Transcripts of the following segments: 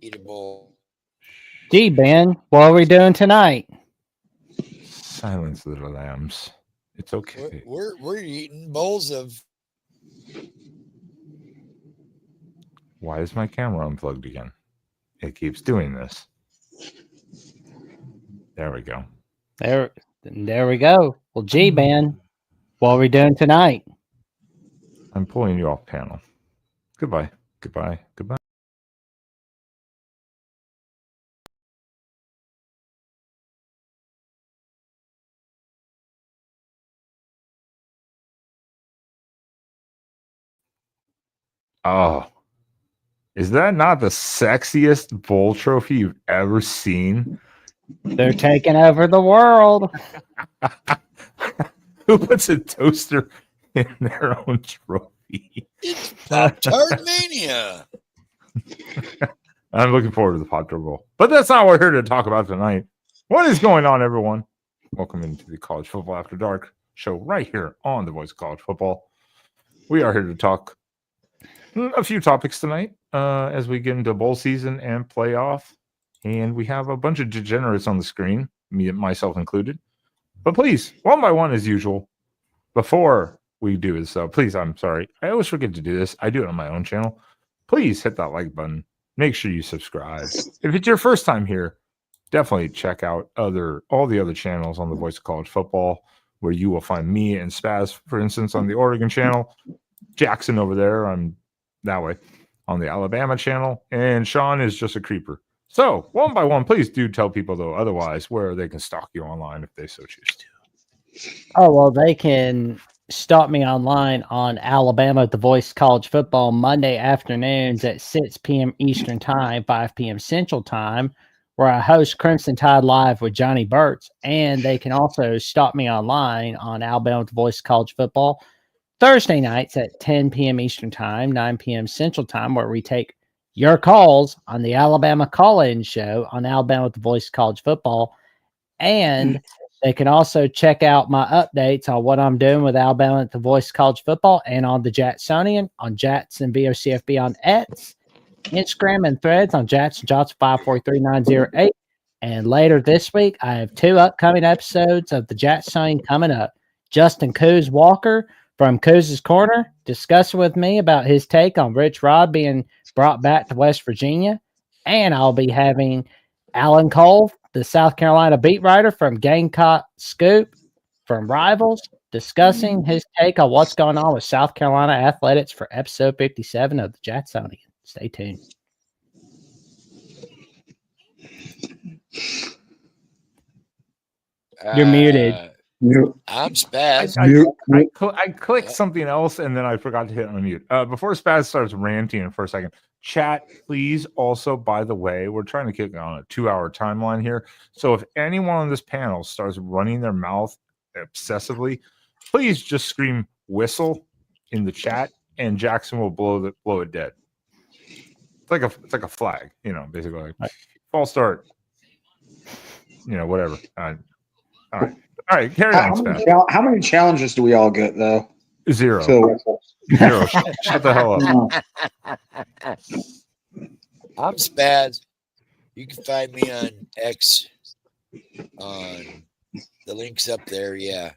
eatable. Gee, Ben, what are we doing tonight? Silence, little lambs. It's okay. We're eating bowls of. Why is my camera unplugged again? It keeps doing this. There we go. There we go. Well, gee, Ben, what are we doing tonight? I'm pulling you off panel. Goodbye. Goodbye. Goodbye. Oh, is that not the sexiest bowl trophy you've ever seen? They're taking over the world. Who puts a toaster in their own trophy? It's Pop-Tart Mania. I'm looking forward to the Pop-Tart Bowl. But that's not what we're here to talk about tonight. What is going on, everyone? Welcome into the College Football After Dark show right here on the Voice of College Football. We are here to talk a few topics tonight as we get into bowl season and playoff. And we have a bunch of degenerates on the screen, myself included. But please, one by one as usual, before we do this, please, I'm sorry. I always forget to do this. I do it on my own channel. Please hit that like button. Make sure you subscribe. If it's your first time here, definitely check out all the other channels on the Voice of College Football, where you will find me and Spaz, for instance, on the Oregon channel, Jackson over there on that way on the Alabama channel, and Sean is just a creeper. So one by one, please do tell people though otherwise where they can stalk you online if they so choose to. Oh, well, they can stalk me online on Alabama The Voice College Football Monday afternoons at 6 p.m. Eastern Time, 5 p.m. Central Time, where I host Crimson Tide Live with Johnny Burtz. And they can also stalk me online on Alabama The Voice College Football Thursday nights at 10 p.m. Eastern Time, 9 p.m. Central Time, where we take your calls on the Alabama Call-In Show on Alabama The Voice College Football. And they can also check out my updates on what I'm doing with Alabama at the Voice College Football and on the Jacksonian, on Jatson VOCFB on X, Instagram, and Threads on Jatson Johnson 543908. And later this week, I have 2 upcoming episodes of the Jacksonian coming up. Justin Coos Walker from Coos' Corner discussing with me about his take on Rich Rod being brought back to West Virginia. And I'll be having Alan Cole, the South Carolina beat writer from Gamecock Scoop from Rivals, discussing his take on what's going on with South Carolina athletics for episode 57 of the Jacksonian. Stay tuned. You're muted. I'm Spaz. I clicked something else and then I forgot to hit unmute. Before Spaz starts ranting for a second, chat, please also, by the way, we're trying to kick on a 2-hour timeline here. So if anyone on this panel starts running their mouth obsessively, please just scream whistle in the chat and Jackson will blow it dead. It's like a flag, basically like false start. Whatever. All right, carry on. How many challenges do we all get, though? 0. So, 0. Shut the hell up. I'm Spaz. You can find me on X. On the links up there, yeah.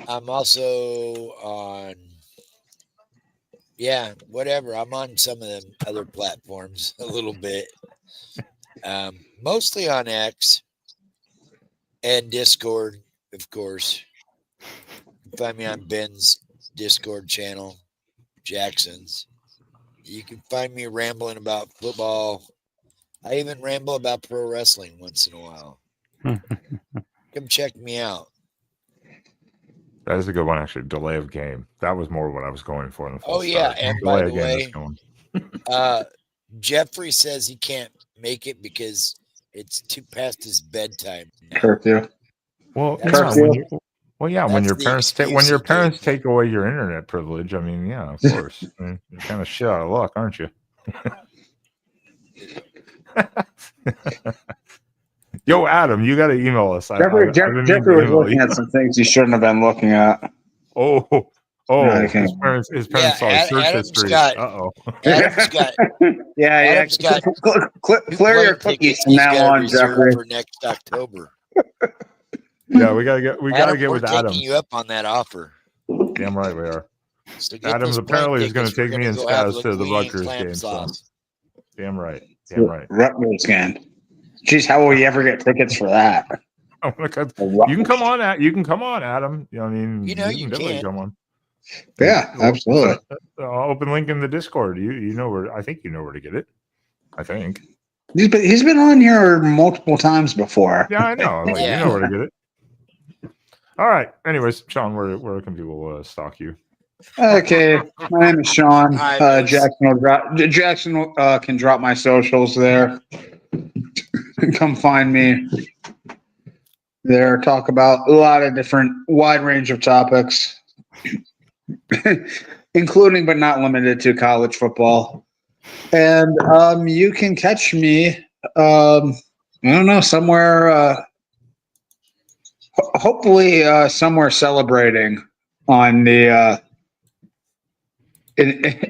I'm also on, whatever. I'm on some of them other platforms a little bit. Mostly on X and Discord, of course. You can find me on Ben's Discord channel, Jackson's. You can find me rambling about football. I even ramble about pro wrestling once in a while. Come check me out. That is a good one, actually. Delay of game. That was more what I was going for. In the Oh, yeah. start. And delay by the way, Jeffrey says he can't make it because it's too past his bedtime now. Curfew. Well, when your parents take away your internet privilege, I mean, yeah, of course. I mean, you're kind of shit out of luck, aren't you? Yo, Adam, you got to email us. Jeffrey was looking at some things he shouldn't have been looking at. Oh, Oh, No, I his can't. parents saw his search Adam's history. got- Uh-oh. Adam's got Adam's got Clear your plane cookies tickets from he's now got on, reserved Jeffrey. for next October. Yeah, we gotta get We're with Adam. taking you up on that offer. Damn right we are. So get Adams those plane apparently is going to tickets. take We're me and gonna go have Spaz to the linguine and Rutgers clam game. So. sauce. Damn right. Damn right. Rutgers game. Jeez, how will we ever get tickets for that? Oh my God. You can come on, Adam. You know, I mean, You know you can definitely can. come on. Yeah, absolutely. I'll open link in the Discord. You know where? I think you know where to get it. I think. He's been on here multiple times before. Yeah, I know. Like, Yeah. You know where to get it. All right. Anyways, Sean, where can people stalk you? Okay, my name is Sean. Hi, Liz. Jackson can drop my socials there. Come find me there. Talk about a lot of different, wide range of topics, including but not limited to college football. And you can catch me. I don't know, somewhere. Hopefully, somewhere celebrating on the.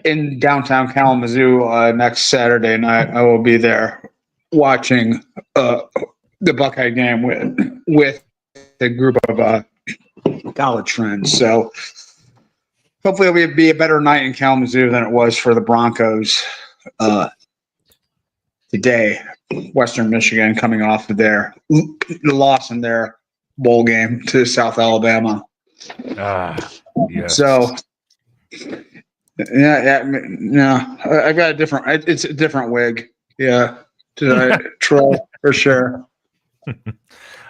In downtown Kalamazoo next Saturday night. I will be there watching the Buckeye game with a group of college friends. So hopefully it'll be a better night in Kalamazoo than it was for the Broncos today. Western Michigan coming off of the loss in their bowl game to South Alabama. Yes. So. Yeah. I got a different. It's a different wig. Yeah, Troy for sure.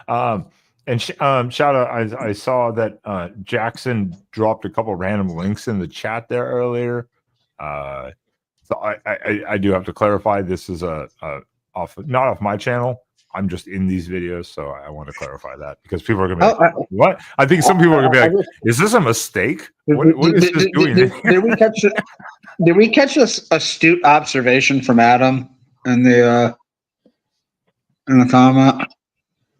And shout out. I saw that Jackson dropped a couple random links in the chat there earlier. So I do have to clarify. This is not off my channel. I'm just in these videos, so I want to clarify that because people are going to be like, what? I think some people are going to be like, is this a mistake? What is this doing? Did we catch this astute observation from Adam in the comment?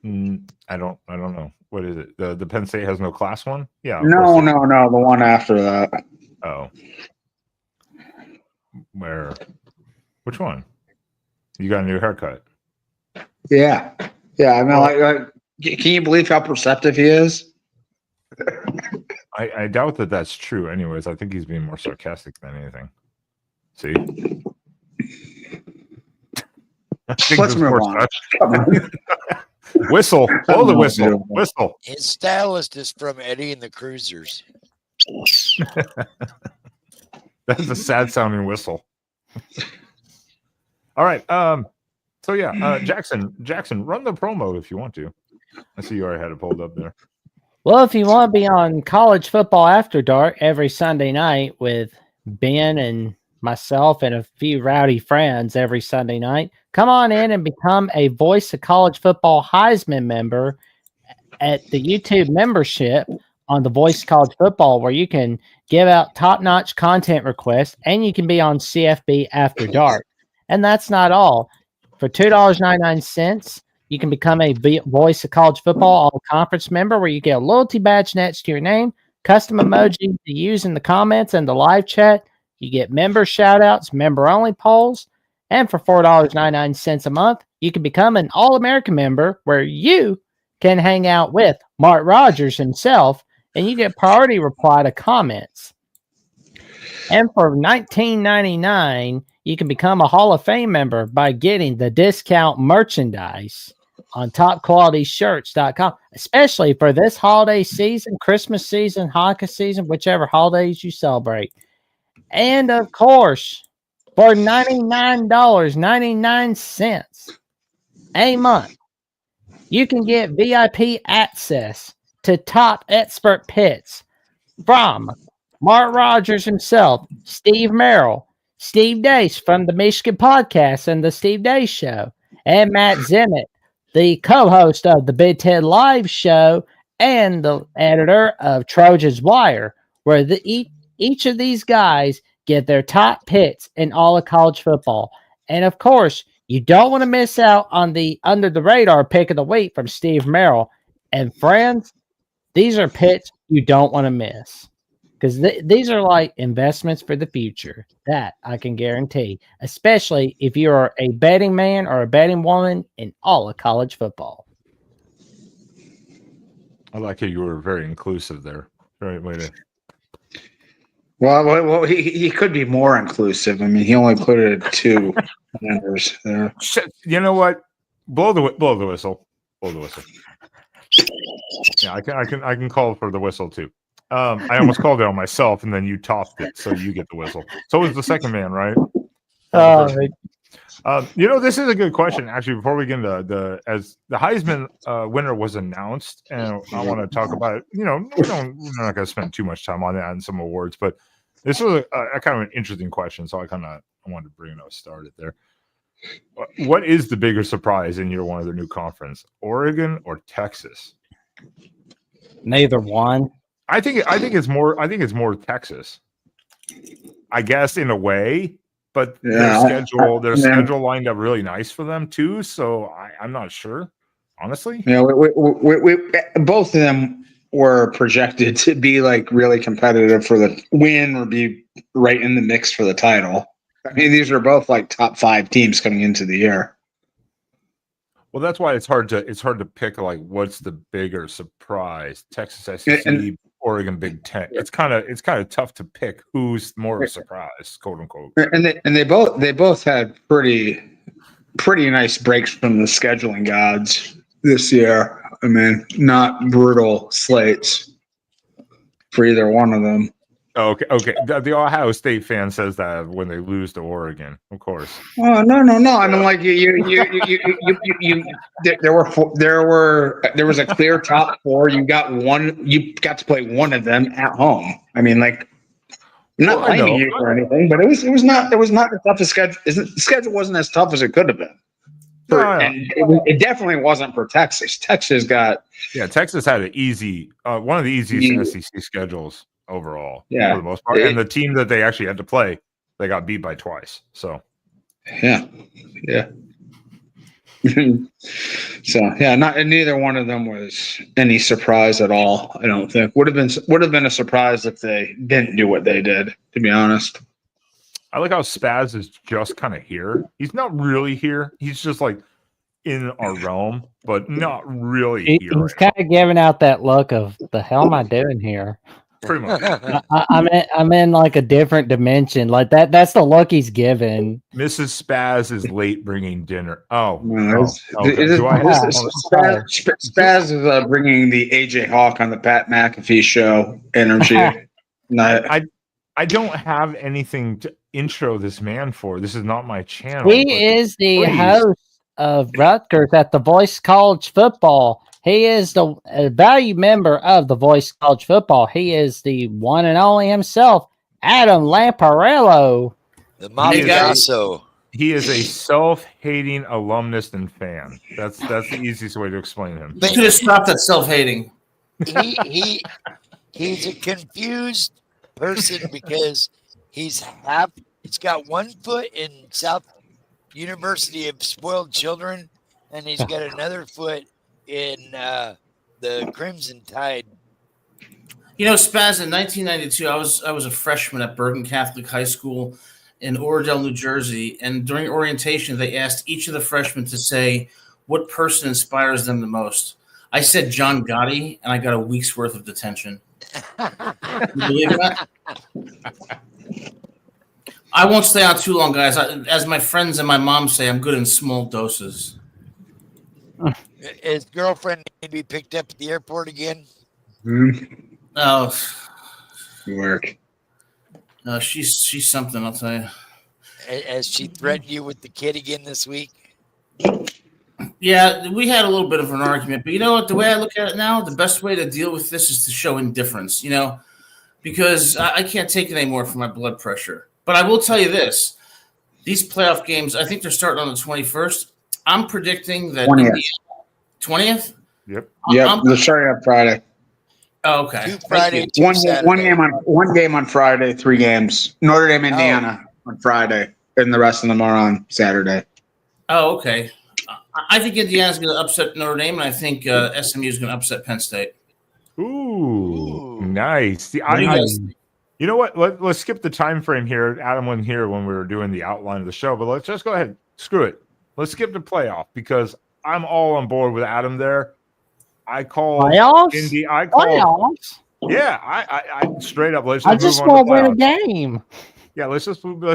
I don't know. What is it? The Penn State has no class one? Yeah. No. The one after that. Oh. Where? Which one? You got a new haircut. Yeah. I mean, like, can you believe how perceptive he is? I doubt that that's true. Anyways, I think he's being more sarcastic than anything. See, Let's move on. Whistle. Blow the whistle. Whistle. His stylist is from Eddie and the Cruisers. That's a sad sounding whistle. All right. So yeah, Jackson, run the promo if you want to. I see you already had it pulled up there. Well, if you want to be on College Football After Dark every Sunday night with Ben and myself and a few rowdy friends every Sunday night, come on in and become a Voice of College Football Heisman member at the YouTube membership on the Voice of College Football, where you can give out top-notch content requests and you can be on CFB After Dark. And that's not all. For $2.99, you can become a Voice of College Football all-conference member, where you get a loyalty badge next to your name, custom emoji to use in the comments and the live chat. You get member shout-outs, member-only polls, and for $4.99 a month, you can become an All-American member, where you can hang out with Mark Rogers himself, and you get priority reply to comments. And for $19.99, you can become a Hall of Fame member by getting the discount merchandise on topqualityshirts.com, especially for this holiday season, Christmas season, Hanukkah season, whichever holidays you celebrate. And of course, for $99.99 a month, you can get VIP access to top expert pits from Mark Rogers himself, Steve Merrill, Steve Dace from the Michigan Podcast and the Steve Dace Show, and Matt Zimmett, the co-host of the Big Ten Live Show and the editor of Trojan's Wire, where each of these guys get their top picks in all of college football. And of course, you don't want to miss out on the Under the Radar pick of the week from Steve Merrill. And friends, these are picks you don't want to miss. because these are like investments for the future. That I can guarantee, especially if you are a betting man or a betting woman in all of college football. I like how you were very inclusive there. Right way to. Well, he could be more inclusive. I mean, he only included 2 members there. You know what? Blow the whistle. Blow the whistle. Yeah, I can call for the whistle too. I almost called it on myself, and then you topped it, so you get the whistle. So was the second man, right? This is a good question. Actually, before we get into as the Heisman winner was announced, and I want to talk about it. We're not going to spend too much time on that and some awards, but this was a kind of an interesting question, so I wanted to bring it started there. What is the bigger surprise in year one of the new conference, Oregon or Texas? Neither one. I think it's more Texas. I guess in a way, but their schedule lined up really nice for them too. So I'm not sure, honestly. Yeah, we both of them were projected to be like really competitive for the win or be right in the mix for the title. I mean, these are both like top 5 teams coming into the year. Well, that's why it's hard to pick like what's the bigger surprise, Texas SEC, Oregon Big Ten. It's kind of tough to pick who's more of a surprise, quote unquote. And they both had pretty nice breaks from the scheduling gods this year. I mean, not brutal slates for either one of them. Okay. The Ohio State fan says that when they lose to Oregon, of course. Oh no! I mean, like there was a clear top 4. You got to play one of them at home. I mean, like, I'm not blaming you for anything, but it was not the toughest schedule. The schedule wasn't as tough as it could have been. And it definitely wasn't for Texas. Texas had an easy, one of the easiest SEC schedules overall, for the most part. And the team that they actually had to play, they got beat by twice. So, yeah. Neither one of them was any surprise at all. I don't think would have been a surprise if they didn't do what they did. To be honest, I like how Spaz is just kind of here. He's not really here. He's just like in our realm, but not really here. He's kind of giving out that look of the hell am I doing here? Pretty much. I'm in like a different dimension. Like that's the look he's given. Mrs. Spaz is late bringing dinner. Spaz is bringing the AJ Hawk on the Pat McAfee show energy. I don't have anything to intro this man for. This is not my channel. He is the host of Rutgers at the Voice College Football. He is the valued member of the Voice College Football. He is the one and only himself, Adam Lamparello. The Mafioso. He is a self-hating alumnus and fan. That's the easiest way to explain him. You could have stopped that self-hating. He's a confused person because he's got one foot in South University of Spoiled Children, and he's got another foot in the Crimson Tide. Spaz, in 1992, I was a freshman at Bergen Catholic High School in Oradell, New Jersey, and during orientation, they asked each of the freshmen to say what person inspires them the most. I said John Gotti, and I got a week's worth of detention. You believe that? I won't stay on too long, guys. As my friends and my mom say, I'm good in small doses. His girlfriend need to be picked up at the airport again? Oh, work. No, she's something, I'll tell you. Has she threatened you with the kid again this week? Yeah, we had a little bit of an argument, but you know what? The way I look at it now, the best way to deal with this is to show indifference, because I can't take it anymore for my blood pressure. But I will tell you this. These playoff games, I think they're starting on the 21st. I'm predicting that 20th? Yep. They're starting on Friday. Oh, okay. One game on Friday, 3 games. Notre Dame, Indiana on Friday, and the rest of them are on Saturday. Oh, okay. I think Indiana's going to upset Notre Dame, and I think SMU is going to upset Penn State. Ooh. Nice. See, You know what? Let's skip the time frame here. Adam wasn't here when we were doing the outline of the show, but let's just go ahead. Screw it. Let's skip the playoff because I'm all on board with Adam there. I call playoffs. Playoffs. Yeah, I straight up. Let's just I just move on want to to win a game. Yeah, let's just screw it.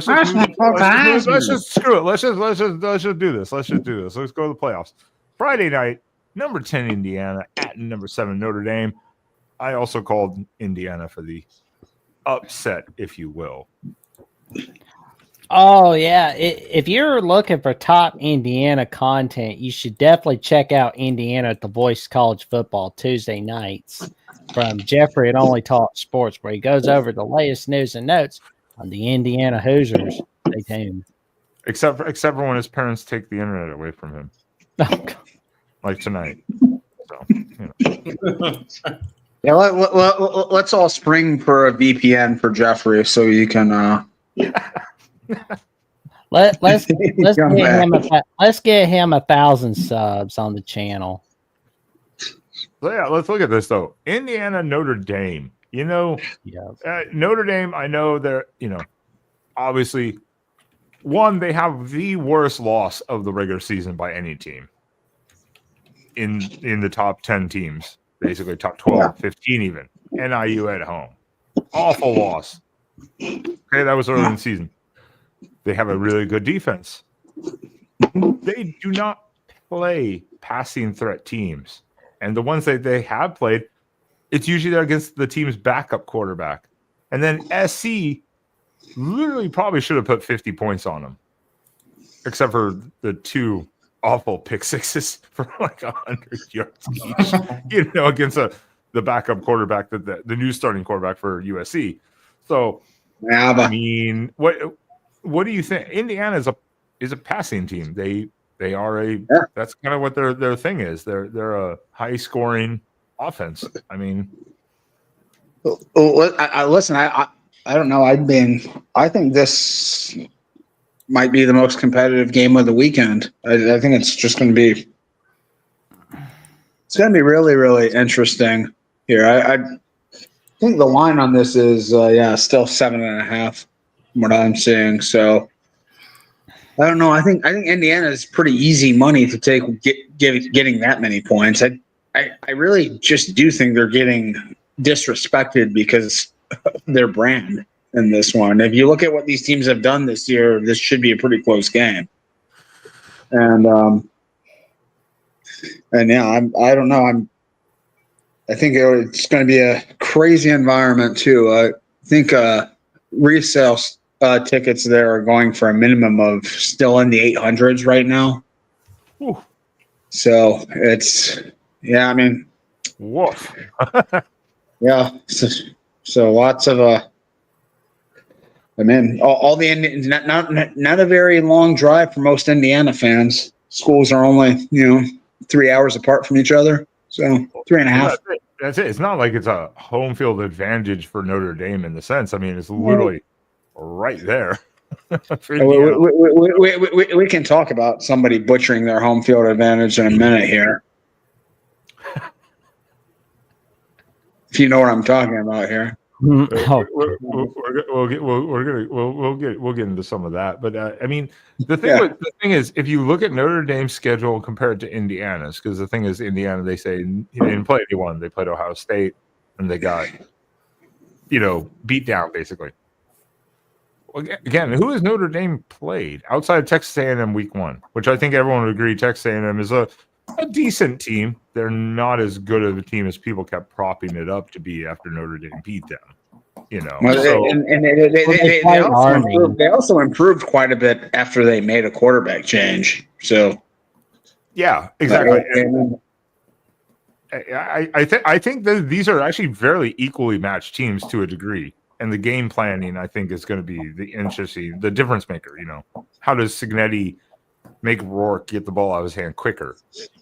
Let's just do this. Let's go to the playoffs. Friday night, number 10 Indiana at number 7 Notre Dame. I also called Indiana for the upset, if you will. Oh yeah, if you're looking for top Indiana content, you should definitely check out Indiana at the Voice College Football Tuesday nights from Jeffrey at Only Talk Sports, where he goes over the latest news and notes on the Indiana Hoosiers. Stay tuned. Except for when his parents take the internet away from him, like tonight. So, Yeah, let's all spring for a VPN for Jeffrey so you can. Let's get him 1,000 subs on the channel. So yeah, let's look at this though. Indiana, Notre Dame. Notre Dame. I know they're obviously one. They have the worst loss of the regular season by any team in the top 10 teams. Basically top 12, 15 even. NIU at home. Awful loss. Okay, that was early in the season. They have a really good defense. They do not play passing threat teams. And the ones that they have played, it's usually against the team's backup quarterback. And then SC literally probably should have put 50 points on them. Except for the 2 awful pick sixes for like 100 yards each, against the backup quarterback, the new starting quarterback for USC. So, I mean, what do you think? Indiana is a passing team. They are that's kind of what their thing is. They're a high scoring offense. I mean, listen, I don't know. I think this might be the most competitive game of the weekend. I think it's just going to be. It's going to be really, really interesting here. I think the line on this is still 7.5. From what I'm seeing, so I don't know. I think Indiana is pretty easy money to take. Getting that many points, I really just do think they're getting disrespected because of their brand in this one. If you look at what these teams have done this year, this should be a pretty close game. And yeah, I don't know. I think it's going to be a crazy environment too. I think resale tickets there are going for a minimum of still in the 800s right now. Ooh. So it's I mean, woof. Yeah. So lots of I mean, all the not a very long drive for most Indiana fans. Schools are only 3 hours apart from each other, so 3.5. That's it. It's not like it's a home field advantage for Notre Dame in the sense. I mean, it's literally right there. We can talk about somebody butchering their home field advantage in a minute here. If you know what I'm talking about here. We'll get into some of that, but I mean, the thing is, if you look at Notre Dame's schedule compared to Indiana's, because the thing is, Indiana, they say they didn't play anyone. They played Ohio State, and they got beat down basically. Again, who has Notre Dame played outside of Texas A&M week 1, which I think everyone would agree Texas A&M is a decent team. They're not as good of a team as people kept propping it up to be after Notre Dame beat them. They also improved quite a bit after they made a quarterback change. So, yeah, exactly. I think that these are actually fairly equally matched teams to a degree, and the game planning I think is going to be the difference maker. How does Cignetti make Rourke get the ball out of his hand quicker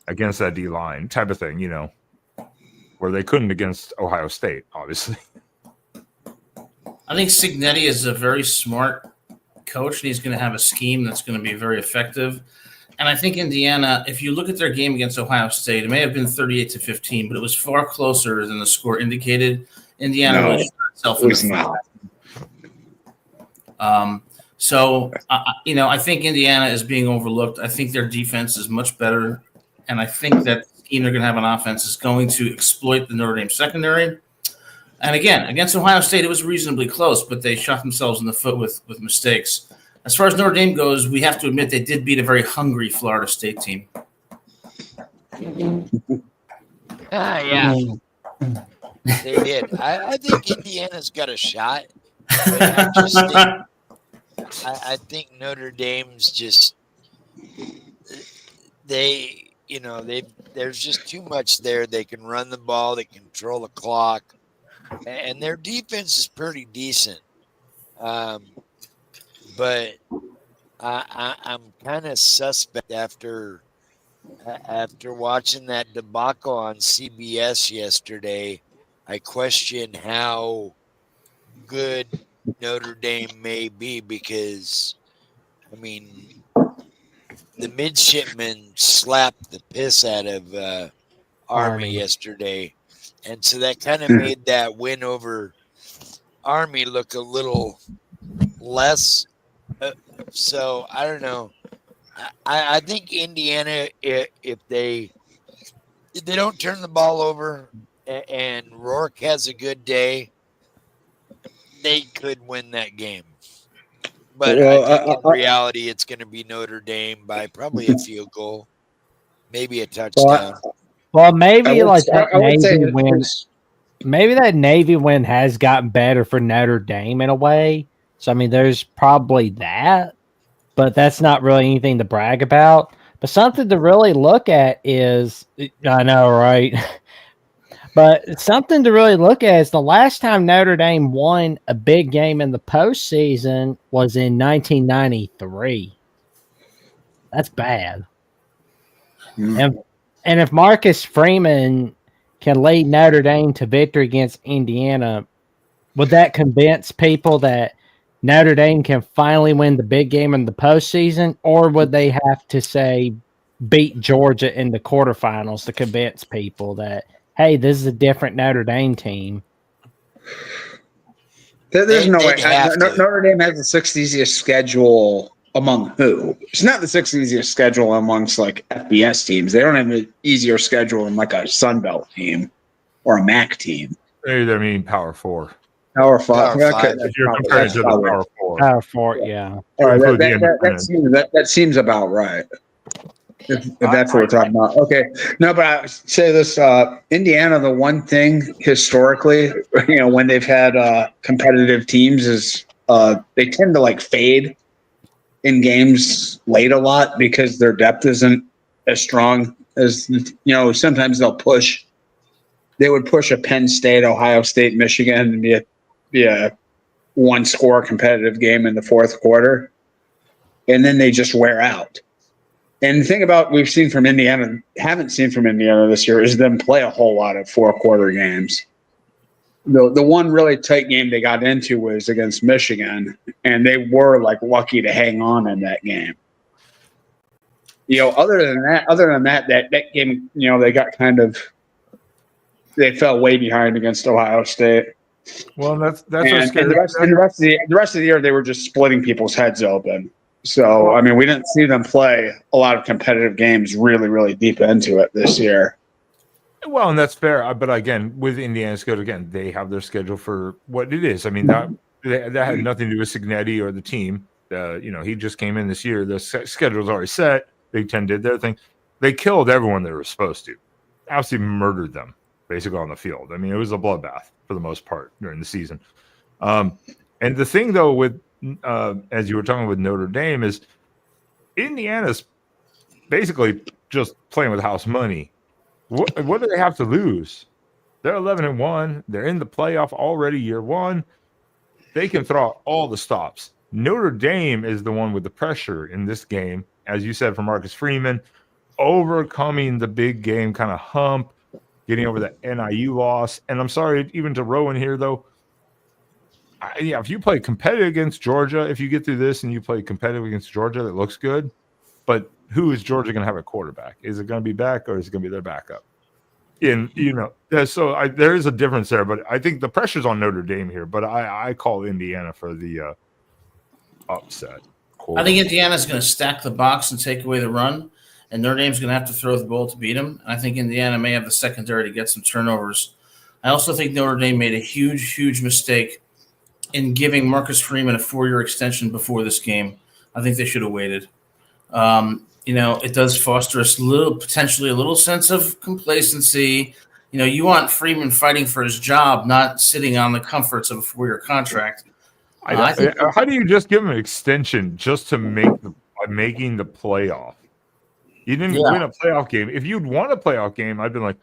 against that D line type of thing? Where they couldn't against Ohio State, obviously. I think Cignetti is a very smart coach, and he's going to have a scheme that's going to be very effective. And I think Indiana, if you look at their game against Ohio State, it may have been 38-15, but it was far closer than the score indicated. Indiana really shot itself in the foot. So I think Indiana is being overlooked. I think their defense is much better, and I think that they're going to have an offense is going to exploit the Notre Dame secondary. And again, against Ohio State, it was reasonably close, but they shot themselves in the foot with mistakes. As far as Notre Dame goes, we have to admit they did beat a very hungry Florida State team. Yeah, they did. I think Indiana's got a shot. But I think Notre Dame's just there's just too much there. They can run the ball, they control the clock, and their defense is pretty decent. But I'm kind of suspect after watching that debacle on CBS yesterday. I question how good Notre Dame may be because, I mean, the midshipmen slapped the piss out of Army yesterday. And so that kind of made that win over Army look a little less. So I don't know. I think Indiana, if they don't turn the ball over and Rourke has a good day, they could win that game. But I think in reality, it's going to be Notre Dame by probably a field goal, maybe a touchdown. Well, maybe like that Navy win. Maybe that Navy win has gotten better for Notre Dame in a way. So I mean, there's probably that, but that's not really anything to brag about. But something to really look at is, I know, right? But something to really look at is the last time Notre Dame won a big game in the postseason was in 1993. That's bad. And if Marcus Freeman can lead Notre Dame to victory against Indiana, would that convince people that Notre Dame can finally win the big game in the postseason, or would they have to say beat Georgia in the quarterfinals to convince people that, hey, this is a different Notre Dame team? There's no way. Notre Dame has the sixth easiest schedule among who? It's not the sixth easiest schedule amongst like FBS teams. They don't have an easier schedule than like a Sun Belt team or a MAC team. Maybe I mean Power 4. Power 5. If you're comparing to the Power 4. Power 4, yeah. All right, that seems about right. If that's what we're talking about. Okay. No, but I say this, Indiana, the one thing historically, when they've had competitive teams is they tend to like fade in games late a lot because their depth isn't as strong as, sometimes they would push a Penn State, Ohio State, Michigan and be a one score competitive game in the fourth quarter. And then they just wear out. And the thing about haven't seen from Indiana this year is them play a whole lot of four-quarter games. The one really tight game they got into was against Michigan, and they were like lucky to hang on in that game. Other than that game, they fell way behind against Ohio State. Well, that's the rest of the year they were just splitting people's heads open. So, I mean, we didn't see them play a lot of competitive games really, really deep into it this year. Well, and that's fair. But again, with Indiana's schedule, they have their schedule for what it is. I mean, that had nothing to do with Cignetti or the team. He just came in this year. The schedule's already set. Big Ten did their thing. They killed everyone they were supposed to. Absolutely murdered them, basically, on the field. I mean, it was a bloodbath for the most part during the season. And the thing, though, with as you were talking with Notre Dame, is Indiana's basically just playing with house money. What do they have to lose? They're 11-1. They're in the playoff already year one. They can throw out all the stops. Notre Dame is the one with the pressure in this game, as you said, for Marcus Freeman, overcoming the big game kind of hump, getting over that NIU loss. And I'm sorry, even to Rowan here, though, if you play competitive against Georgia, if you get through this and you play competitive against Georgia, that looks good. But who is Georgia going to have at quarterback? Is it going to be back or is it going to be their backup? So there is a difference there. But I think the pressure's on Notre Dame here. But I call Indiana for upset. I think Indiana's going to stack the box and take away the run, and Notre Dame's going to have to throw the ball to beat them. I think Indiana may have the secondary to get some turnovers. I also think Notre Dame made a huge, huge mistake in giving Marcus Freeman a 4-year extension before this game. I think they should have waited. It does foster potentially a little sense of complacency. You want Freeman fighting for his job, not sitting on the comforts of a 4-year contract. How do you just give him an extension just to making the playoff? You didn't win a playoff game. If you'd won a playoff game, I'd been like,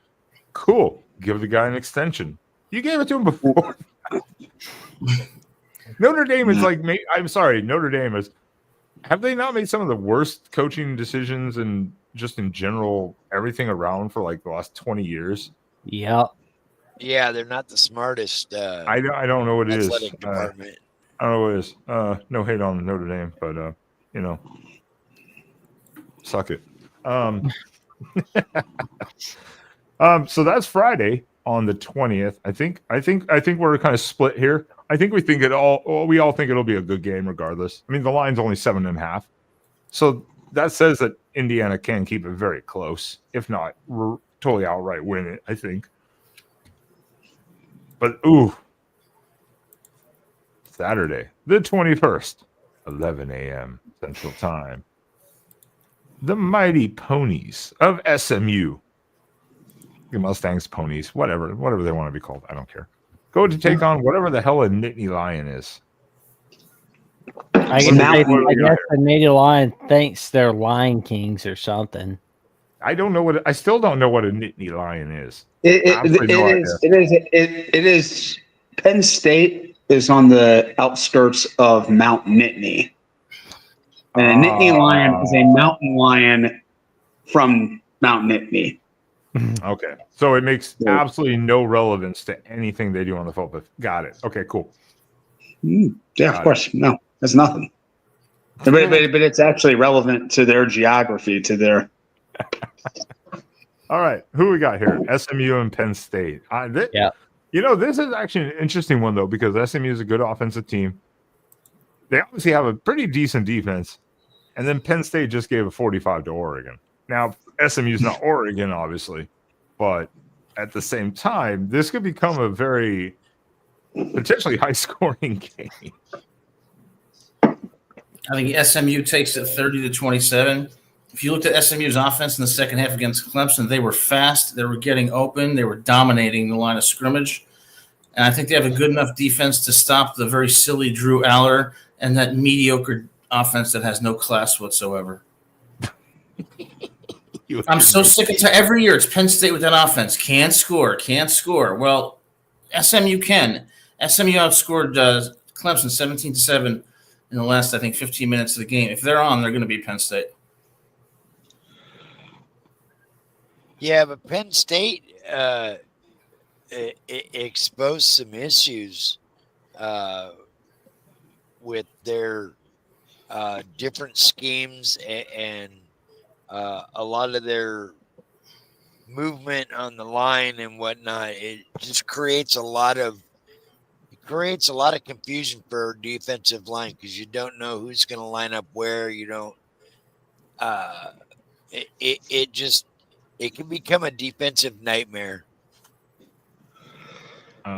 cool, give the guy an extension. You gave it to him before. Notre Dame is Notre Dame is. Have they not made some of the worst coaching decisions and just in general everything around for like the last 20 years? Yeah. Yeah, they're not the smartest. I don't know what it is. Athletic department. I don't know what it is. No hate on Notre Dame, but suck it. So that's Friday on the 20th. I think we're kind of split here. I think we all think it'll be a good game regardless. I mean, the line's only 7.5. So that says that Indiana can keep it very close, if not totally outright win it, I think. But Saturday, the 21st, 11 a.m. Central Time. The mighty ponies of SMU. The Mustangs, ponies, whatever they want to be called. I don't care. Go to take on whatever the hell a Nittany Lion is. I guess the Nittany Lion thinks they're Lion Kings or something. I still don't know what a Nittany Lion is. It is. Penn State is on the outskirts of Mount Nittany. And a Nittany lion is a mountain lion from Mount Nittany. Okay. So it makes absolutely no relevance to anything they do on the football. Got it. Okay, cool. Of course. No, there's nothing. But it's actually relevant to their geography, to their... All right. Who we got here? SMU and Penn State. This is actually an interesting one, though, because SMU is a good offensive team. They obviously have a pretty decent defense. And then Penn State just gave a 45 to Oregon. Now, SMU is not Oregon, obviously. But at the same time, this could become a very potentially high-scoring game. I think SMU takes it 30-27. If you looked at SMU's offense in the second half against Clemson, they were fast. They were getting open. They were dominating the line of scrimmage. And I think they have a good enough defense to stop the very silly Drew Aller and that mediocre offense that has no class whatsoever. I'm so sick of it. Every year it's Penn State with that offense. Can't score. Well, SMU can. SMU outscored Clemson 17-7 in the last, I think, 15 minutes of the game. If they're on, they're going to beat Penn State. Yeah, but Penn State exposed some issues with their different schemes and a lot of their movement on the line and whatnot. It just creates a lot of confusion for our defensive line because you don't know who's going to line up where. You don't. It can become a defensive nightmare.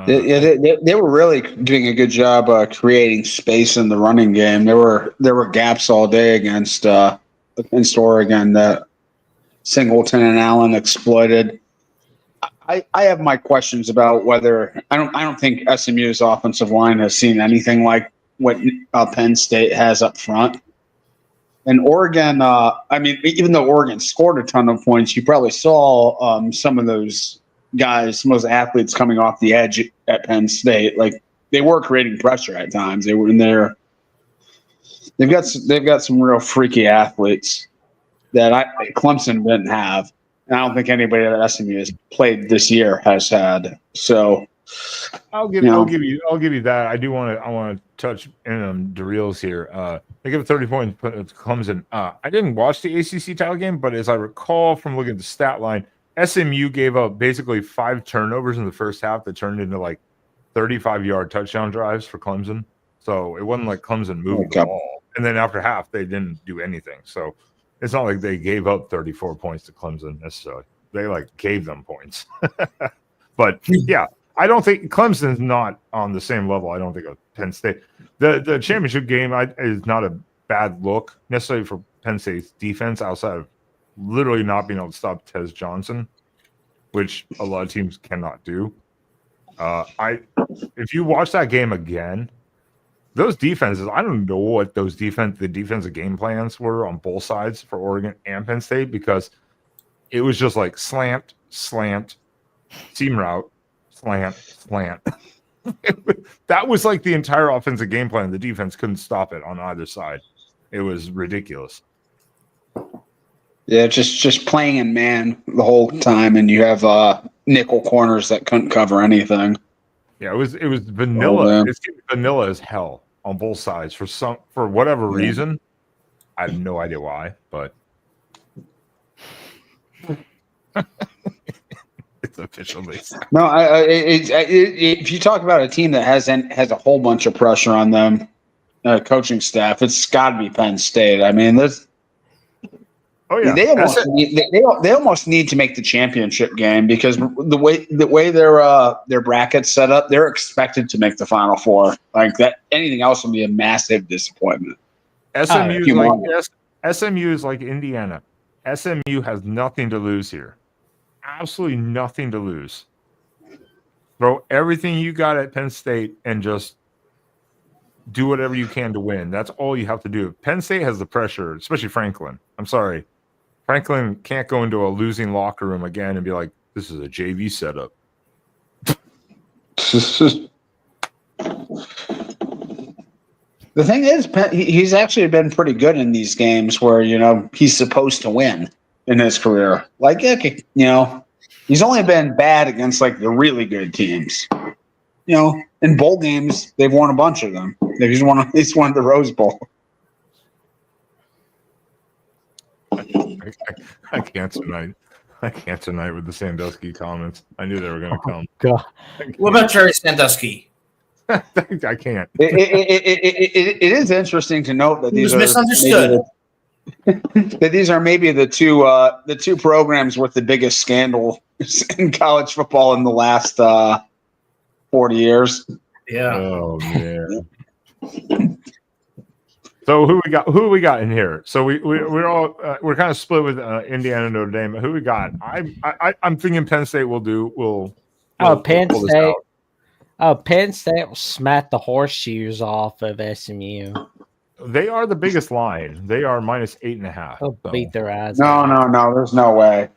They were really doing a good job creating space in the running game. There were gaps all day against Oregon that Singleton and Allen exploited. I have my questions about whether I don't think SMU's offensive line has seen anything like what Penn State has up front. And Oregon, even though Oregon scored a ton of points, you probably saw some of those guys, some of those athletes coming off the edge at Penn State. Like they were creating pressure at times. They were in there. They've got some real freaky athletes that Clemson didn't have. And I don't think anybody that SMU has played this year has had. So I'll give you that. I want to touch in on Derreals here. They give a 30 point to Clemson. I didn't watch the ACC title game, but as I recall from looking at the stat line, SMU gave up basically 5 turnovers in the first half that turned into like 35-yard touchdown drives for Clemson. So it wasn't like Clemson moved the ball. And then after half, they didn't do anything. So it's not like they gave up 34 points to Clemson necessarily. They like gave them points. But yeah, I don't think Clemson's not on the same level. I don't think of Penn State. The championship game is not a bad look necessarily for Penn State's defense outside of literally not being able to stop Tez Johnson, which a lot of teams cannot do. If you watch that game again, those defenses, I don't know what the defensive game plans were on both sides for Oregon and Penn State, because it was just like slant, seam route, slant. That was like the entire offensive game plan. The defense couldn't stop it on either side. It was ridiculous. Yeah, just playing in man the whole time, and you have nickel corners that couldn't cover anything. Yeah, it was vanilla. It's vanilla as hell on both sides for whatever reason. I have no idea why, but it's officially. No, if you talk about a team that has a whole bunch of pressure on them, coaching staff, it's got to be Penn State. I mean, there's. Oh yeah, they almost need to make the championship game, because the way their bracket's set up, they're expected to make the Final Four. Like that, anything else would be a massive disappointment. SMU is like Indiana. SMU has nothing to lose here. Absolutely nothing to lose. Throw everything you got at Penn State and just do whatever you can to win. That's all you have to do. Penn State has the pressure, especially Franklin. I'm sorry. Franklin can't go into a losing locker room again and be like, this is a JV setup. The thing is, he's actually been pretty good in these games where, he's supposed to win in his career. Like, he's only been bad against like the really good teams. In bowl games, they've won a bunch of them. He's won the Rose Bowl. I can't tonight. With the Sandusky comments. I knew they were going to come. God. What about Jerry Sandusky? I can't. It is interesting to note that these are misunderstood. That these are maybe the two programs with the biggest scandal in college football in the last 40 years. Yeah. Oh man. So who we got in here? So we're all we're kind of split with Indiana and Notre Dame. Who we got? I'm thinking Penn State will Penn State. Penn State will smack the horseshoes off of SMU. They are the biggest line. They are -8.5. They'll beat their ass. No. There's no way.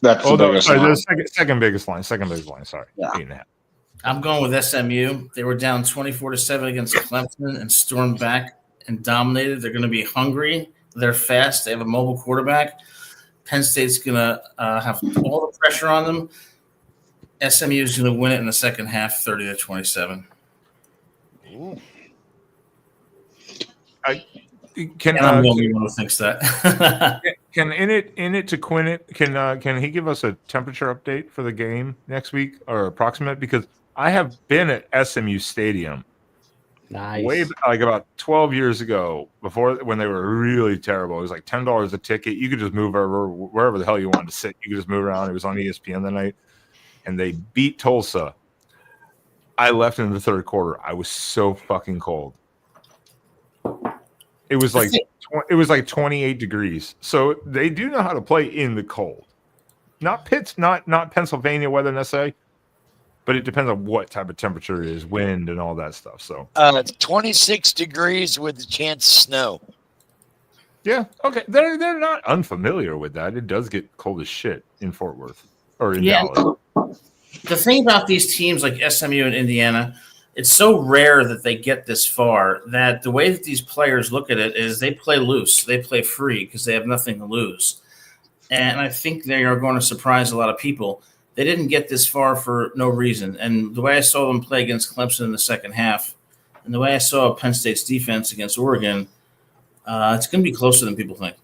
That's the biggest line. The second biggest line. Sorry, yeah. 8.5. I'm going with SMU. They were down 24-7 against Clemson and stormed back and dominated. They're going to be hungry. They're fast. They have a mobile quarterback. Penn State's going to have all the pressure on them. SMU is going to win it in the second half, 30-27. I'm the only one who thinks that. Can in it to quin it? Can he give us a temperature update for the game next week or approximate? Because I have been at SMU Stadium. Nice. Way like about 12 years ago, before when they were really terrible. It was like $10 a ticket. You could just move wherever the hell you wanted to sit. You could just move around. It was on ESPN that night, and they beat Tulsa. I left in the third quarter. I was so fucking cold. It was like 28 degrees. So they do know how to play in the cold. Not Pennsylvania weather necessarily, but it depends on what type of temperature it is, wind and all that stuff. So 26 degrees with a chance of snow. Yeah, okay. They're not unfamiliar with that. It does get cold as shit in Fort Worth or in Dallas. The thing about these teams like SMU and Indiana, it's so rare that they get this far that the way that these players look at it is they play loose. They play free because they have nothing to lose. And I think they are going to surprise a lot of people. They didn't get this far for no reason. And the way I saw them play against Clemson in the second half and the way I saw Penn State's defense against Oregon, it's going to be closer than people think.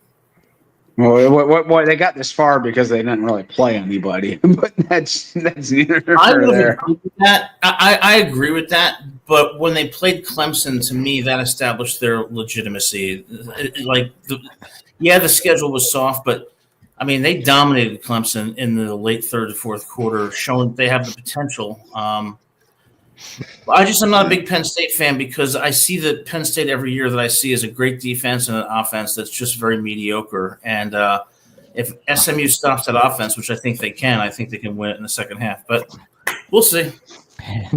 Well, they got this far because they didn't really play anybody, but that's neither here I nor would there. agree with that. I agree with that. But when they played Clemson, to me, that established their legitimacy. The schedule was soft, but I mean, they dominated Clemson in the late third and fourth quarter, showing they have the potential. I'm not a big Penn State fan because I see that Penn State every year that I see is a great defense and an offense that's just very mediocre. And if SMU stops that offense, which I think they can, I think they can win it in the second half. But we'll see. I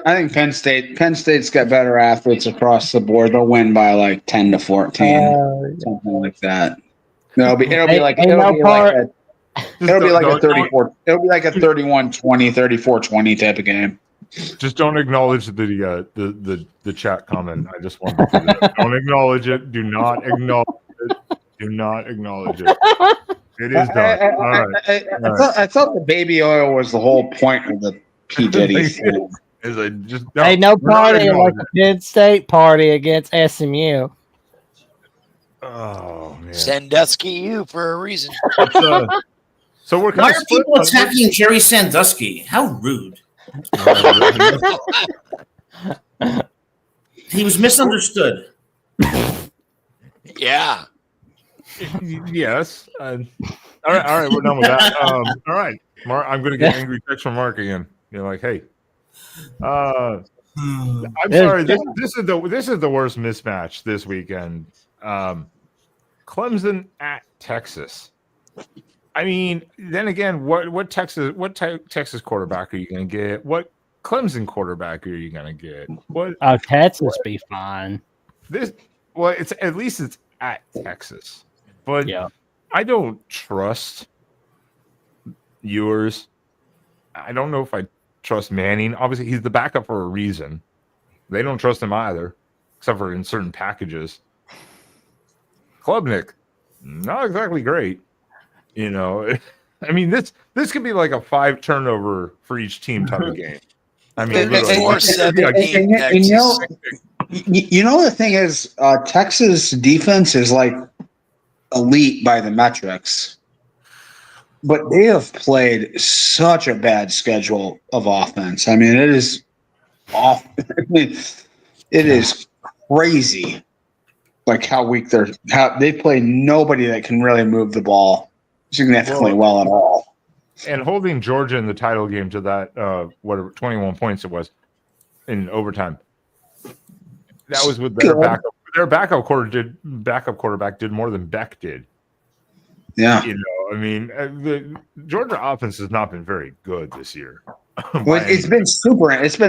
think Penn State's got better athletes across the board. They'll win by like 10 to 14, something like that. It'll be like a 34. It'll be like a 31-20, 34-20 type of game. Just don't acknowledge the chat comment. I just want to don't acknowledge it. Do not acknowledge it. Do not acknowledge it. It is done. All right. I thought the baby oil was the whole point of the P. Diddy thing. No party like the Penn State party against SMU. Oh man, Sandusky U for a reason. So we're Why are people attacking Jerry Sandusky? How rude! He was misunderstood. Yeah. Yes. All right, we're done with that. All right, Mark, I'm going to get angry text from Mark again. You're like, hey, I'm sorry. This is the worst mismatch this weekend. Clemson at Texas. I mean, then again, what Texas quarterback are you going to get? What Clemson quarterback are you going to get? Texas be fine. It's at least it's at Texas. But yeah. I don't trust Ewers. I don't know if I trust Manning. Obviously, he's the backup for a reason. They don't trust him either, except for in certain packages. Klubnik, not exactly great. You know, I mean, this could be like a 5 turnover for each team type of game. I mean, you know, the thing is, Texas defense is like elite by the metrics, but they have played such a bad schedule of offense. I mean, it is off. It is crazy, like how weak they play nobody that can really move the ball significantly well at all. And holding Georgia in the title game to that, 21 points it was in overtime. That was with their backup. Their backup quarterback did more than Beck did. Yeah, you know, I mean, the Georgia offense has not been very good this year. Well, it's been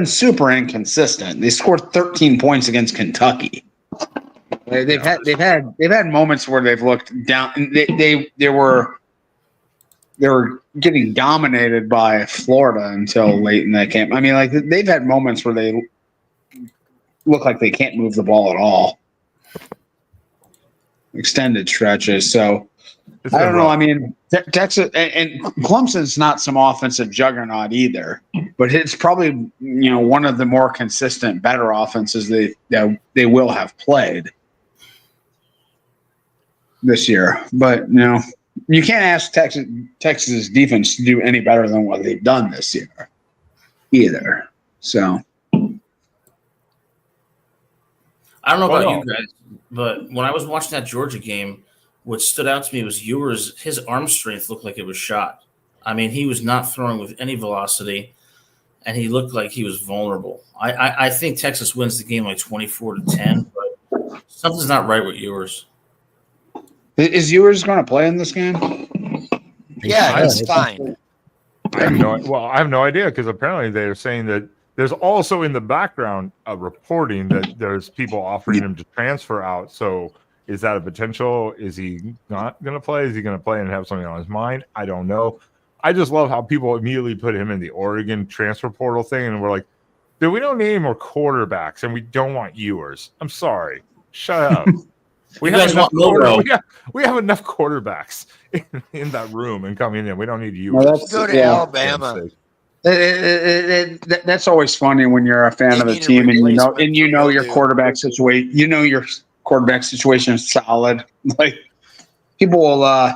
super inconsistent. They scored 13 points against Kentucky. They've had moments where they've looked down. They were getting dominated by Florida until late in that game. I mean, like they've had moments where they look like they can't move the ball at all. Extended stretches. So I don't know. I mean, Texas and Clemson's not some offensive juggernaut either, but it's probably one of the more consistent, better offenses they will have played this year. But you can't ask Texas's defense to do any better than what they've done this year either. So I don't know about you guys, but when I was watching that Georgia game, what stood out to me was Ewers. His arm strength looked like it was shot. I mean, he was not throwing with any velocity, and he looked like he was vulnerable. I think Texas wins the game like 24-10, but something's not right with Ewers. Is Ewers going to play in this game? Yeah, it's fine. I have no idea because apparently they're saying that there's also in the background reporting that there's people offering him to transfer out. So is that a potential? Is he not going to play? Is he going to play and have something on his mind? I don't know. I just love how people immediately put him in the Oregon transfer portal thing. And we're like, dude, we don't need any more quarterbacks and we don't want Ewers. I'm sorry. Shut up. We have enough quarterbacks in that room and coming in. We don't need Ewers. Well, go to Alabama. That's always funny when you're a fan of the team and you know your quarterback situation. You know your quarterback situation is solid. Like people will,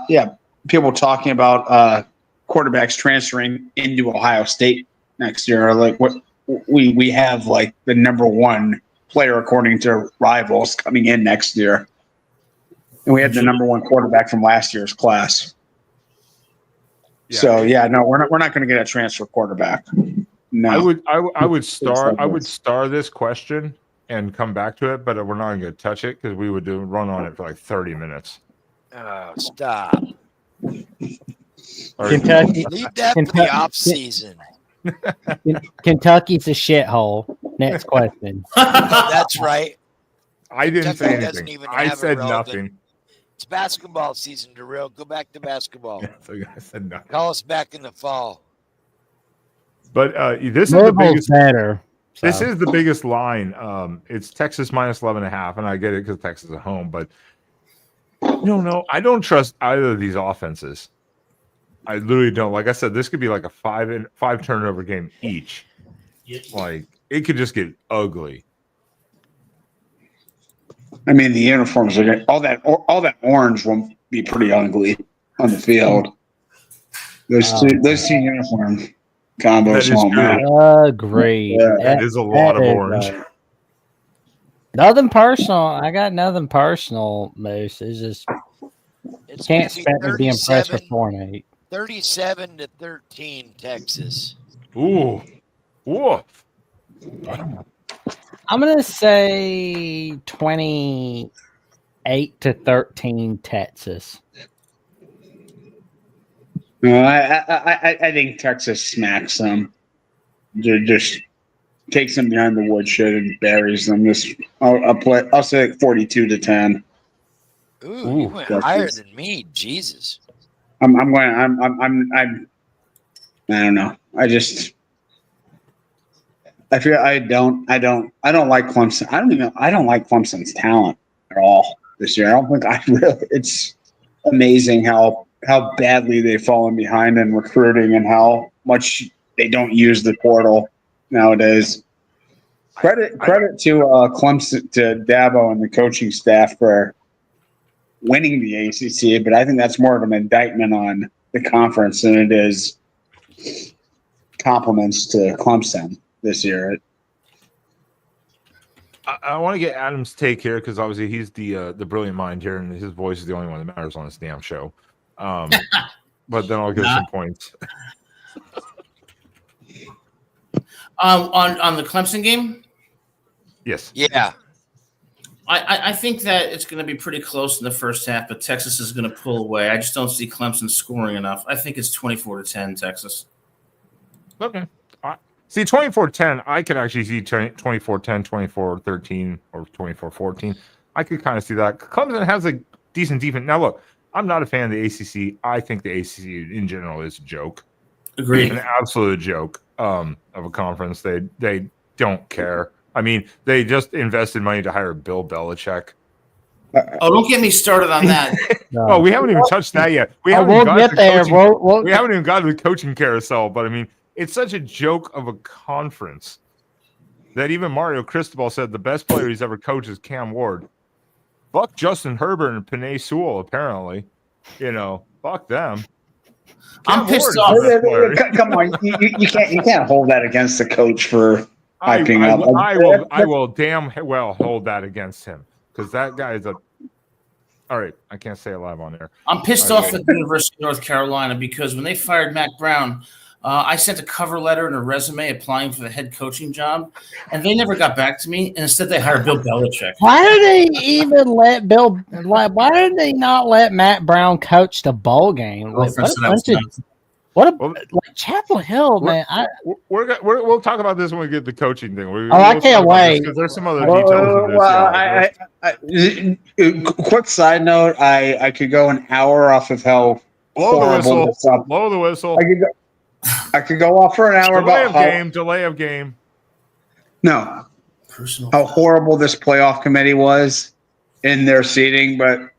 people talking about quarterbacks transferring into Ohio State next year. Like what we have like the number one player according to Rivals coming in next year, and we had the number one quarterback from last year's class. Yeah. So no, we're not going to get a transfer quarterback. No, I would star this question and come back to it, but we're not going to touch it because we would run on it for like 30 minutes. Oh, stop. Kentucky, Leave that for the off season. Kentucky's a shithole. Next question. That's right. I didn't say Kentucky doesn't anything. even I have a said relevant- nothing. It's basketball season, Darrell. Go back to basketball. So I said nothing. Call us back in the fall. But this is the Louisville's biggest. better. So. This is the biggest line. It's Texas minus 11.5, and I get it because Texas is at home. But no, I don't trust either of these offenses. I literally don't. Like I said, this could be like a five turnover game each. Like it could just get ugly. I mean the uniforms are all that orange will be pretty ugly on the field. Those two uniform combos. Agree. That is a lot of orange. Nothing personal. I got nothing personal, Moose. It's just can't expect me to be impressed with 4-8. 37-13, Texas. Ooh. I'm gonna say 28-13, Texas. No, I think Texas smacks them. Just takes them behind the woodshed and buries them. I'll say like 42-10. Ooh, you went higher than me. Jesus. I don't know. I feel I don't like Clemson. I don't like Clemson's talent at all this year. I don't think it's amazing how badly they've fallen behind in recruiting and how much they don't use the portal nowadays. Credit to Clemson, to Dabo and the coaching staff for winning the ACC, but I think that's more of an indictment on the conference than it is compliments to Clemson this year. I want to get Adam's take here because obviously he's the brilliant mind here, and his voice is the only one that matters on this damn show. But then I'll give some points. On the Clemson game? Yes. Yeah. I think that it's going to be pretty close in the first half, but Texas is going to pull away. I just don't see Clemson scoring enough. I think it's 24-10 Texas. Okay. See, 24-10, I could actually see 24-10, 24-13, or 24-14. I could kind of see that. Clemson has a decent defense. Now, look, I'm not a fan of the ACC. I think the ACC in general is a joke. Agreed. An absolute joke of a conference. They don't care. I mean, they just invested money to hire Bill Belichick. Oh, don't get me started on that. No. Oh, we haven't even touched that yet. We haven't we'll get there. We haven't even got to the coaching carousel. But I mean, it's such a joke of a conference that even Mario Cristobal said the best player he's ever coached is Cam Ward. Fuck Justin Herbert and Penei Sewell, apparently. Fuck them. I'm pissed off. Come on, you can't hold that against the coach for hyping up. I will damn well hold that against him because that guy is a. All right, I can't say it live on air. I'm pissed off at the University of North Carolina because when they fired Mac Brown, I sent a cover letter and a resume applying for the head coaching job, and they never got back to me. And instead, they hired Bill Belichick. Why did they even let why did they not let Matt Brown coach the bowl game? Like, Chapel Hill, man. We'll talk about this when we get the coaching thing. I can't wait because there's some other details. Quick side note: I could go an hour off of how blow the whistle. I could go off for an hour delay of game. No, how horrible this playoff committee was in their seating, but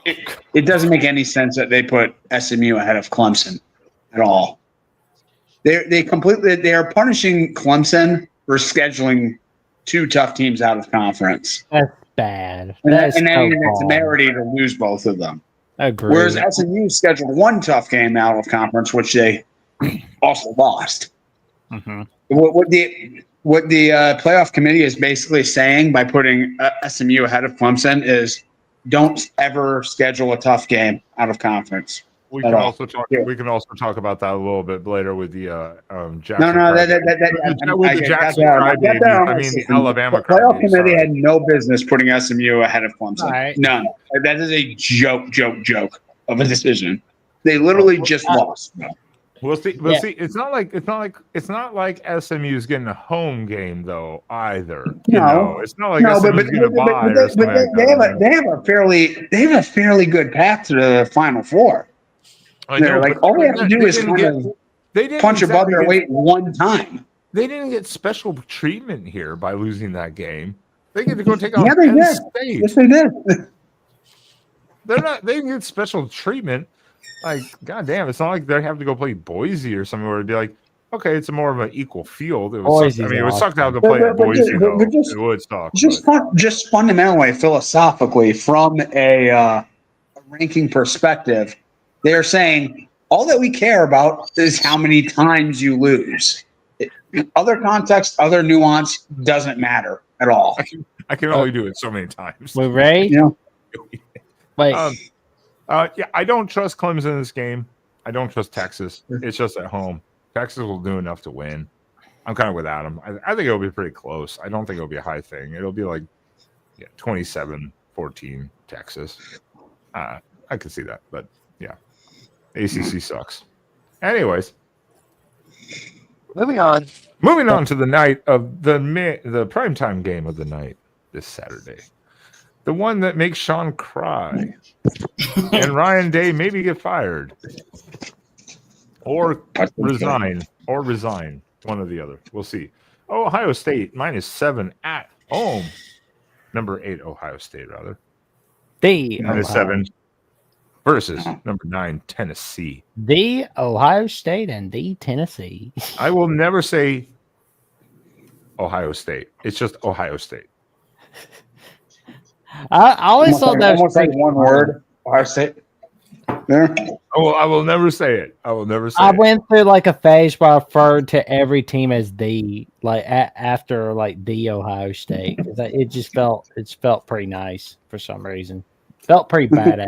it doesn't make any sense that they put SMU ahead of Clemson at all. They are punishing Clemson for scheduling two tough teams out of conference. bad. And, That is and then so even the bad. temerity to lose both of them. Agreed. Whereas SMU scheduled one tough game out of conference, which they also lost. Mhm. What the playoff committee is basically saying by putting SMU ahead of Clemson is don't ever schedule a tough game out of conference. We at can all. also talk. Yeah. We can also talk about that a little bit later with the Jackson. No, with the Jackson crybabies. I mean, the Alabama playoff crybabies. committee Sorry. had no business putting SMU ahead of Clemson. All right. None. That is a joke of a decision. They literally just lost. We'll see. Yeah. See. It's not like SMU's getting a home game though either. No. It's not like SMU's getting a bye or something like that. they have a fairly good path to the Final Four. I know, Like but all they have to do is they didn't punch above exactly their get- weight one time. They didn't get special treatment here by losing that game. They get to go take on Yeah, they Penn did. State. Yes, they did. They didn't get special treatment. Like, goddamn, it's not like they have to go play Boise or somewhere where it'd be like, okay, it's more of an equal field. It would suck. I mean, it would suck to have to play at Boise, though. It would suck. Just fundamentally, philosophically, from a ranking perspective, they are saying all that we care about is how many times you lose. Other context, other nuance doesn't matter at all. I can only do it so many times. We ready? You know? Wait. Yeah, I don't trust Clemson in this game. I don't trust Texas. It's just at home. Texas will do enough to win. I'm kind of with Adam. I think it'll be pretty close. I don't think it'll be a high thing. It'll be like 27-14 Texas. I can see that, but yeah, ACC sucks. Anyways, Moving on to the night of the primetime game of the night this Saturday. The one that makes Sean cry and Ryan Day maybe get fired or resign. One or the other. We'll see. Ohio State -7 at home. Number 8 Ohio State, rather. The -7 versus number 9 Tennessee. The Ohio State and the Tennessee. I will never say Ohio State. It's just Ohio State. I always thought that was almost like pretty one fun. word. Ohio State. There. I will never say it. I will never say I it. went through like a phase where I referred to every team as the, like after like the Ohio State. 'Cause it just felt pretty nice for some reason. Felt pretty badass.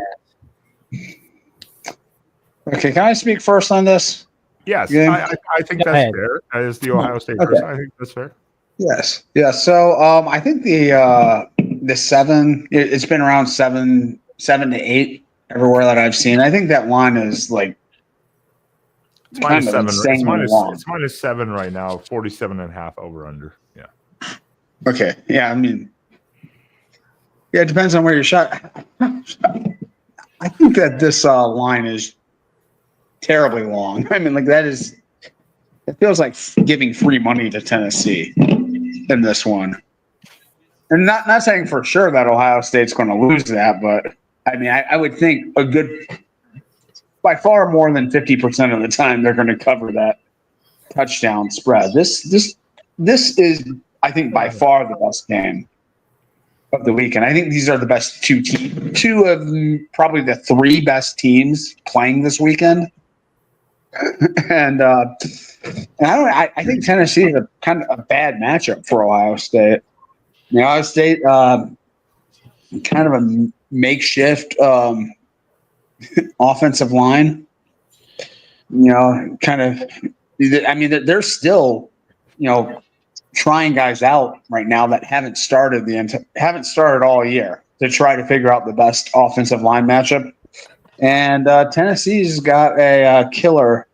Okay, can I speak first on this? Yes, Yeah. I think Go that's ahead. fair. As the Ohio State Okay. person, I think that's fair. Yes. Yeah. So I think the 7, it's been around 7 to 8 everywhere that I've seen. I think that line is like It's minus kind of 7. insane It's minus 7 right now. 47.5 over under. Yeah. Okay. Yeah. I mean, yeah, it depends on where you're shot. I think that this line is terribly long. I mean, like it feels like giving free money to Tennessee in this one. And not saying for sure that Ohio State's going to lose that, but I mean, I would think by far more than 50% of the time they're going to cover that touchdown spread. This is, I think, by far the best game of the weekend. I think these are the best two of probably the 3 best teams playing this weekend. And I think Tennessee is a kind of a bad matchup for Ohio State. Ohio State, kind of a makeshift offensive line. Kind of. I mean, they're still, trying guys out right now that haven't started all year to try to figure out the best offensive line matchup. And Tennessee's got a killer.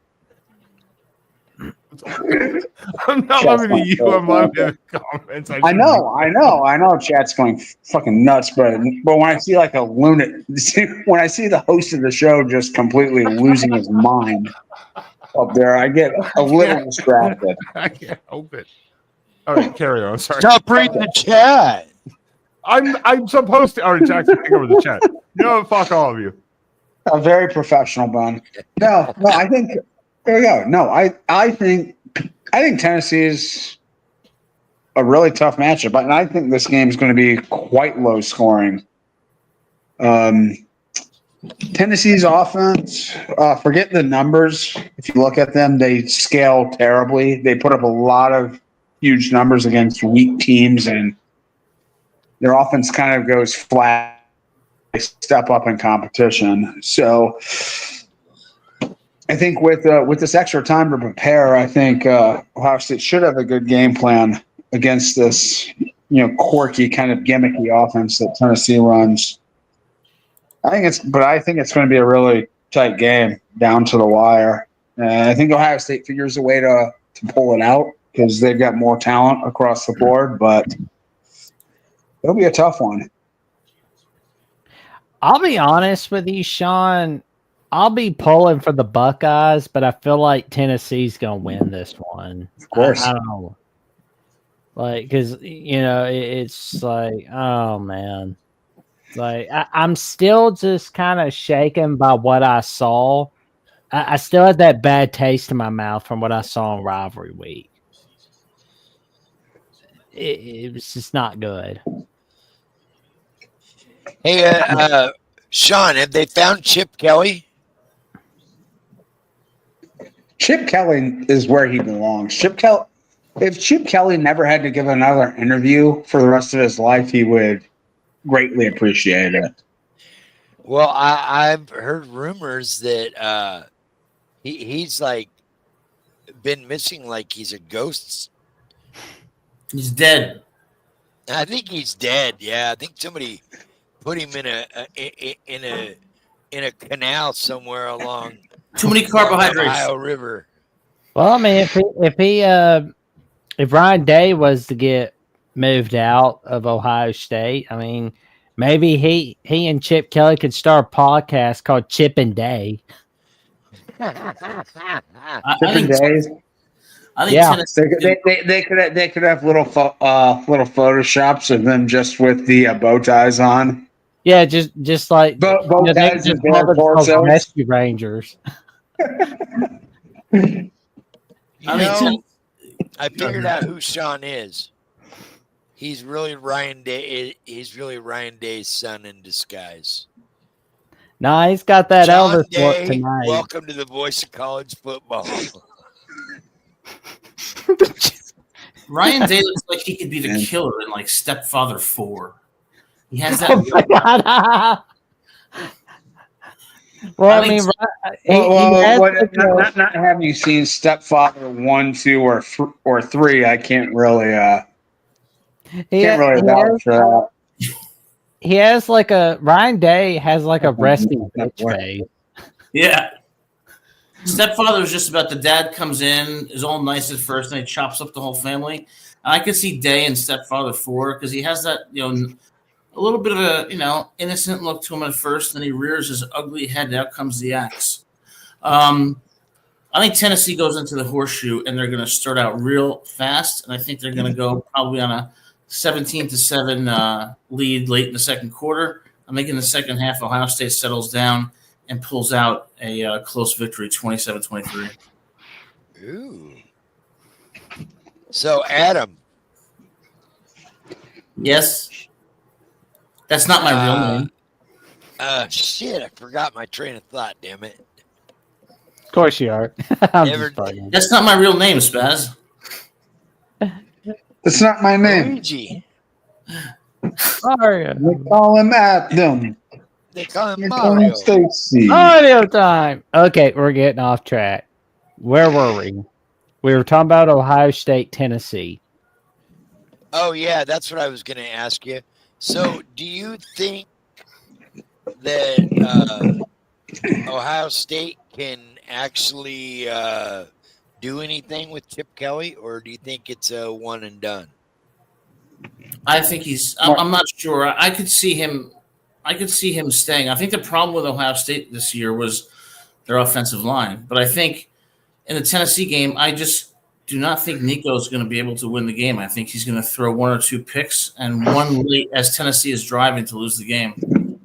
I'm not limiting you. I'm limiting the comments. I know. Chat's going fucking nuts, but when I see like a lunatic, when I see the host of the show just completely losing his mind up there, I get a little distracted. I can't help it. All right, carry on. Sorry. Stop reading the chat. I'm supposed to. All right, Jackson, take over the chat. Fuck all of you. A very professional, Bun. No, I think there we go. No, I think Tennessee is a really tough matchup. And I think this game is going to be quite low scoring. Tennessee's offense, forget the numbers. If you look at them, they scale terribly. They put up a lot of huge numbers against weak teams, and their offense kind of goes flat. They step up in competition. So I think with this extra time to prepare, I think Ohio State should have a good game plan against this, quirky kind of gimmicky offense that Tennessee runs. I think it's going to be a really tight game down to the wire. I think Ohio State figures a way to pull it out because they've got more talent across the board, but it'll be a tough one. I'll be honest with you, Sean. I'll be pulling for the Buckeyes, but I feel like Tennessee's going to win this one. Of course. I don't know. Because, it's like, oh, man. Like, I'm still just kind of shaken by what I saw. I still had that bad taste in my mouth from what I saw on Rivalry Week. It was just not good. Hey, Sean, have they found Chip Kelly? Chip Kelly is where he belongs. If Chip Kelly never had to give another interview for the rest of his life, he would greatly appreciate it. Well, I've heard rumors that he's like been missing, like he's a ghost. He's dead. I think he's dead. Yeah, I think somebody put him in a canal somewhere along Too many carbohydrates. the Ohio River. Well, I mean, if Ryan Day was to get moved out of Ohio State, I mean, maybe he and Chip Kelly could start a podcast called Chip and Day. I Different think days. Yeah. Tennessee, They could have little photoshops of them just with the bow ties on. Yeah, just like Bow they ties just and bare call themselves torsos. Rescue Rangers. I figured out who Sean is. He's really Ryan Day. He's really Ryan Day's son in disguise. Nah, he's got that John Elvis look Day, tonight. welcome to the voice of college football. Ryan Day looks like he could be the killer in like Stepfather 4. He has that. Oh my God. Well, I mean, not having seen Stepfather 1, 2, or 3, I can't really vouch for that. he has like Ryan Day has like a resting bitch face. Yeah. Stepfather is just about the dad comes in, is all nice at first, and he chops up the whole family. And I could see Day in Stepfather 4 because he has that, a little bit of a, innocent look to him at first, then he rears his ugly head, out comes the axe. I think Tennessee goes into the horseshoe, and they're going to start out real fast, and I think they're going to go probably on a 17-7 lead late in the second quarter. I'm thinking the second half, Ohio State settles down and pulls out a close victory, 27-23. Ooh. So, Adam. Yes. That's not my real name. Shit, I forgot my train of thought, damn it. Of course you are. That's not my real name, Spaz. That's not my name. Luigi. Mario. They call him Adam. They call him They call Mario. him Stacy. Audio time. Okay, we're getting off track. Where were we? We were talking about Ohio State, Tennessee. Oh, yeah, that's what I was going to ask you. So, do you think that Ohio State can actually do anything with Chip Kelly, or do you think it's a one and done? I think I'm not sure. I could see him staying. I think the problem with Ohio State this year was their offensive line. But I think in the Tennessee game, I just do not think Nico's going to be able to win the game. I think he's going to throw one or two picks and one late as Tennessee is driving to lose the game.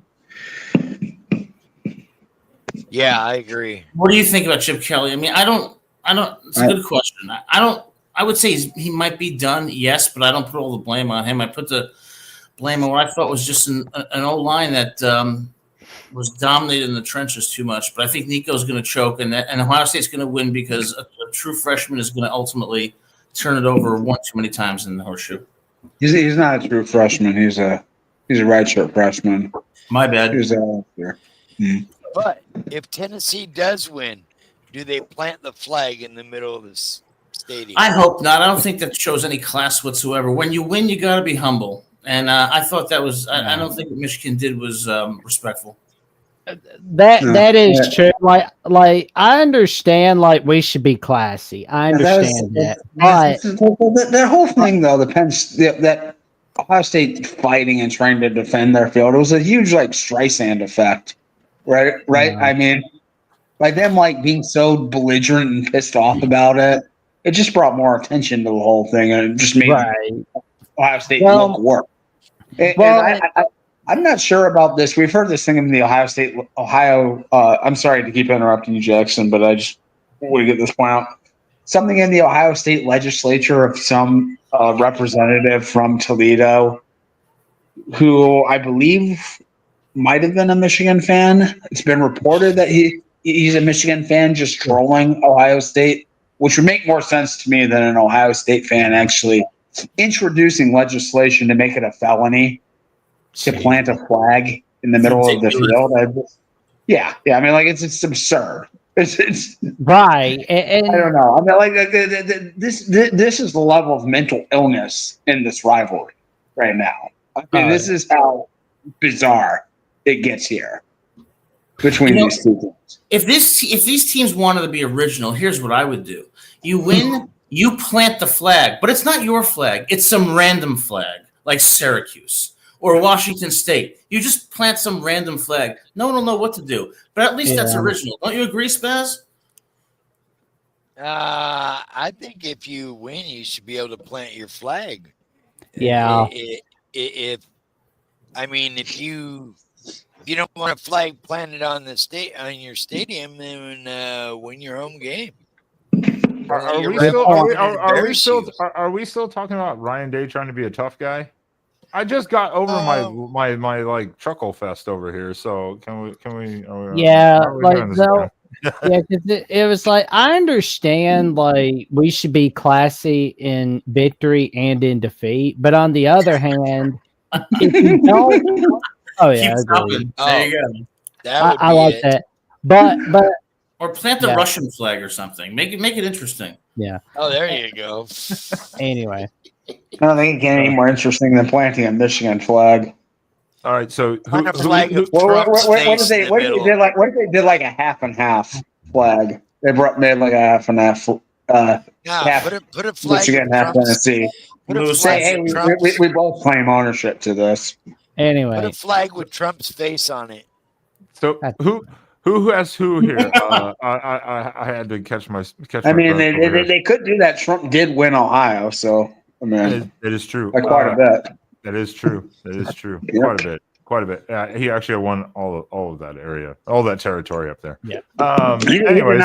Yeah, I agree. What do you think about Chip Kelly? I mean, I don't. It's a good question. I don't I would say he might be done, yes, but I don't put all the blame on him. I put the blame on what I thought was just an O-line that was dominated in the trenches too much. But I think Nico's going to choke, and Ohio State's going to win because a true freshman is going to ultimately turn it over one too many times in the horseshoe. He's not a true freshman. He's a redshirt freshman. My bad. But if Tennessee does win, do they plant the flag in the middle of this stadium? I hope not. I don't think that shows any class whatsoever. When you win, you got to be humble. And I thought that was. I don't think what Michigan did was respectful. That is true. Like I understand. Like we should be classy. I understand that. But that whole thing, though, that Ohio State fighting and trying to defend their field, it was a huge like Streisand effect, right? Right. Yeah. I mean, like them like being so belligerent and pissed off about it. It just brought more attention to the whole thing, and it just made Ohio State look worse. I'm not sure about this. We've heard this thing in the I'm sorry to keep interrupting you, Jackson, but I just want to get this point out. Something in the Ohio State legislature of some representative from Toledo who I believe might have been a Michigan fan. It's been reported that he's a Michigan fan just trolling Ohio State, which would make more sense to me than an Ohio State fan actually introducing legislation to make it a felony to plant a flag in the middle of the field. I mean, like it's absurd. It's right. And I don't know. I mean, like this is the level of mental illness in this rivalry right now. I mean, this is how bizarre it gets here between these two teams. If these teams wanted to be original, here's what I would do. You win, you plant the flag, but it's not your flag. It's some random flag like Syracuse or Washington State. You just plant some random flag. No one will know what to do, but at least that's original. Don't you agree, Spaz? I think if you win, you should be able to plant your flag. Yeah. If you don't want a flag planted on your stadium, then win your home game. Are we still talking about Ryan Day trying to be a tough guy? I just got over my like chuckle fest over here. So can we? It was like I understand like we should be classy in victory and in defeat, but on the other hand, if you don't, there you go. I like that, but or plant the Russian flag or something. Make it interesting. Yeah. Oh, there you go. Anyway. I don't think it get any more interesting than planting a Michigan flag. All right, so what if they did like a half and half flag? They made like a half and half. Put a flag. Michigan, half Tennessee. We both claim ownership to this. Anyway, put a flag with Trump's face on it. So who has who here? I had to catch my. I mean, they could do that. Trump did win Ohio, so. I mean, that is true. Quite a bit. That is true. Yep. Quite a bit. He actually won all of that area, all that territory up there. Yeah. Anyways,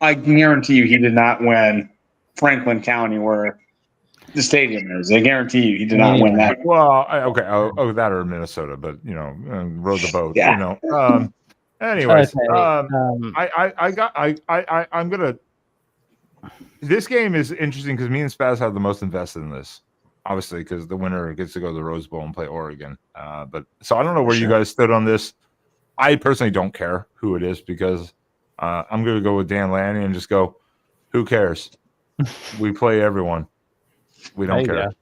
I guarantee you, he did not win Franklin County, where the stadium is. I guarantee you, he did not win that. Well, that or Minnesota, but rode the boat. Yeah. Anyways, I'm gonna. This game is interesting because me and Spaz have the most invested in this, obviously, because the winner gets to go to the Rose Bowl and play Oregon. So I don't know where you guys stood on this. I personally don't care who it is because I'm going to go with Dan Lanning and just go, who cares? We play everyone. We don't care. Go.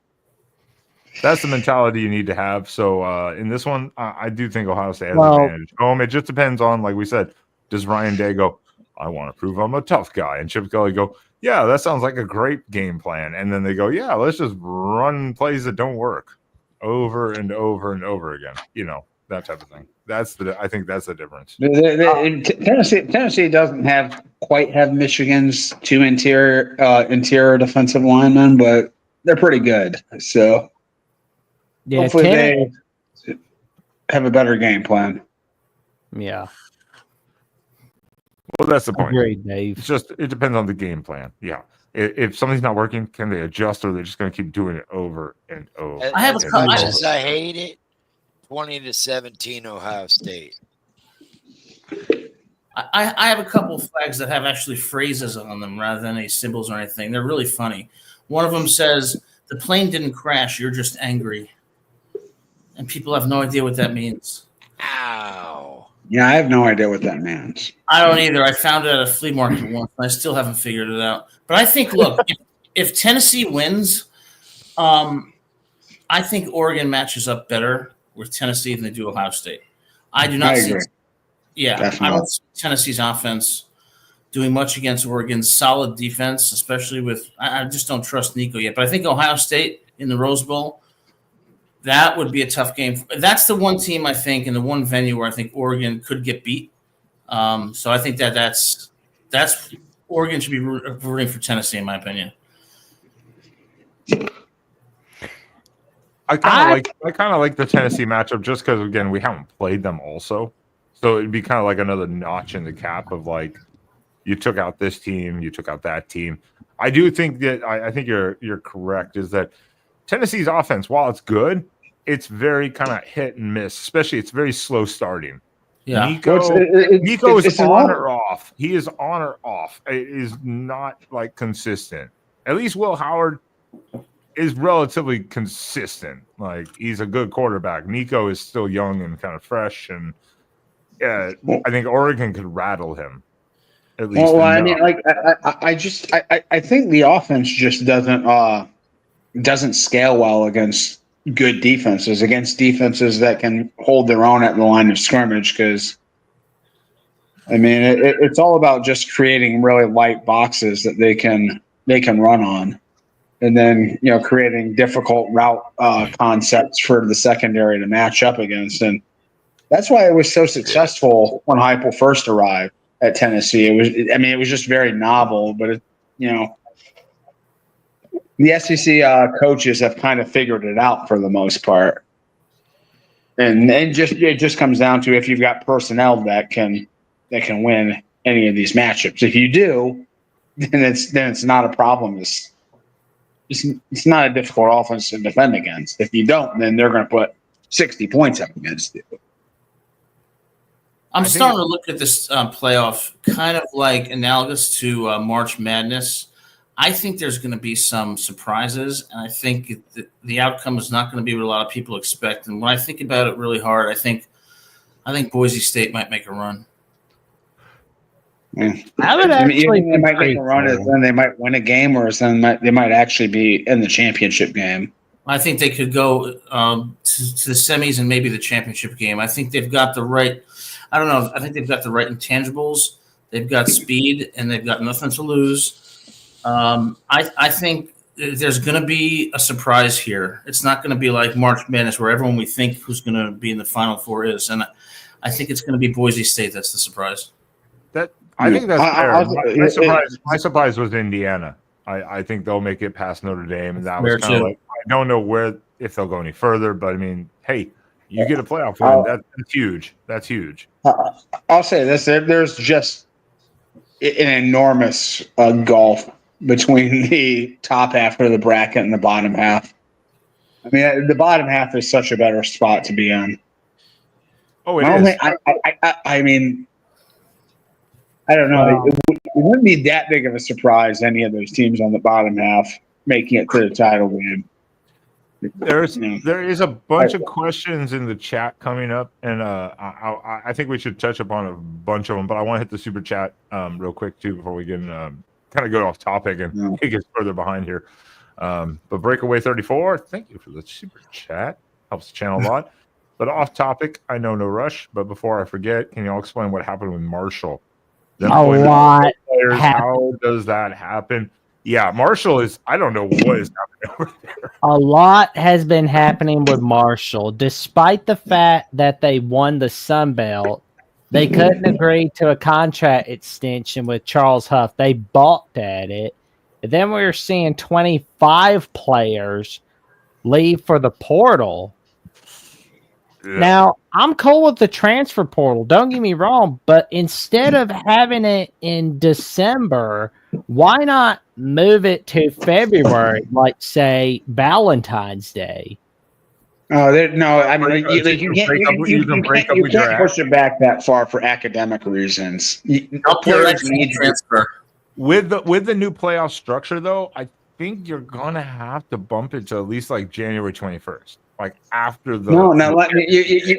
That's the mentality you need to have. So in this one, I do think Ohio State has an advantage. It just depends on, like we said, does Ryan Day go, I want to prove I'm a tough guy? And Chip Kelly go, yeah, that sounds like a great game plan. And then they go, yeah, let's just run plays that don't work over and over and over again. That type of thing. I think that's the difference. Tennessee doesn't quite have Michigan's two interior defensive linemen, but they're pretty good. So hopefully they have a better game plan. Yeah. Well, that's the point. Great, Dave. It depends on the game plan. Yeah. If something's not working, can they adjust, or they're just going to keep doing it over and over? As much as I hate it, 20-17 Ohio State. I have a couple of flags that have actually phrases on them rather than any symbols or anything. They're really funny. One of them says, "The plane didn't crash. You're just angry." And people have no idea what that means. Ow. Yeah, I have no idea what that means. I don't either. I found it at a flea market once, and I still haven't figured it out. But I think, look, if Tennessee wins, I think Oregon matches up better with Tennessee than they do Ohio State. I do not see. Yeah, definitely. I don't see Tennessee's offense doing much against Oregon's solid defense, especially with. I just don't trust Nico yet. But I think Ohio State in the Rose Bowl, that would be a tough game. That's the one team I think, and the one venue where I think Oregon could get beat. So I think that's Oregon should be rooting for Tennessee, in my opinion. I kind of like the Tennessee matchup just because, again, we haven't played them also, so it'd be kind of like another notch in the cap of like you took out this team, you took out that team. I do think that I think you're correct. Is that Tennessee's offense, while it's good, it's very kind of hit and miss. Especially, it's very slow starting. Yeah, Nico is on or off. He is on or off. It is not like consistent. At least Will Howard is relatively consistent. Like, he's a good quarterback. Nico is still young and kind of fresh, and I think Oregon could rattle him. At least. Well, I mean, like I think the offense just doesn't scale well against good defenses, against defenses that can hold their own at the line of scrimmage. Because, I mean, it's all about just creating really light boxes that they can run on, and then creating difficult route concepts for the secondary to match up against. And that's why it was so successful when Heupel first arrived at Tennessee. It was just very novel, but the SEC coaches have kind of figured it out for the most part, and it just comes down to if you've got personnel that can win any of these matchups. If you do, then it's not a problem. It's not a difficult offense to defend against. If you don't, then they're going to put 60 points up against you. I'm starting to look at this playoff kind of like analogous to March Madness. I think there's going to be some surprises, and I think the outcome is not going to be what a lot of people expect. And when I think about it really hard, I think Boise State might make a run. Yeah. They might make a run, as then they might win a game, or as then they might actually be in the championship game. I think they could go to the semis and maybe the championship game. I think they've got the right. I don't know. I think they've got the right intangibles. They've got speed, and they've got nothing to lose. I think there's going to be a surprise here. It's not going to be like March Madness where everyone we think who's going to be in the Final Four is. And I think it's going to be Boise State that's the surprise. I think that's fair. My surprise was Indiana. I think they'll make it past Notre Dame. And that was kind of like, I don't know if they'll go any further, but I mean, hey, you get a playoff win. That's huge. That's huge. I'll say this. There's just an enormous gulf between the top half of the bracket and the bottom half. I mean, the bottom half is such a better spot to be in. Oh, it is. I mean, I don't know. It wouldn't be that big of a surprise, any of those teams on the bottom half making it to the title game. There is a bunch of questions in the chat coming up, and I think we should touch upon a bunch of them, but I want to hit the super chat real quick, too, before we get kind of go off topic and it gets further behind here. But Breakaway 34, thank you for the super chat. Helps the channel a lot. But off topic, I know no rush. But before I forget, can you all explain what happened with Marshall? A lot. How does that happen? Yeah, Marshall I don't know what is happening over there. A lot has been happening with Marshall. Despite the fact that they won the Sun Belt, they couldn't agree to a contract extension with Charles Huff. They balked at it. And then we were seeing 25 players leave for the portal. Yeah. Now, I'm cool with the transfer portal. Don't get me wrong. But instead of having it in December Why not move it to February, like say Valentine's Day? No, I mean, you your can't push it back that far for academic reasons. Help your Players need to transfer. With the new playoff structure, though, I think you're gonna have to bump it to at least like January 21st, like after the.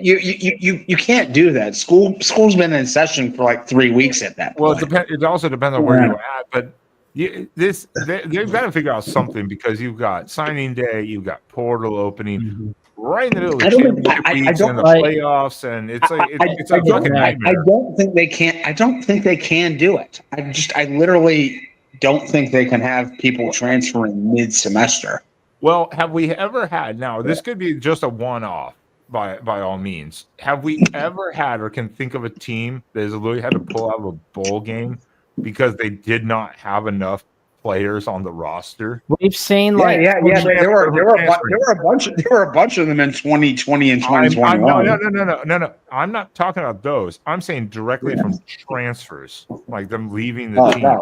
You can't do that. School's been in session for like 3 weeks at that point. Well, it also depends on where you're at, but they've got to figure out something because you've got signing day, you've got portal opening. Right in the middle of the championship weeks and the playoffs, and it's like it's a fucking nightmare. I don't think they can. I don't think they can do it. I literally don't think they can have people transferring mid-semester. Well, have we ever had? Now, this could be just a one-off by all means. Have we ever had or can think of a team that has literally had to pull out of a bowl game because they did not have enough players on the roster? We've seen there were a bunch of them in 2020 and 2021. No. I'm not talking about those. I'm saying directly from transfers, like them leaving the team.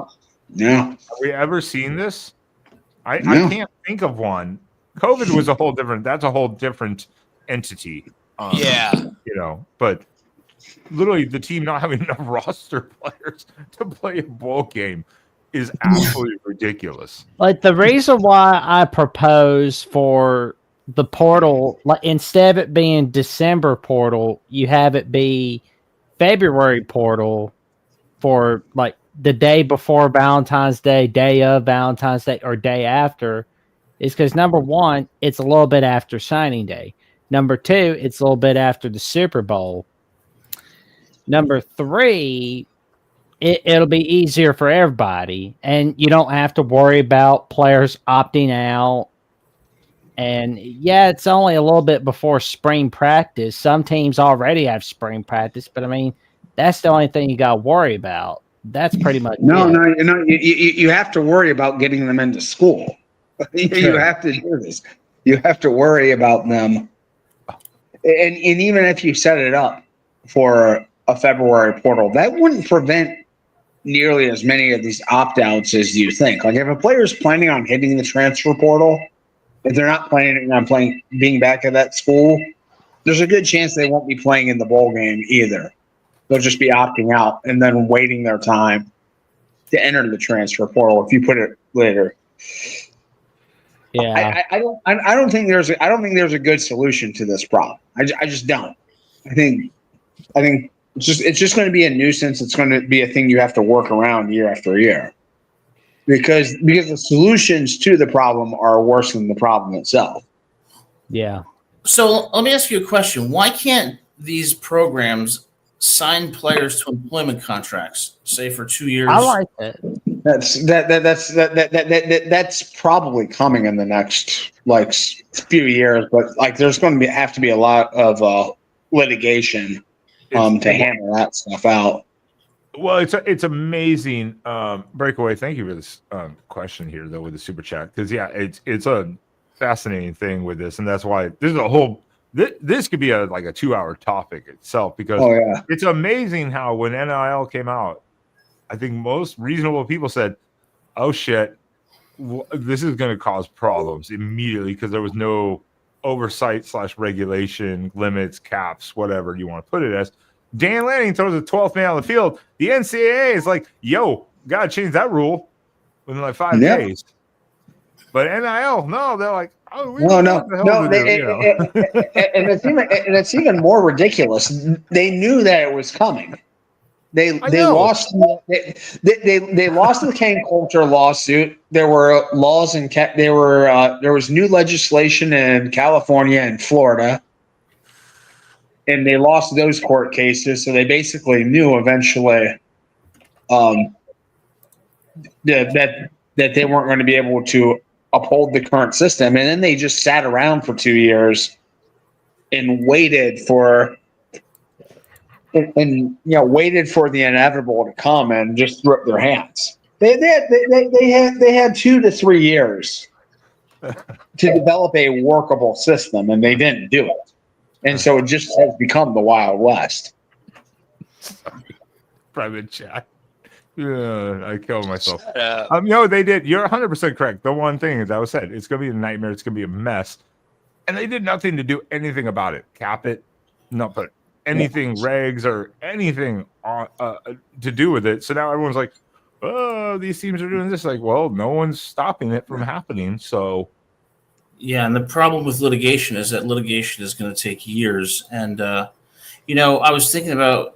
Yeah. Have we ever seen this? I can't think of one. COVID was that's a whole different entity. But literally the team not having enough roster players to play a bowl game is absolutely ridiculous. Like the reason why I propose for the portal, like instead of it being December portal, you have it be February portal for like the day before Valentine's Day, day of Valentine's Day, or day after, is because number one, it's a little bit after signing day. Number two, it's a little bit after the Super Bowl. Number three, it'll be easier for everybody, and you don't have to worry about players opting out. And yeah, it's only a little bit before spring practice. Some teams already have spring practice, but I mean, that's the only thing you got to worry about. That's pretty much you have to worry about getting them into school. You have to do this. You have to worry about them. And even if you set it up for a February portal, that wouldn't prevent nearly as many of these opt-outs as you think. Like if a player's planning on hitting the transfer portal, if they're not planning on being back at that school, there's a good chance they won't be playing in the bowl game either. They'll just be opting out and then waiting their time to enter the transfer portal if you put it later. Yeah, I don't think there's a good solution to this problem. I just don't. I think it's just going to be a nuisance. It's going to be a thing you have to work around year after year, because the solutions to the problem are worse than the problem itself. Yeah. So let me ask you a question. Why can't these programs sign players to employment contracts, say for 2 years? I like that. That's probably coming in the next few years, but there's going to have to be a lot of litigation to hammer that stuff out. Well, it's amazing. Breakaway, thank you for this question here though with the super chat, because it's a fascinating thing with this, and that's why this is a whole. This could be a 2-hour topic itself, because it's amazing how when NIL came out, I think most reasonable people said, "Oh shit, this is going to cause problems immediately," because there was no oversight / regulation, limits, caps, whatever you want to put it as. Dan Lanning throws a 12th man on the field. The NCAA is like, "Yo, gotta change that rule within 5 days." But NIL, no, they're like, "Oh, no. And it's even more ridiculous. They knew that it was coming. They lost. They lost the cane culture lawsuit. There were laws in there was new legislation in California and Florida, and they lost those court cases. So they basically knew eventually that they weren't going to be able to uphold the current system, and then they just sat around for 2 years and waited for the inevitable to come and just throw up their hands. They had 2 to 3 years to develop a workable system, and they didn't do it, and so it just has become the Wild West. Private chat. Yeah, I killed myself. Shut up. No, they did. You're 100% correct. The one thing that was said, it's going to be a nightmare. It's going to be a mess. And they did nothing to do anything about it. Cap it, not put anything, regs or anything on, to do with it. So now everyone's like, oh, these teams are doing this. Like, well, no one's stopping it from happening. So, Yeah, and the problem with litigation is that litigation is going to take years. And, you know, I was thinking about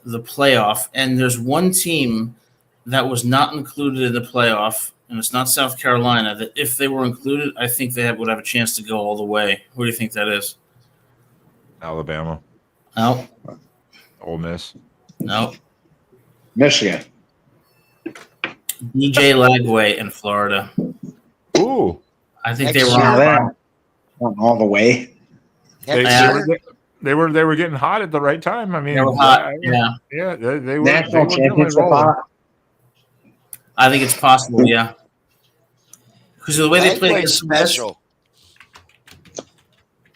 the playoff, and there's one team that was not included in the playoff, and it's not South Carolina, that if they were included, I think they would have a chance to go all the way. Who do you think that is? Alabama, No. Ole Miss. No. Michigan. DJ Lagway in Florida. Ooh. I think they Next were year. on Yeah, they're all the way. They were getting hot at the right time. I mean, They were hot. Yeah. Yeah, they were. National they were championship rolling. hot. I think it's possible, yeah. Because of the way they played Lagway's against the West, special.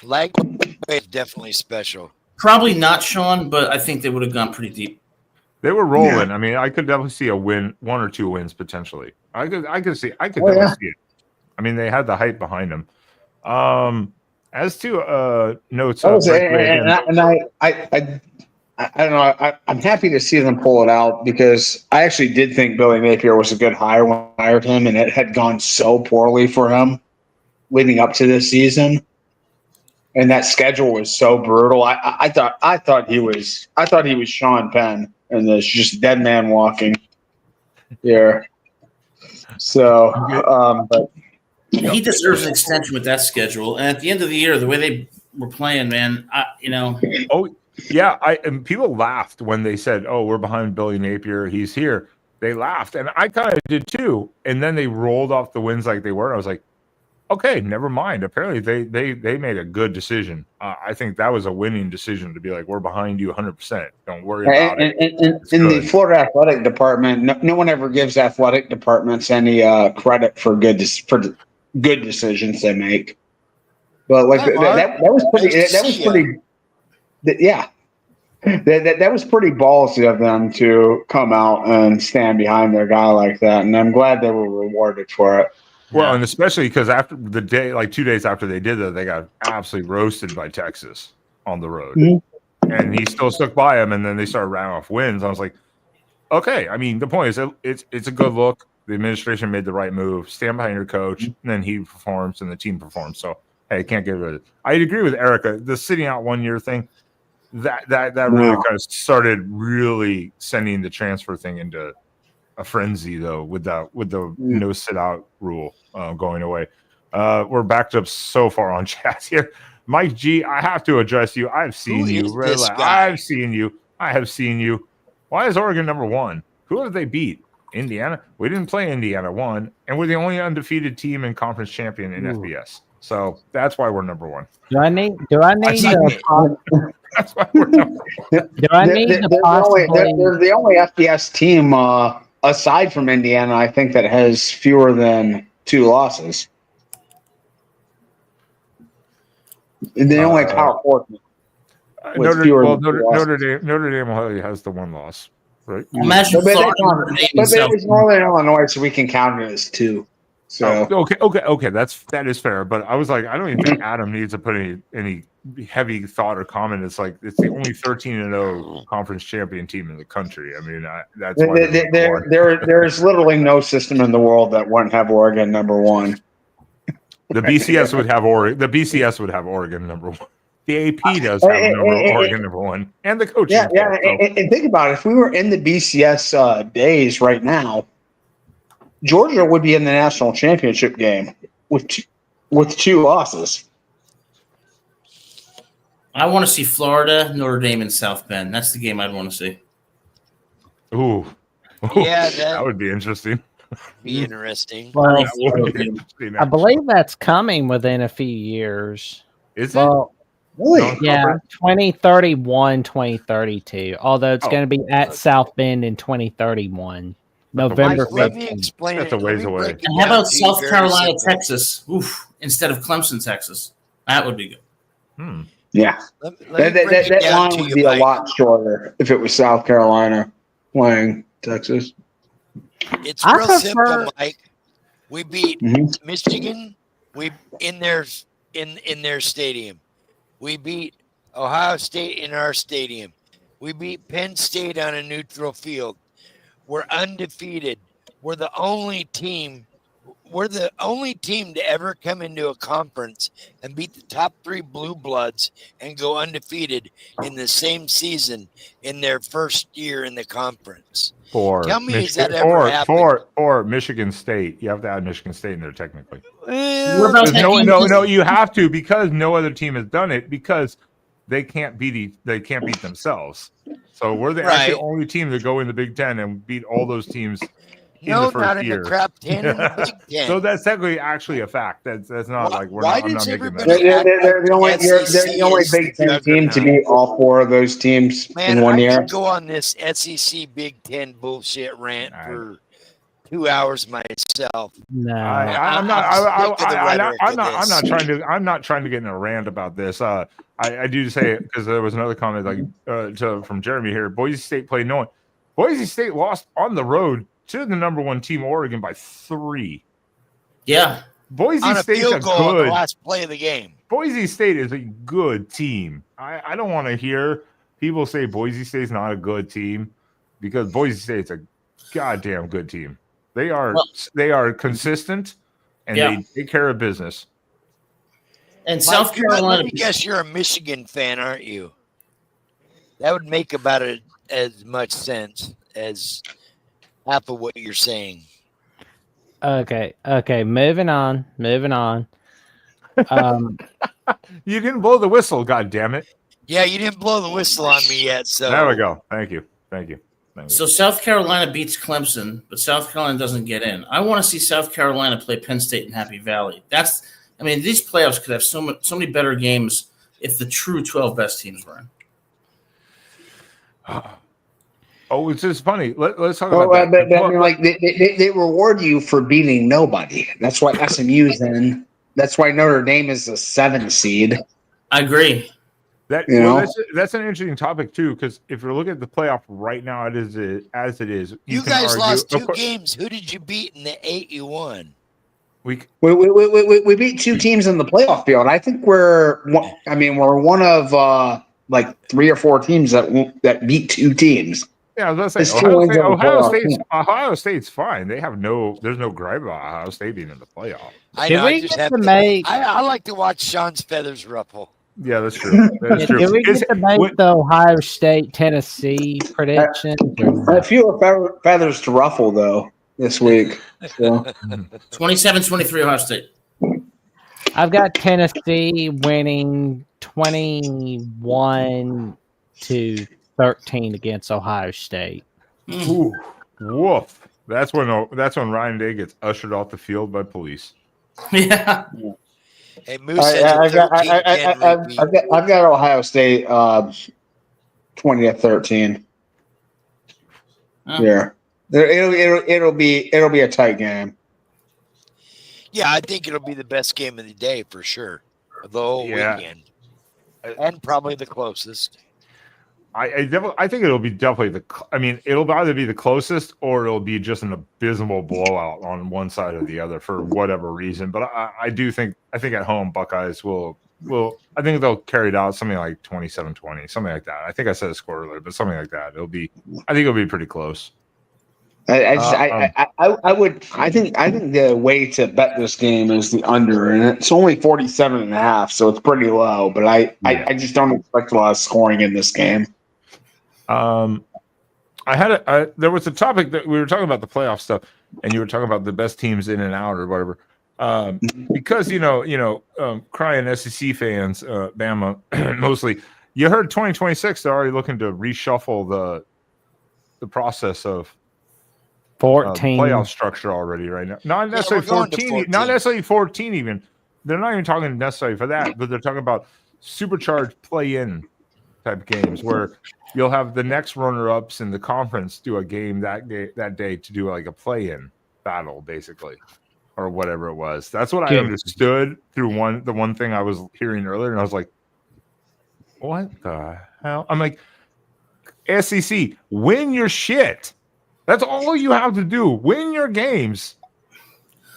Lagway is definitely special. probably not Sean, but I think they would have gone pretty deep. They were rolling. Yeah. I mean, I could definitely see a win, 1 or 2 wins potentially. I could definitely yeah. see it. I mean, they had the hype behind them. As to notes, I don't know. I'm happy to see them pull it out because I actually did think Billy Napier was a good hire when I hired him, and it had gone so poorly for him leading up to this season, and that schedule was so brutal. I thought he was Sean Penn, and this just dead man walking here. So, but He deserves an extension with that schedule. And at the end of the year, the way they were playing, man, Oh yeah, and people laughed when they said, "Oh, we're behind Billy Napier. He's here." They laughed, and I kind of did too. And then they rolled off the wins like they were. I was like, "Okay, never mind." Apparently, they made a good decision. I think that was a winning decision to be like, "We're behind you 100%. Don't worry about it." In the Florida athletic department, no one ever gives athletic departments any credit for good decisions they make. But like that was pretty. Yeah, that was pretty ballsy of them to come out and stand behind their guy like that, and I'm glad they were rewarded for it. Well, and especially because after the day, like 2 days after they did that, they got absolutely roasted by Texas on the road, and he still stuck by them. And then they started rounding off wins. I was like, okay. I mean, the point is, it's a good look. The administration made the right move. Stand behind your coach, and then he performs, and the team performs. So, hey, can't get rid of it. I agree with Erica. The sitting out 1 year thing, that really kind of started really sending the transfer thing into a frenzy, though, with the no sit out rule going away. We're backed up so far on chat here. Mike G, I have to address you. I've seen you. I've seen you. I have seen you. Why is Oregon number 1? Who have they beat? Indiana. We didn't play Indiana 1, and we're the only undefeated team and conference champion in FBS. So that's why we're number 1. Do I need That's why we're number 1. They're the only FBS team aside from Indiana, I think, that has fewer than 2 losses. And the only Power 4 team. Notre Dame has the 1 loss, right? imagine But Florida, it was Northern Illinois, so we can count it as 2. So Okay. That is fair. But I was like, I don't even think Adam needs to put any heavy thought or comment. It's like it's the only 13-0 conference champion team in the country. I mean, that's why there is literally no system in the world that wouldn't have Oregon number 1. The BCS would have Oregon. The BCS would have Oregon number 1. The AP does have Oregon number 1, and the coaching. Yeah. And think about it. If we were in the BCS days right now, Georgia would be in the national championship game with 2 losses. I want to see Florida, Notre Dame, and South Bend. That's the game I'd want to see. Ooh. Yeah, that would be interesting. Be interesting. Well, That would be interesting, I believe that's coming within a few years. Is it? Well, Really? yeah, 2031, 2032. Although it's going to be at South Bend in 2031. November Mike, let me 15th. explain That's it. a ways Let me away. break it And how down about to you South very Carolina, simple. Texas? Oof, instead of Clemson, Texas. That would be good. Yeah. Let me break it That down line to would you, be a Mike. lot shorter if it was South Carolina playing Texas. It's I real prefer- simple, Mike. We beat Mhm. Michigan. We in their stadium. We beat Ohio State in our stadium. We beat Penn State on a neutral field. We're undefeated. We're the only team. We're the only team to ever come into a conference and beat the top 3 blue bloods and go undefeated in the same season in their first year in the conference. Tell me, has that ever happened? For Michigan State. You have to add Michigan State in there technically. What about No, you have to, because no other team has done it, because they can't beat themselves. So we're the actually Right. only team to go in the Big Ten and beat all those teams in No, the first not year. in the crap 10 in the Big 10. So that's technically actually a fact. That's not like we're why not. I'm does not making that everybody up. They're the only Big Ten team to beat all 4 of those teams Man, in one I year. could go on this SEC Big 10 bullshit rant for 2 hours myself. No. I'm not trying to get in a rant about this. I do say it because there was another comment from Jeremy here. Boise State played no one. Boise State lost on the road to the number 1 team, Oregon, by 3. Yeah. Boise On a State's field goal on good. the last play of the game. Boise State is a good team. I don't want to hear people say Boise State's not a good team, because Boise State's a goddamn good team. They are consistent, and they take care of business. And South Carolina. Let me guess, you're a Michigan fan, aren't you? That would make about as much sense as half of what you're saying. Okay. Moving on. You didn't blow the whistle, God damn it! Yeah, you didn't blow the whistle on me yet. So there we go. Thank you. So South Carolina beats Clemson, but South Carolina doesn't get in. I want to see South Carolina play Penn State in Happy Valley. These playoffs could have so many better games if the true 12 best teams were in. Oh, it's just funny. Let's talk about that. They reward you for beating nobody. That's why SMU's in. That's why Notre Dame is a 7 seed. I agree. That's an interesting topic too, because if you're looking at the playoff right now, as it is, you guys lost 2 games. Who did you beat in the 8 you won? We beat 2 teams in the playoff field. I think we're one of 3 or 4 teams that beat 2 teams. Yeah, I was going to say Ohio State's fine. There's no gripe about Ohio State being in the playoff. I like to watch Sean's feathers ruffle. Yeah, that's true. Did we get to make the Ohio State Tennessee prediction? A few feathers to ruffle though this week. So. 27-23 Ohio State. I've got Tennessee winning 21-13 against Ohio State. Ooh, woof! That's when Ryan Day gets ushered off the field by police. Yeah. Hey, Moose I've got Ohio State 20-13. Yeah, it'll be a tight game. Yeah, I think it'll be the best game of the day for sure, the whole weekend, and probably the closest. I think it'll be definitely it'll either be the closest or it'll be just an abysmal blowout on one side or the other for whatever reason. But I think at home Buckeyes will I think they'll carry it out something like 27-20, something like that. I think I said a score earlier, but something like that. I think it'll be pretty close. I think the way to bet this game is the under, and it's only 47.5, so it's pretty low. But I just don't expect a lot of scoring in this game. There was a topic that we were talking about the playoff stuff, and you were talking about the best teams in and out or whatever. Because crying SEC fans, Bama mostly. You heard 2026 they're already looking to reshuffle the process of 14 playoff structure already right now. Not necessarily 14, not necessarily 14 even. They're not even talking necessarily for that, but they're talking about supercharged play-in type games where you'll have the next runner-ups in the conference do a game that day to do like a play-in battle, basically, or whatever it was. That's what I understood through the one thing I was hearing earlier, and I was like, "What the hell?" I'm like, "SEC, win your shit." That's all you have to do. Win your games.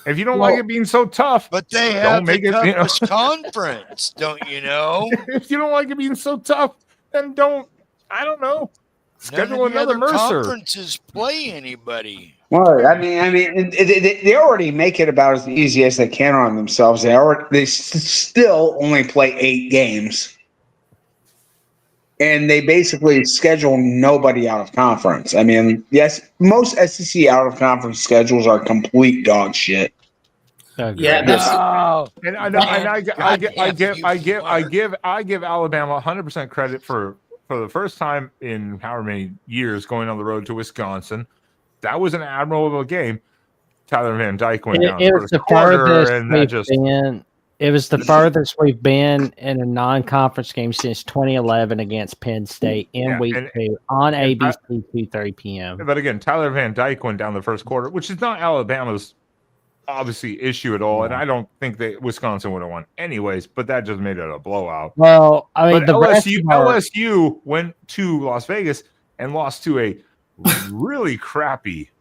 If you don't like it being so tough, but they don't have make the it, toughest conference, don't you know? If you don't like it being so tough, then don't. I don't know. Schedule None of the another other Mercer. conferences play anybody. Well, I mean, they already make it about as easy as they can on themselves. They still only play 8 games, and they basically schedule nobody out of conference. I mean, yes, most SEC out of conference schedules are complete dog shit. Yeah, that's And I give Alabama 100% credit for the first time in however many years going on the road to Wisconsin. That was an admirable game. Tyler Van Dyke went down It was the farthest It was the furthest we've been in a non-conference game since 2011 against Penn State in week 2 on ABC 2:30 p.m. But again, Tyler Van Dyke went down the first quarter, which is not Alabama's obviously issue at all, and I don't think that Wisconsin would have won anyways. But that just made it a blowout. Well, I mean, but LSU went to Las Vegas and lost to a really crappy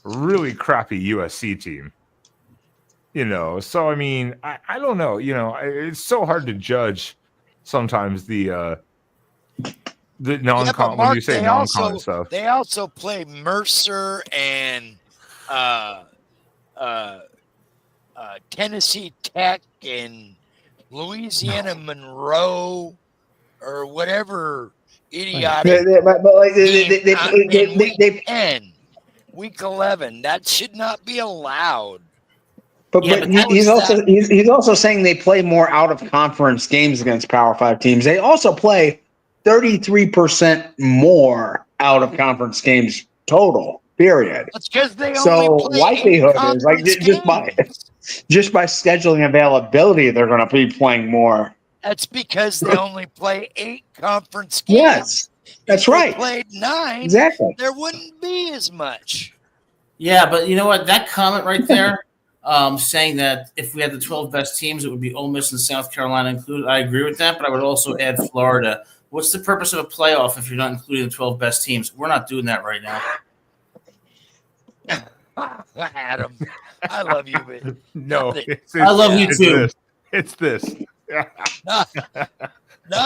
USC team. So I mean, I don't know. It's so hard to judge sometimes the non-con when you say non-con stuff. They also play Mercer and Tennessee Tech and Louisiana Monroe or whatever idiotic. Week 11. That should not be allowed. But he's also saying they play more out of conference games against Power 5 teams. They also play 33% more out of conference games total. Period. That's because they only play likelihood is like just by scheduling availability, they're going to be playing more. That's because they only play 8 conference games. Yes, that's right. If they played 9. Exactly. There wouldn't be as much. Yeah, but you know what? That comment right there, saying that if we had the 12 best teams, it would be Ole Miss and South Carolina included. I agree with that, but I would also add Florida. What's the purpose of a playoff if you're not including the 12 best teams? We're not doing that right now. Adam, I love you, but no, I love you too. It's this. Not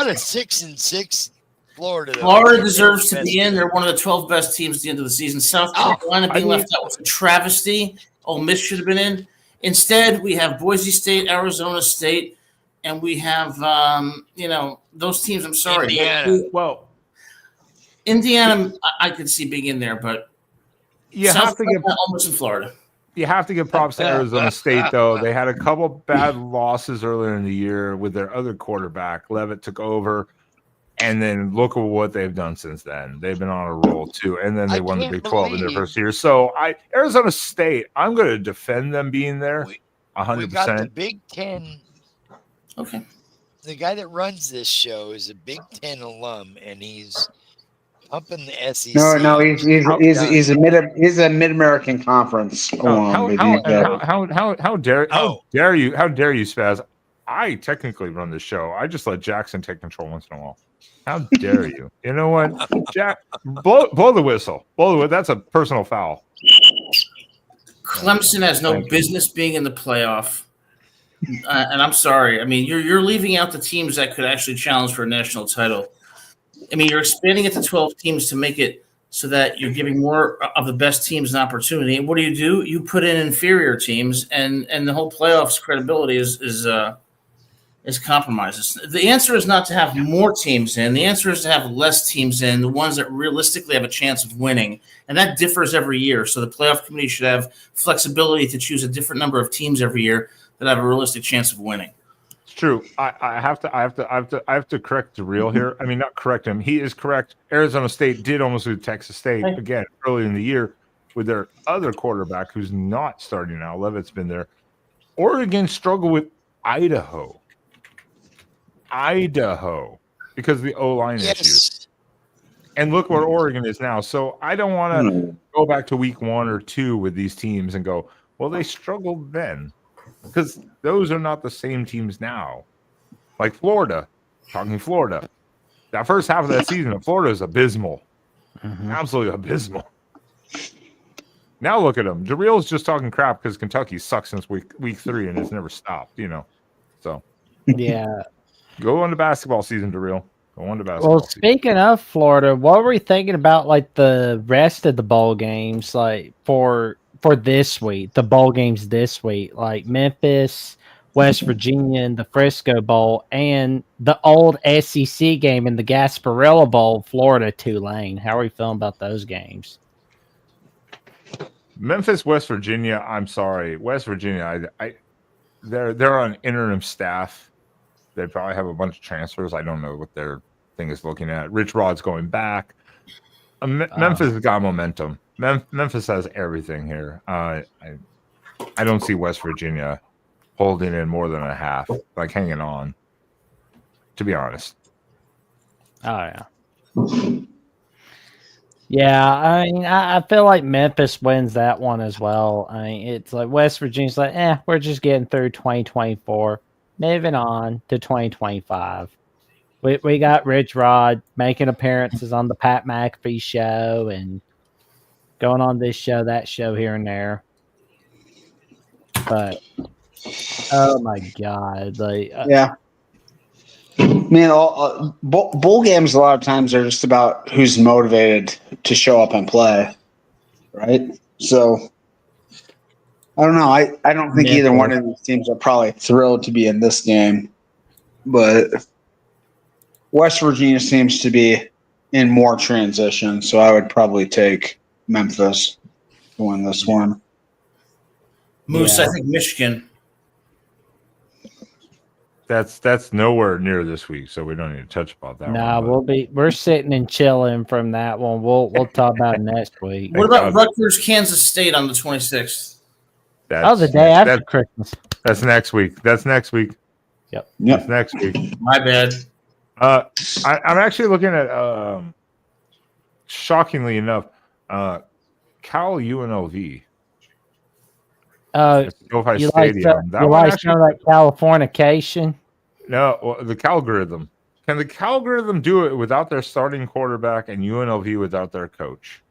a 6-6 Florida. Florida deserves to be in. They're one of the 12 best teams at the end of the season. South Carolina being left out was a travesty. Ole Miss should have been in. Instead, we have Boise State, Arizona State, and we have those teams. I'm sorry, Indiana. I could see being in there, but you have to get almost in Florida. You have to give props to Arizona State, though. They had a couple bad losses earlier in the year with their other quarterback. Levitt took over, and then look at what they've done since then. They've been on a roll, too, and then they won the Big 12 in their first year. So, Arizona State, I'm going to defend them being there 100%. We got the Big Ten. Okay. The guy that runs this show is a Big Ten alum, and he's pumping the SEC. No, he's a Mid-American Conference. How dare you, Spaz? I technically run the show. I just let Jackson take control once in a while. How dare you? You know what, Jack? Blow the whistle. That's a personal foul. Clemson has no business being in the playoff, and I'm sorry. I mean, you're leaving out the teams that could actually challenge for a national title. I mean, you're expanding it to 12 teams to make it so that you're giving more of the best teams an opportunity. And what do? You put in inferior teams, and the whole playoffs credibility is compromised. The answer is not to have more teams in. The answer is to have less teams in, the ones that realistically have a chance of winning. And that differs every year. So the playoff committee should have flexibility to choose a different number of teams every year that have a realistic chance of winning. True. I have to correct the real here. I mean, not correct him. He is correct. Arizona State did almost lose Texas State again early in the year with their other quarterback who's not starting now. Levitt's been there. Oregon struggled with Idaho because of the O-line issues. And look where Oregon is now. So I don't want to go back to week 1 or 2 with these teams and go, well, they struggled then. Because those are not the same teams now. Like Florida, that first half of that season, Florida is abysmal. Absolutely abysmal. Now look at him. JaReel's just talking crap because Kentucky sucks since week 3 and it's never stopped, So Yeah. go on to basketball season, JaReel. Go on to basketball Well, season. speaking of Florida, what were we thinking about like the rest of the bowl games, like for this week, the bowl games this week, like Memphis, West Virginia, and the Frisco Bowl, and the old SEC game in the Gasparilla Bowl, Florida Tulane. How are we feeling about those games? Memphis, West Virginia. I'm sorry, West Virginia. They're on interim staff. They probably have a bunch of transfers. I don't know what their thing is looking at. Rich Rod's going back. Memphis has got momentum. Memphis has everything here. I don't see West Virginia holding in more than a half, like hanging on. To be honest. Oh yeah. Yeah, I mean, I feel like Memphis wins that one as well. I mean, it's like West Virginia's like, we're just getting through 2024, moving on to 2025. We got Rich Rod making appearances on the Pat McAfee show and going on this show, that show here and there. But oh my God, like Yeah. Man, bowl games a lot of times are just about who's motivated to show up and play, right? So I don't know. I don't think either one of these teams are probably thrilled to be in this game, but West Virginia seems to be in more transition, so I would probably take Memphis to win this one. Moose, I think Michigan. That's nowhere near this week, so we don't need to touch about that. Nah, one, we're sitting and chilling from that one. We'll talk about it next week. What about Rutgers, Kansas State on the 26th? The day after Christmas. That's next week. Yep. That's next week. My bad. I'm actually looking at shockingly enough, Cal UNLV. SoFi You Stadium. like some of that Californication? No, the Calgorithm. Can the Calgorithm do it without their starting quarterback and UNLV without their coach?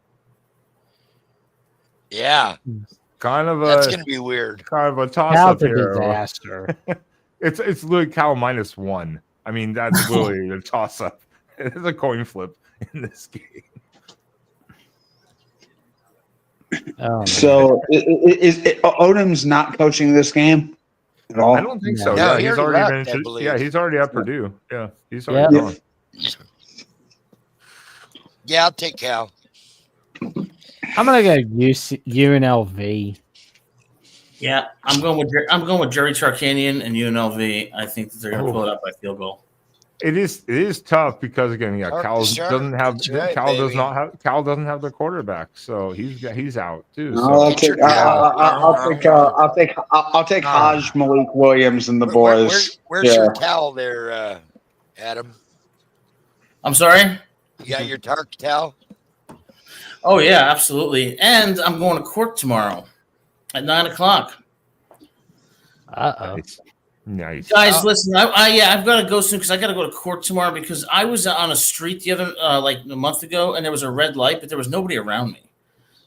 Yeah. That's going to be weird. Kind of a toss-up Cal's a here. disaster. It's literally Cal -1. I mean, that's really a toss-up. It's a coin flip in this game. So is Odom's not coaching this game at all? I don't think so. No, Yeah, he's already been. He's already at Purdue. Yeah, he's already gone. Yeah, I'll take Cal. I'm gonna go UNLV. Yeah, I'm going with Jerry Tarkanian and UNLV. I think that they're going to pull it up by field goal. It is tough because again, Cal doesn't have Cal doesn't have the quarterback, so he's out too. So. I'll take Haj Malik Williams and the boys. Where's your towel there, Adam? I'm sorry? You got your Tark towel? Oh yeah, absolutely. And I'm going to court tomorrow at 9:00. Nice. Guys, listen, I've got to go soon because I got to go to court tomorrow because I was on a street the other like a month ago and there was a red light, but there was nobody around me.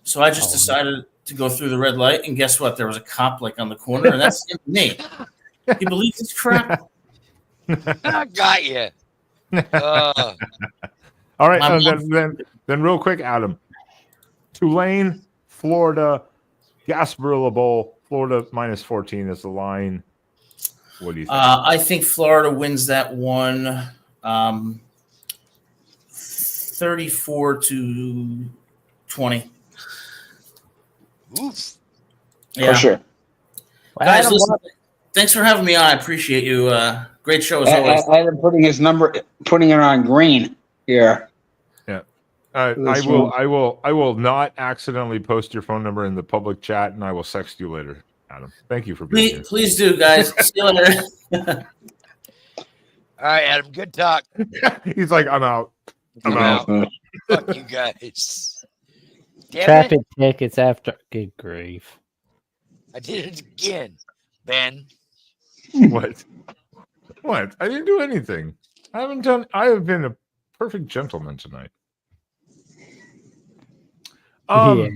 So I just decided to go through the red light, and guess what? There was a cop like on the corner, and that's me. You believe this crap? I got you. All right, then real quick, Adam. Tulane, Florida, Gasparilla Bowl, Florida -14 is the line. What do you think? I think Florida wins that one 34-20. Oof. Yeah. For sure. Guys, listen, thanks for having me on. I appreciate you. Great show as always. Adam putting it on green here. Yeah. I will not accidentally post your phone number in the public chat, and I will sext you later, Adam. Thank you for being here. Please do, guys. See you later. All right, Adam. Good talk. He's like, I'm out. I'm out. Fuck you guys. Damn Traffic tickets after. Good grief. I did it again, Ben. What? What? I didn't do anything. I have been a perfect gentleman tonight. Yeah.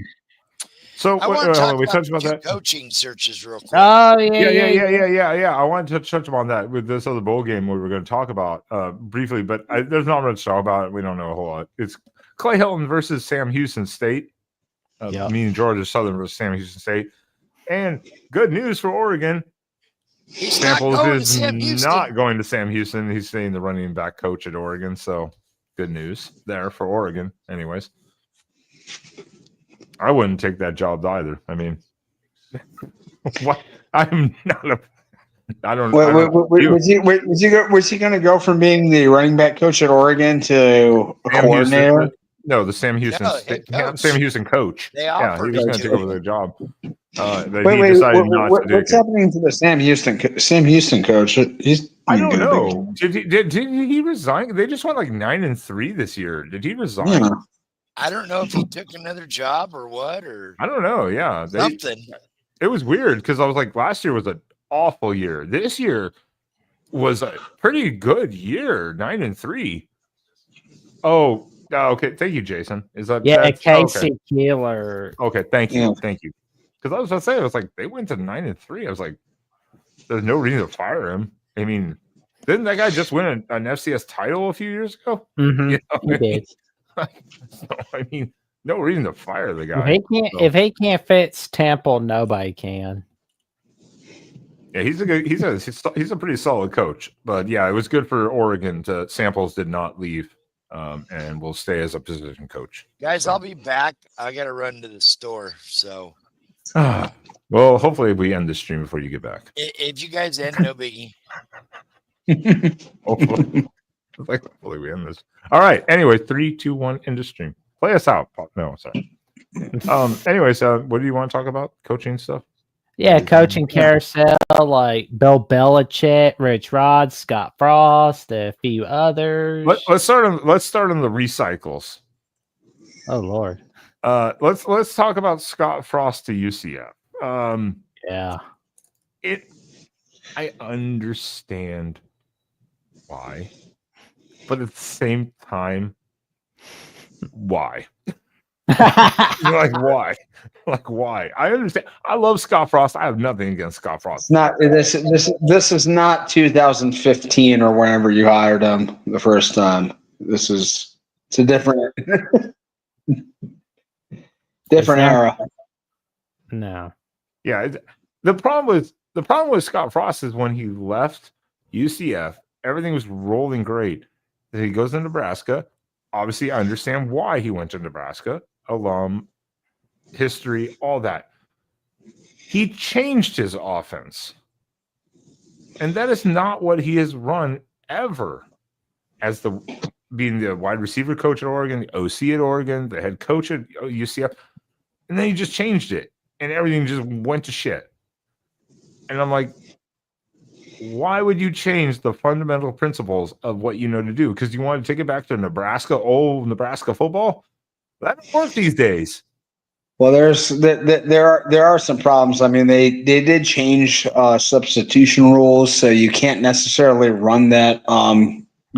So I want to talk we about touched about two that. coaching searches real quick. Oh Yeah. I wanted to touch upon that with this other bowl game we were going to talk about briefly, but there's not much to talk about. We don't know a whole lot. It's Clay Helton versus Sam Houston State. Meaning Georgia Southern versus Sam Houston State. And good news for Oregon. He's Samples not going is to Sam Houston. not going to Sam Houston. He's staying the running back coach at Oregon. So good news there for Oregon. Anyways, I wouldn't take that job either. I mean, what? I'm not a. I don't. Was he going to go from being the running back coach at Oregon to a coordinator? Houston, no, the Sam Houston Sam Houston coach. They he offered was him going to take over their job. Wait, decided not to do what's happening to the Sam Houston coach? I don't know. Did he resign? They just went like 9-3 this year. Did he resign? Yeah. I don't know if he took another job or what, or I don't know. Yeah, something. It was weird because I was like, last year was an awful year. This year was a pretty good year, 9-3. Oh, okay. Thank you, Jason. Is that Casey Keeler? Okay, thank you. Because I was going to say, I was like, they went to 9-3. I was like, there's no reason to fire him. I mean, didn't that guy just win an FCS title a few years ago? Mm-hmm. You know? He did. So, I mean, no reason to fire the guy. If he can't fix Temple, nobody can. Yeah, he's a pretty solid coach. But yeah, it was good for Oregon. Samples did not leave, and will stay as a position coach. Guys, I'll be back. I got to run to the store, so. Well, hopefully we end the stream before you get back. If you guys end, no biggie. Hopefully we end this. All right. Anyway, 3, 2, 1, end the stream. Play us out. No, sorry. Anyways, what do you want to talk about? Coaching stuff? Yeah, coaching carousel like Bill Belichick, Rich Rod, Scott Frost, a few others. Let's start on the recycles. Oh Lord. Let's talk about Scott Frost to UCF. Yeah. I understand why, but at the same time, why? Like why? Like why? I understand. I love Scott Frost. I have nothing against Scott Frost. This is not 2015 or whenever you hired him the first time. It's a different era. No. Yeah, the problem with Scott Frost is when he left UCF, everything was rolling great. Then he goes to Nebraska. Obviously, I understand why he went to Nebraska. Alum, history, all that. He changed his offense. And that is not what he has run ever as being the wide receiver coach at Oregon, the OC at Oregon, the head coach at UCF. And then he just changed it. And everything just went to shit. And I'm like, why would you change the fundamental principles of what you know to do? Because you want to take it back to old Nebraska football? That don't work these days. Well, there are some problems. I mean, they did change substitution rules, so you can't necessarily run that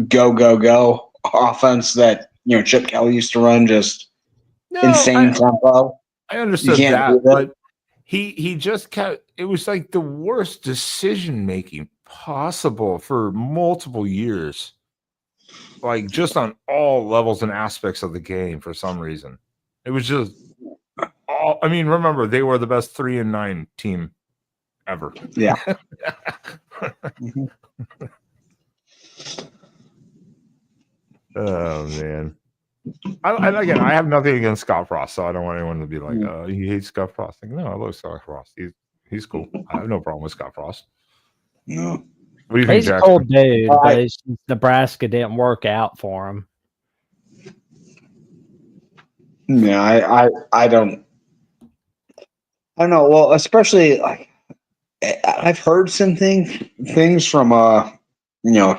go offense that Chip Kelly used to run, just insane tempo. I understood that, but he just kept. It was like the worst decision making possible for multiple years, like just on all levels and aspects of the game. For some reason, it was just. I mean, remember they were the best 3-9 team ever. Yeah. Oh man. Again, I have nothing against Scott Frost, so I don't want anyone to be like, he hates Scott Frost. Like, no, I love Scott Frost. He's cool. I have no problem with Scott Frost. No. What do you think, He's a cool dude, but Nebraska didn't work out for him. Yeah, I don't know. Well, especially like I've heard some things from a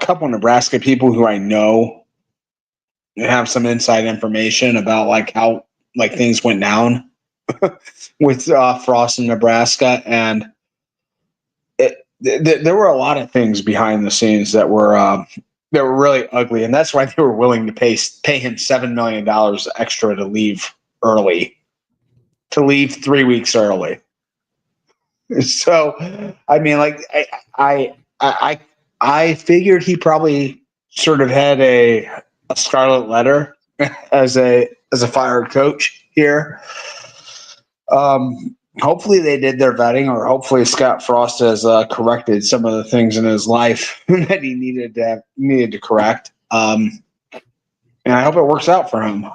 couple of Nebraska people who I know have some inside information about like how like things went down with Frost in Nebraska, and there were a lot of things behind the scenes that were really ugly, and that's why they were willing to pay him $7 million extra to leave early to leave 3 weeks early. So, I mean, like I figured he probably sort of had a scarlet letter as a fired coach here. Hopefully they did their vetting, or hopefully Scott Frost has corrected some of the things in his life that he needed to correct. And I hope it works out for him,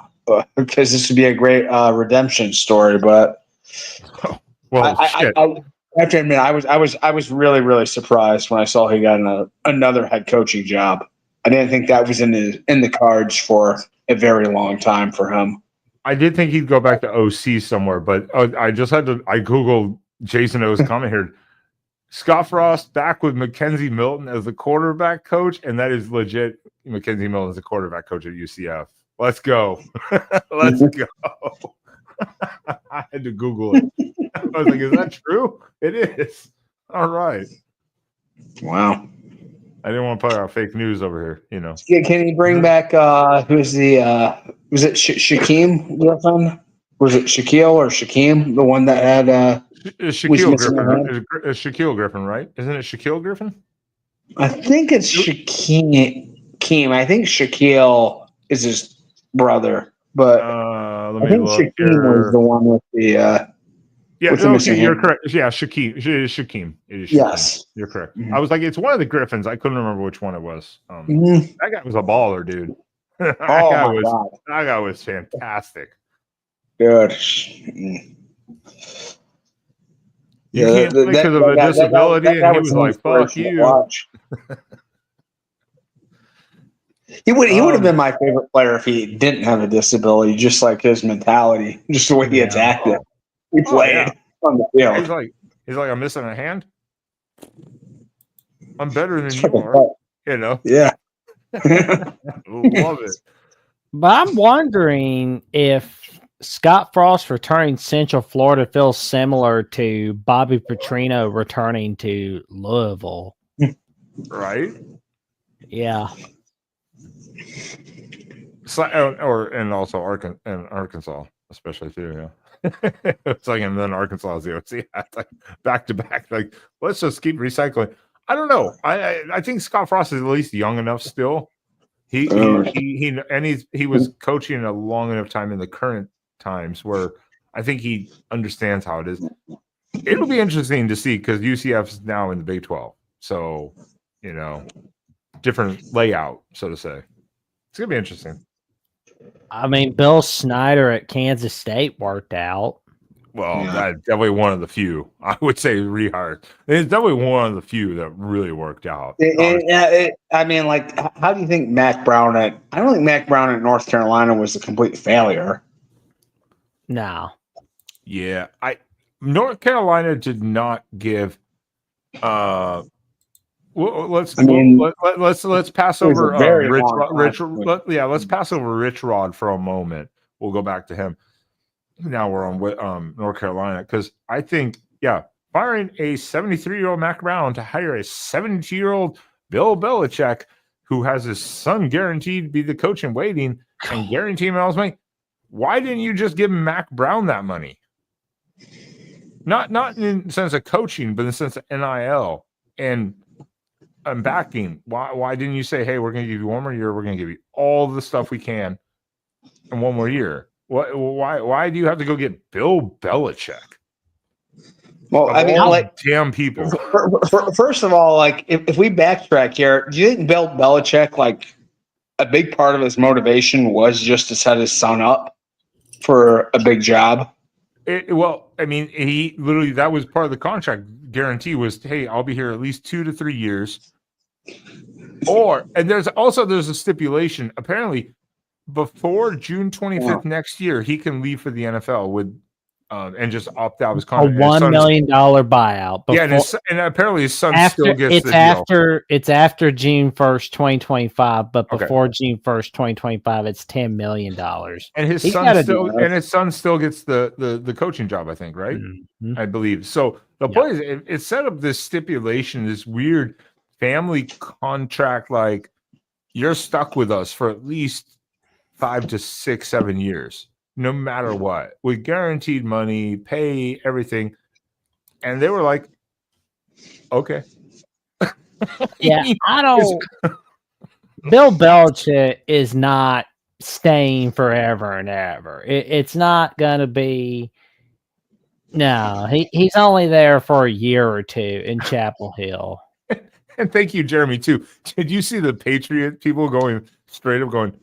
because this would be a great redemption story. But shit. I have to admit, I was really, really surprised when I saw he got another head coaching job. I didn't think that was in the cards for a very long time for him. I did think he'd go back to OC somewhere, but I Googled Jason O's comment here. Scott Frost back with Mackenzie Milton as the quarterback coach, and that is legit. Mackenzie Milton is the quarterback coach at UCF. Let's go. Let's go. I had to Google it. I was like, is that true? It is. All right. Wow. I didn't want to put out fake news over here, you know. Yeah, can you bring back who's the was it Shaquem Griffin? Was it Shaquille or Shaquem, the one that had Shaquille Griffin? Shaquille Griffin, right? Isn't it Shaquille Griffin? I think it's Shaquem. I think Shaquille is his brother, but let I think Shaquem was the one with the you're correct. Yeah, Shaquem. It is Shaquem. Yes, you're correct. Mm-hmm. I was like, it's one of the Griffins. I couldn't remember which one it was. That guy was a baller, dude. That guy was fantastic. Good. You can't play because of a disability, and he was like, "Fuck you." He would have been my favorite player if he didn't have a disability, just like his mentality, just the way he attacked it. He played on the field. He's like, I'm missing a hand. I'm better than you are. You know? Yeah. Love it. But I'm wondering if Scott Frost returning Central Florida feels similar to Bobby Petrino returning to Louisville. Right? Yeah. And also Arkansas, especially too. Yeah. It's like, and then Arkansas is the OC. Like back to back. Like, let's just keep recycling. I don't know. I think Scott Frost is at least young enough still. He was coaching a long enough time in the current times where I think he understands how it is. It'll be interesting to see because UCF is now in the Big 12, so you know, different layout, so to say. It's gonna be interesting. I mean, Bill Snyder at Kansas State worked out. Well, that's definitely one of the few. I would say rehire. It's definitely one of the few that really worked out. I mean, like, how do you think Mac Brown I don't think Mac Brown at North Carolina was a complete failure. No. Yeah, North Carolina did not give. Let's pass over let's pass over Rich Rod for a moment. We'll go back to him. Now we're on North Carolina because I think firing a 73-year-old Mac Brown to hire a 72-year-old Bill Belichick who has his son guaranteed to be the coach in waiting and guarantee him all his money. Why didn't you just give Mac Brown that money? Not in the sense of coaching, but in the sense of NIL and backing. Why didn't you say, hey, we're going to give you one more year, we're going to give you all the stuff we can in one more year? Why do you have to go get Bill Belichick? Well, I mean, like, damn people. First of all, like, if we backtrack here, do you think Bill Belichick, like, a big part of his motivation was just to set his son up for a big job? Well, I mean, he literally, that was part of the contract guarantee was, hey, I'll be here at least 2 to 3 years. And there's a stipulation. Apparently, before June 25th next year, he can leave for the NFL with and just opt out of his contract. A $1 million buyout. And apparently his son still gets it's the deal. It's after June 1st, 2025, but before June 1st, 2025, it's $10 million. And his son still gets the coaching job, I think, right? Mm-hmm. I believe. So the point is, it set up this stipulation, this weird family contract, like you're stuck with us for at least 5 to 6, 7 years. no matter what, with guaranteed money, pay everything. And they were like, okay. Yeah, I don't. Bill Belichick is not staying forever and ever. It's not going to be. No, he's only there for a year or two in Chapel Hill. And thank you, Jeremy, too. Did you see the Patriot people going straight up going,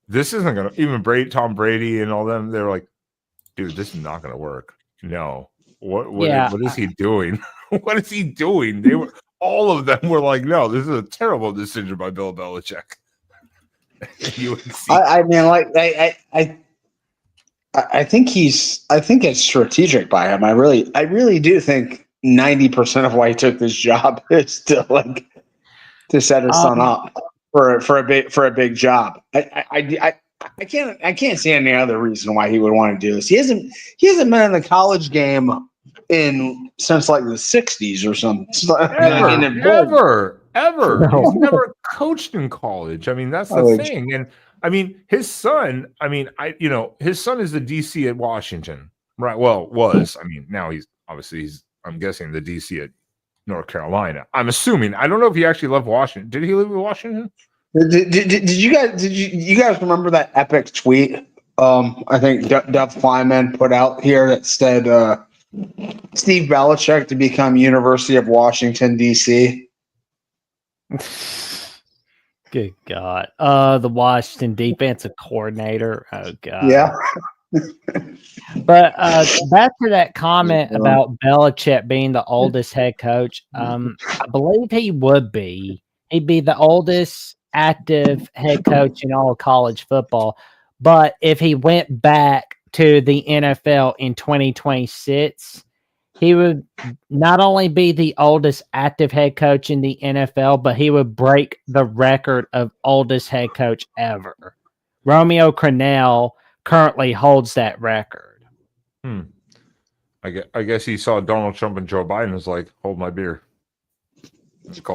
this isn't going to, even Tom Brady and all them, they were like, dude, this is not going to work. No. What is he doing? What is he doing? They were, all of them were like, no, this is a terrible decision by Bill Belichick. I mean, like, I think it's strategic by him. I really do think 90% of why he took this job is to set his son up for a big job. I can't see any other reason why he would want to do this. He hasn't been in the college game since like the 60s or something. Ever. No. He's never coached in college. I mean, that's the thing. And I mean, his son, his son is the DC at Washington, right? Well, was. I mean, now he's I'm guessing the DC at North Carolina. I'm assuming. I don't know if he actually left Washington. Did he live in Washington? Did you guys remember that epic tweet? I think Duff Kleiman put out here that said Steve Belichick to become University of Washington DC. Good God. The Washington defensive coordinator. Oh God. Yeah. But back to that comment about Belichick being the oldest head coach. I believe he would be. He'd be the oldest active head coach in all of college football. But if he went back to the NFL in 2026, he would not only be the oldest active head coach in the NFL, but he would break the record of oldest head coach ever. Romeo Crennel currently holds that record. I guess he saw Donald Trump and Joe Biden and was like, hold my beer.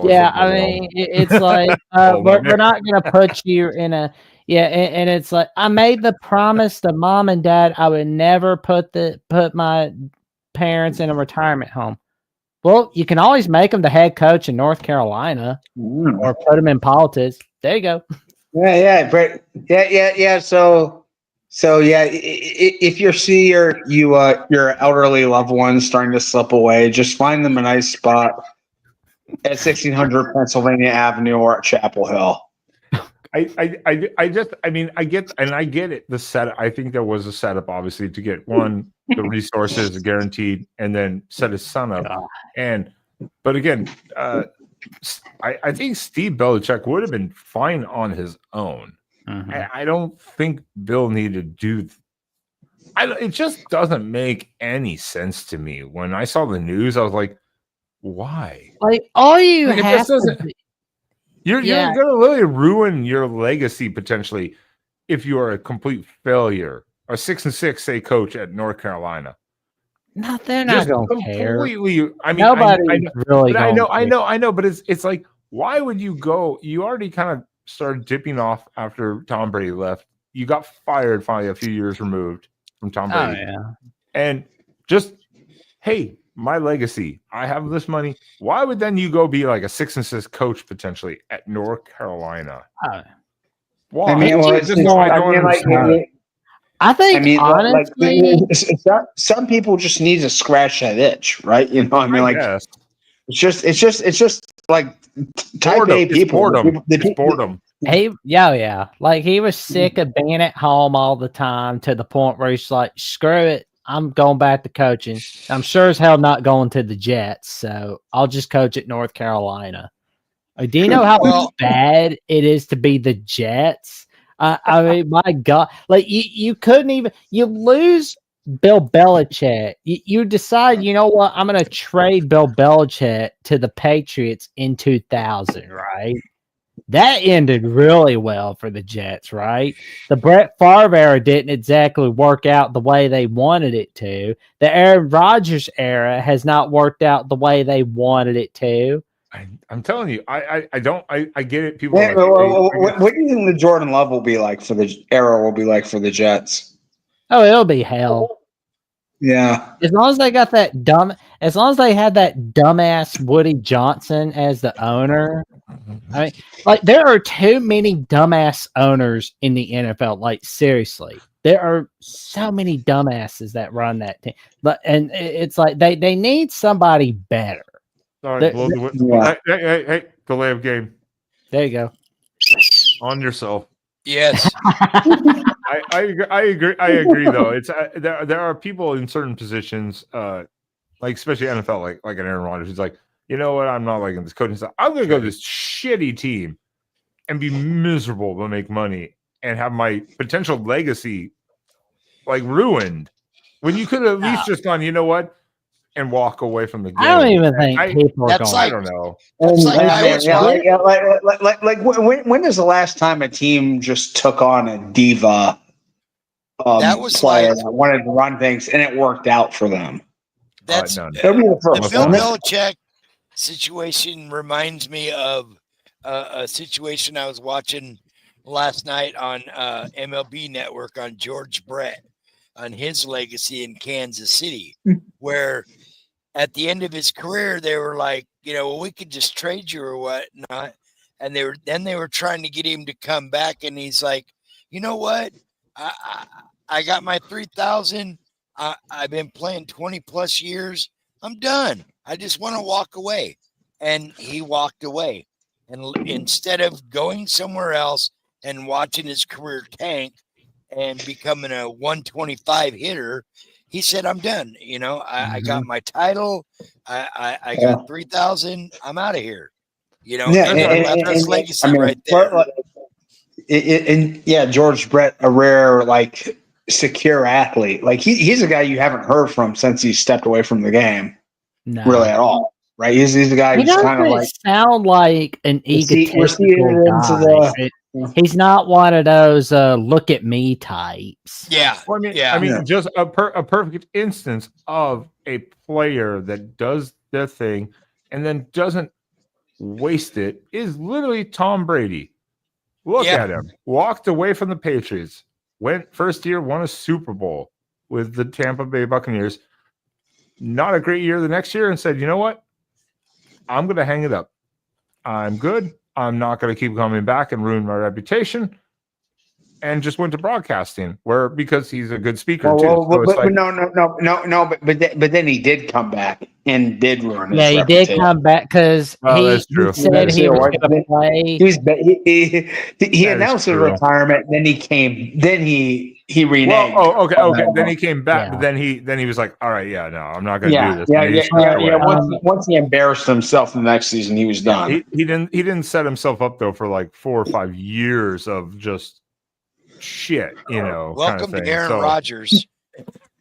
Yeah, I mean, it's like, we're not going to put you in a, and it's like, I made the promise to mom and dad I would never put my parents in a retirement home. Well, you can always make them the head coach in North Carolina or put them in politics. There you go. Yeah. So if you see your elderly loved ones starting to slip away, just find them a nice spot at 1600 Pennsylvania Avenue or at Chapel Hill. I get it. The setup. I think there was a setup, obviously, to get the resources guaranteed, and then set his son up. But again, I think Steve Belichick would have been fine on his own. Mm-hmm. I don't think Bill needed to do. It just doesn't make any sense to me. When I saw the news, I was like, "Why?" Like all you have to. You're going to really ruin your legacy potentially if you are a complete failure. A 6-6, say, coach at North Carolina. No, they're not going to care. I mean, nobody's really. I know. But it's like, why would you go? You already kind of started dipping off after Tom Brady left. You got fired finally a few years removed from Tom Brady. Oh, yeah. And just, hey, my legacy, I have this money. Why would then you go be like a 6-6 coach potentially at North Carolina? Why? I mean, honestly, some people just need to scratch that itch, right? You know, I mean, it's just like type A people. Boredom. Yeah. Like he was sick of being at home all the time to the point where he's like, screw it. I'm going back to coaching. I'm sure as hell not going to the Jets, so I'll just coach at North Carolina. Do you know how bad it is to be the Jets? I mean, my God, like you couldn't even. You lose Bill Belichick. You decide, you know what? I'm going to trade Bill Belichick to the Patriots in 2000, right? That ended really well for the Jets, right? The Brett Favre era didn't exactly work out the way they wanted it to. The Aaron Rodgers era has not worked out the way they wanted it to. I'm telling you, I get it. People. What do you think the Jordan Love will be like for the era? Will be like for the Jets? Oh, it'll be hell. Yeah. As long as they got that dumb, as long as they had that dumbass Woody Johnson as the owner. I mean, like there are too many dumbass owners in the NFL. Like seriously, there are so many dumbasses that run that team. But and it's like they need somebody better. All There- right, blow the Yeah. hey, delay of game There you go. on yourself. Yes. I agree though. It's there are people in certain positions, like especially NFL, like an Aaron Rodgers, who's like, you know what, I'm not liking this coaching style. I'm gonna go to this shitty team and be miserable but make money and have my potential legacy like ruined. When you could have at least just gone, you know what, and walk away from the game. I don't even think people are that's going. I don't know. That's like I was like when is the last time a team just took on a diva That was player like- that wanted to run things and it worked out for them? that's No. That'd be the the first, Bill wouldn't it? Belichick situation reminds me of a situation I was watching last night on MLB Network on George Brett on his legacy in Kansas City, where at the end of his career they were like, well, we could just trade you or whatnot, and they were trying to get him to come back, and he's like, you know what, I got my 3,000. I've been playing 20 plus years. I'm done. I just want to walk away. And he walked away. And instead of going somewhere else and watching his career tank and becoming a 125 hitter, he said, I'm done. I got my title. I got 3,000. I'm out of here. That's legacy right there. George Brett, a rare, like, secure athlete. Like he's a guy you haven't heard from since he stepped away from the game, No. really at all. Right? He's the guy He who's kind of doesn't like sound like an We're seeing egotistical it into guy. He's not one of those look at me types. Yeah. Well, I Yeah. mean, just a perfect instance of a player that does their thing and then doesn't waste it is literally Tom Brady. Look Yeah. at him. Walked away from the Patriots. Went first year, won a Super Bowl with the Tampa Bay Buccaneers. Not a great year the next year, and said, you know what? I'm going to hang it up. I'm good. I'm not going to keep coming back and ruin my reputation. And just went to broadcasting, because he's a good speaker too. But then he did come back and did ruin his Yeah, he reputation. did come back because that's true. he said he was going to play. He announced his retirement. Then he came. Then he reneged. Well, okay. Then he came back. Yeah. But then he was like, all right, yeah, no, I'm not going to do this. Yeah. And he just walked away. Once he embarrassed himself the next season, he was done. He didn't set himself up though for like 4 or 5 years of just shit, Welcome kind of thing. to Aaron Rodgers.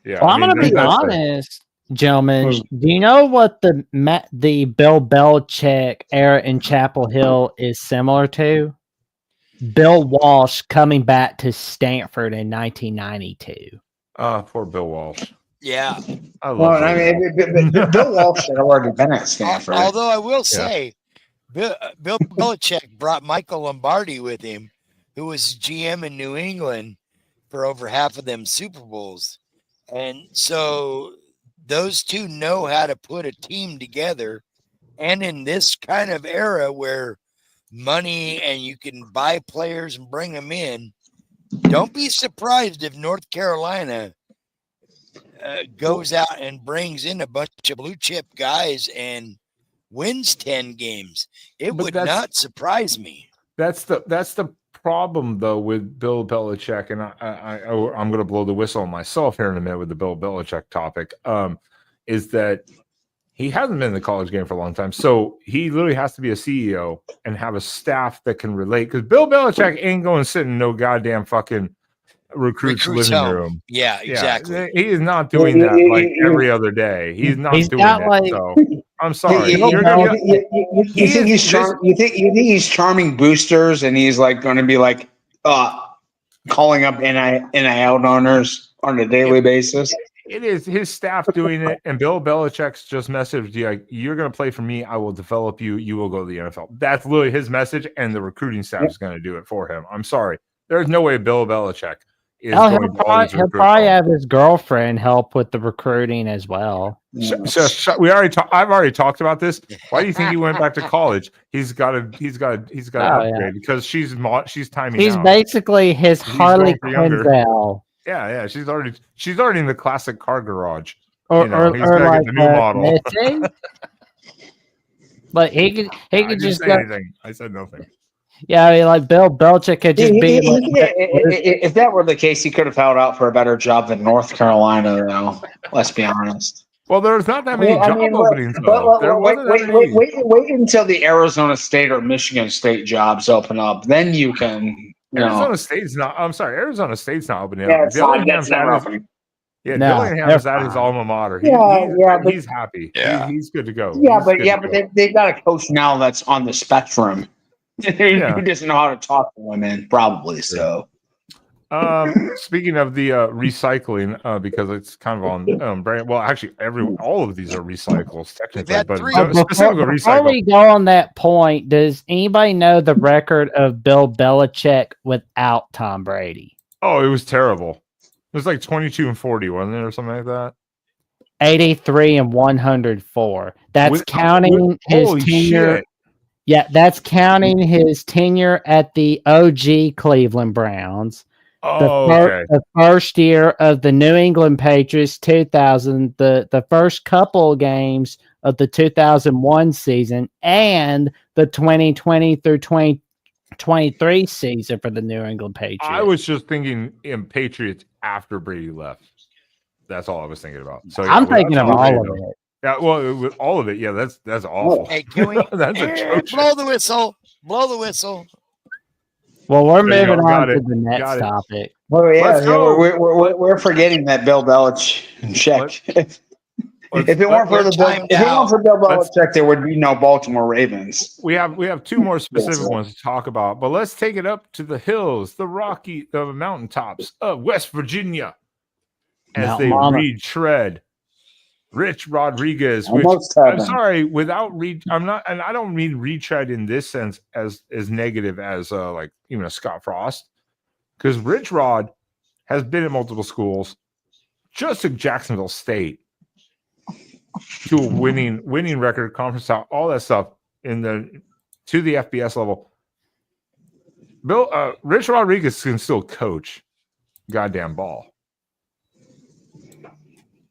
Yeah, Well, I'm going to be honest, gentlemen. Do you know what the Bill Belichick era in Chapel Hill is similar to? Bill Walsh coming back to Stanford in 1992. Poor Bill Walsh. Yeah. Bill Walsh had already been at Stanford. Although I will say, Bill Belichick brought Michael Lombardi with him, who was GM in New England for over half of them Super Bowls. And so those two know how to put a team together. And in this kind of era where money and you can buy players and bring them in, don't be surprised if North Carolina goes out and brings in a bunch of blue chip guys and wins 10 games. It would not surprise me. That's the problem though with Bill Belichick, and I'm going to blow the whistle on myself here in a minute with the Bill Belichick topic, is that he hasn't been in the college game for a long time. So he literally has to be a CEO and have a staff that can relate, because Bill Belichick ain't going to sit in no goddamn fucking recruit's living room. Yeah, exactly. He is not doing that like every other day. He's not doing it. So I'm sorry. You think he's charming boosters, and he's like going to be like calling up NIL owners on a daily basis? It is his staff doing it, and Bill Belichick's just messaged you like, "You're going to play for me. I will develop you. You will go to the NFL." That's literally his message, and the recruiting staff is going to do it for him. I'm sorry. There's no way Bill Belichick is Oh, going to all these he'll recruit probably calls. have his girlfriend help with the recruiting as well. We already. I've already talked about this. Why do you think he went back to college? He's got to upgrade because she's timing He's out. basically his He's Harley going for younger. Quinzel. Yeah. She's already in the classic car garage. Or he's or gotta like get the new model. Missy. But he could just say go. anything. I said nothing. Yeah, I mean, like Bill Belichick could just be. If that were the case, he could have held out for a better job than North Carolina, though. Let's be honest. Well, there's not that many job openings. Wait until the Arizona State or Michigan State jobs open up. Then you can. Arizona State's not. I'm sorry, Arizona State's not opening Yeah, up. it's not. That's never opening. Yeah, No, Dillingham's at his alma mater. He's happy. Yeah. He's good to go. Yeah, but they've got a coach now that's on the spectrum. Who doesn't know how to talk to women? Probably so. Speaking of the recycling, because it's kind of on brand. Well, actually, all of these are recycles technically, but specifically Before we recycle. go on that point, does anybody know the record of Bill Belichick without Tom Brady? Oh, it was terrible. It was like 22-40, wasn't it, or something like that? 83 and 104. That's counting his tenure. Shit. Yeah, that's counting his tenure at the OG Cleveland Browns. The first year of the New England Patriots, 2000, the first couple of games of the 2001 season, and the 2020 through 2023 season for the New England Patriots. I was just thinking in Patriots after Brady left. That's all I was thinking about. So I'm thinking of all of it. Yeah, well, with all of it, yeah, that's awful. Hey, can we That's atrocious. blow the whistle? Blow the whistle. Well, we're There you moving go. on Got to it. the next Got it. topic. Well, yeah, Let's go. we're forgetting that Bill Belichick. If it weren't for Bill Belichick, there would be no Baltimore Ravens. We have two more specific ones to talk about, but let's take it up to the hills, the mountaintops of West Virginia, as Mount they Mama. retread Rich Rodriguez. Which Almost I'm heaven. sorry, I'm not, and I don't mean retread in this sense as negative as like even a Scott Frost, because Rich Rod has been at multiple schools, just at Jacksonville State, to a winning record, conference out, all that stuff to the FBS level. Rich Rodriguez can still coach goddamn ball.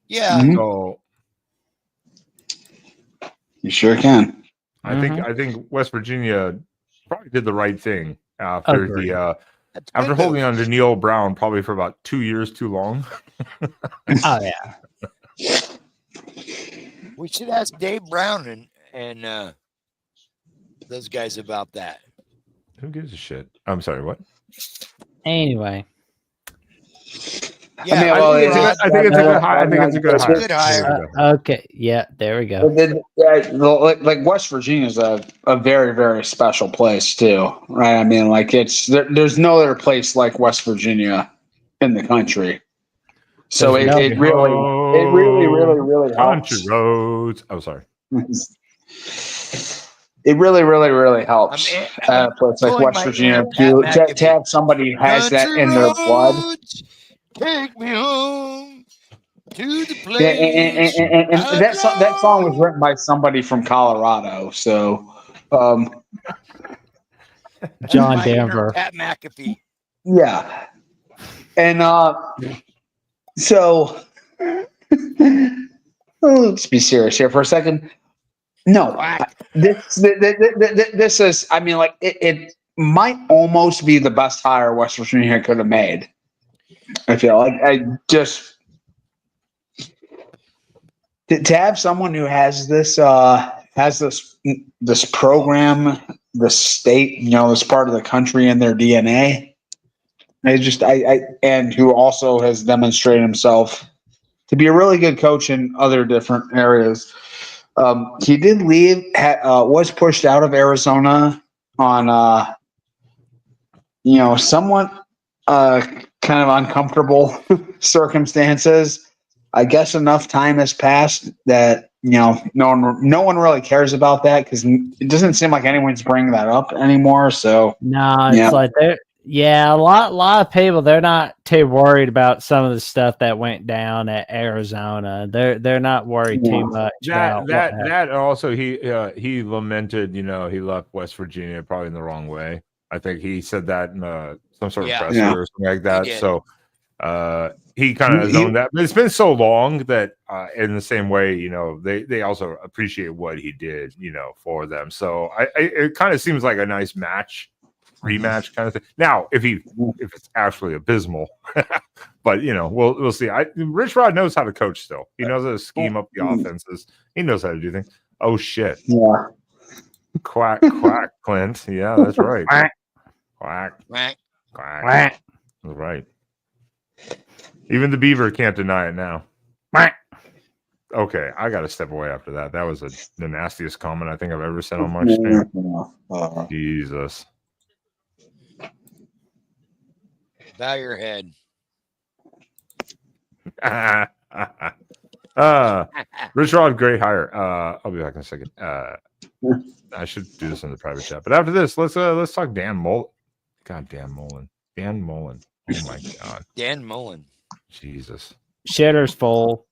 Yeah. Mhm. So You sure can. I think West Virginia probably did the right thing after after holding on to Neil Brown probably for about 2 years too long. Oh yeah. We should ask Dave Brown and those guys about that. Who gives a shit? I'm sorry, what? Anyway. Yeah, I think it's a good hire. I think it's a good hire. Good hire. Okay. Yeah. There we go. Like West Virginia is a very, very special place too, right? I mean, like there's no other place like West Virginia in the country. So it really helps. Country roads. Oh, sorry. It really helps. I'm Place like West Virginia to have somebody who has that in their blood. Take me home to the place. Yeah, and that song was written by somebody from Colorado. So, John Denver. Pat McAfee. yeah, and so let's be serious here for a second. No, this is. I mean, like it might almost be the best hire West Virginia could have made. I feel like to have someone who has this program, the state, this part of the country in their DNA. And who also has demonstrated himself to be a really good coach in other different areas. He did leave, was pushed out of Arizona on, somewhat kind of uncomfortable circumstances. I guess enough time has passed that no one really cares about that because it doesn't seem like anyone's bringing that up anymore. So No, it's like Yeah, a lot of people, they're not too worried about some of the stuff that went down at Arizona. They're not worried too much about that also he lamented, he left West Virginia probably in the wrong way. I think he said that in some sort of presser or something like that. So he kind of owned that. But it's been so long that in the same way, they also appreciate what he did, for them. So it kind of seems like a nice rematch kind of thing. Now, if it's actually abysmal, but we'll see. Rich Rod knows how to coach still. He knows how to scheme up the offenses. He knows how to do things. Oh shit. Yeah. Quack, Clint. Yeah, that's right. Quack. That's right. Even the beaver can't deny it now. Okay, I got to step away after that. That was the nastiest comment I think I've ever said on my stream. Jesus. Bow your head. Rich Rod, great hire. I'll be back in a second. I should do this in the private chat. But after this, let's talk Dan Mullen. Goddamn Mullen. Dan Mullen. Oh my God. Dan Mullen. Jesus. Shitter's full.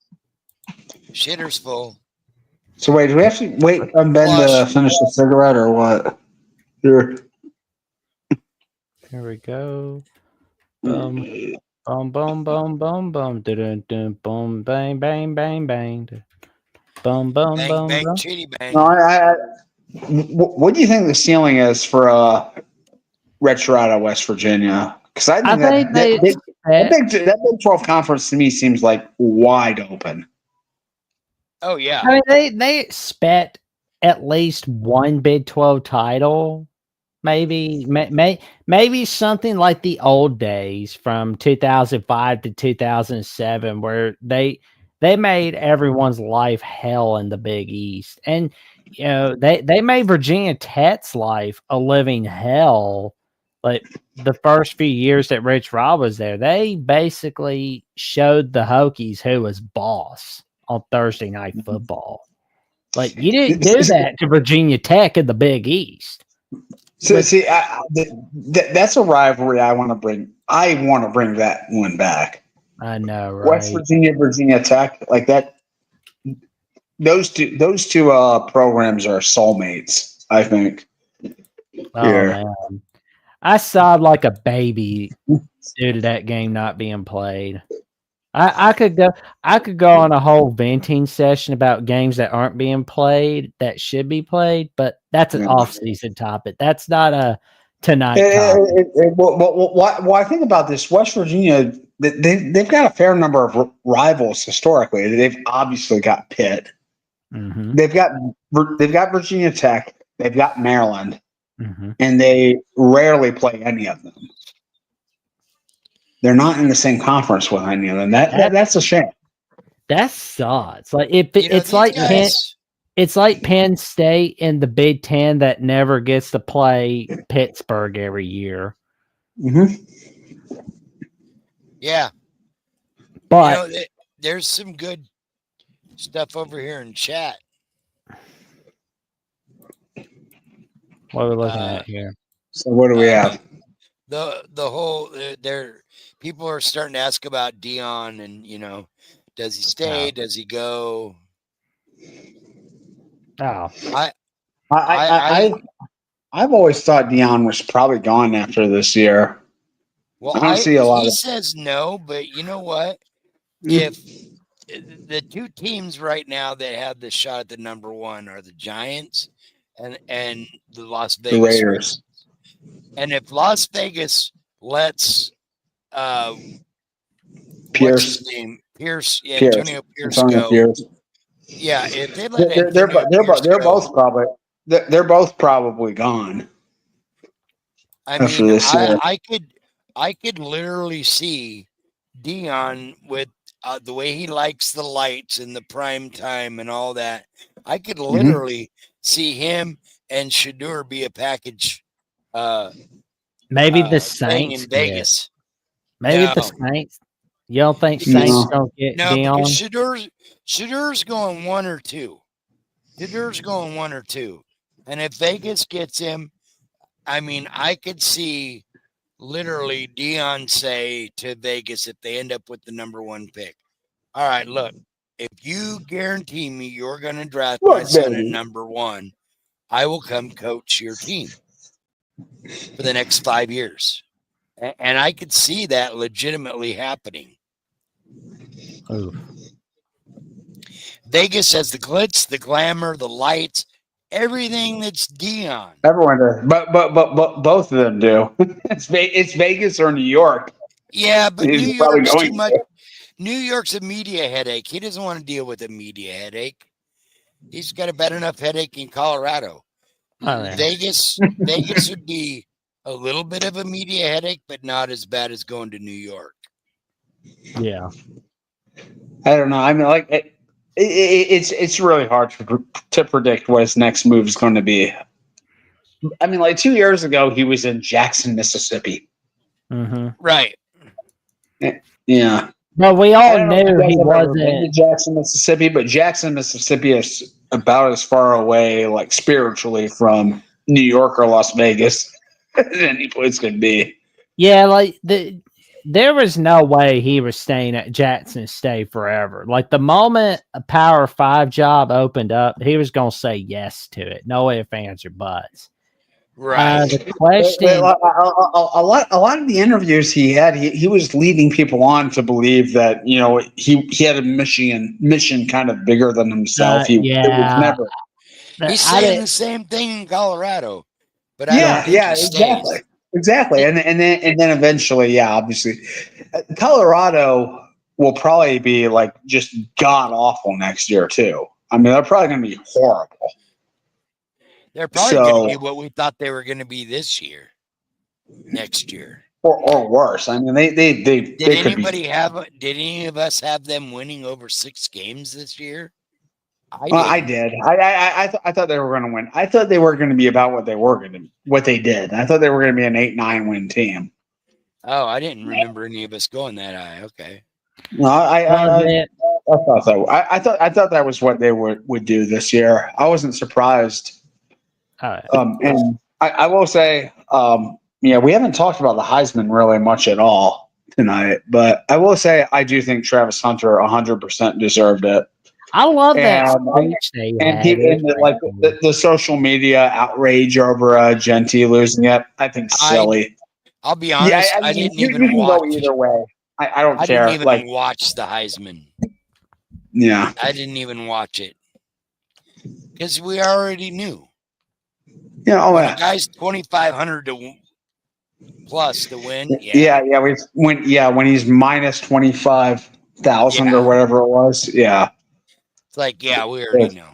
So wait, do we have to wait on Ben to finish the cigarette or what? Here we go. Boom, boom, boom, boom, boom, boom, dun, dun, boom, bang, bang, bang, bang, boom, boom, bang, boom, bang, boom. chitty bang. No, what do you think the ceiling is for Red Rod at West Virginia? Because I think that Big 12 conference to me seems like wide open. Oh yeah. I mean, they expect at least one Big 12 title. Maybe something like the old days from 2005 to 2007, where they made everyone's life hell in the Big East, and they made Virginia Tech's life a living hell. Like the first few years that Rich Rod was there, they basically showed the Hokies who was boss on Thursday Night Football. Like you didn't do that to Virginia Tech in the Big East. So see, that's a rivalry I want to bring. I want to bring that one back. I know, right? West Virginia, Virginia Tech, like that. Those two programs are soulmates. I think. Oh man, I sobbed like a baby due to that game not being played. I could go on a whole venting session about games that aren't being played that should be played, but that's an off-season topic. That's not a tonight topic. Well, I think about this. West Virginia, they've got a fair number of rivals historically. They've obviously got Pitt. Mm-hmm. They've got Virginia Tech. They've got Maryland, mm-hmm. and they rarely play any of them. They're not in the same conference with any of them. That's a shame. That sucks. Like it's like Penn State in the Big Ten that never gets to play Pittsburgh every year. Mm-hmm. Yeah, but there's some good stuff over here in chat. What are we looking at here? So what do we have? The whole people are starting to ask about Deion and does he stay? Does he go? Oh, I've always thought Deion was probably gone after this year. Well, I don't see a lot. He says no, but you know what? If the two teams right now that have the shot at the number one are the Giants and the Las Vegas Raiders. And if Las Vegas lets Pierce, what's his name? Antonio Pierce go. Yeah, if they let they're both probably gone. I mean, I could literally see Deion with the way he likes the lights and the prime time and all that. I could literally see him and Shedeur be a package. Maybe the Saints in Vegas. Maybe the Saints. You don't think Saints don't get Deion? Because Shedeur's going one or two. And if Vegas gets him, I mean, I could see literally Deion say to Vegas if they end up with the number 1 pick, all right, look, if you guarantee me you're going to draft my son at number 1, I will come coach your team for the next 5 years. And I could see that legitimately happening. Oof. Vegas has the glitz, the glamour, the lights, everything that's Deion. Everyone does, but both of them do. It's Vegas or New York. Yeah, but He's New probably York's going too much. to. New York's a media headache. He doesn't want to deal with a media headache. He's got a bad enough headache in Colorado. Oh, yeah. Vegas would be a little bit of a media headache, but not as bad as going to New York. Yeah. I don't know. I mean, like it's really hard to predict what his next move is going to be. I mean, like 2 years ago, he was in Jackson, Mississippi. Mm-hmm. Right. Yeah. But we I all don't know if you knew guys he have ever been to wasn't. Jackson, Mississippi, but Jackson, Mississippi is about as far away, like spiritually, from New York or Las Vegas as any place could be. Yeah, like there was no way he was staying at Jackson State forever. Like the moment a Power 5 job opened up, he was gonna say yes to it. No ifs, ands, or buts. Right. The question, A lot of the interviews he had, he was leading people on to believe that he had a mission kind of bigger than himself. It was yeah, never. He's I saying didn't. the same thing in Colorado, but I don't think he stays. Exactly. And then eventually, obviously, Colorado will probably be like just god awful next year too. I mean, they're probably going to be horrible. They're probably going to be what we thought they were going to be this year, next year, or worse. I mean, they Did could be. Did any of us have them winning over 6 games this year? I did. I thought they were going to win. I thought they were going to be about what they did. I thought they were going to be an 8-9 win team. Oh, I didn't remember any of us going that high. Okay. No, I thought so. I thought that was what they would do this year. I wasn't surprised. And I will say, we haven't talked about the Heisman really much at all tonight, but I will say I do think Travis Hunter 100% deserved it. I love that. The social media outrage over Genty losing it, I think silly. I'll be honest, I didn't even watch. Go either way. I don't care. I didn't even watch the Heisman. Yeah, I didn't even watch it because we already knew. Yeah, when a guy's 2,500 plus to win. When he's minus 25,000 or whatever it was. Yeah. It's like, we already know.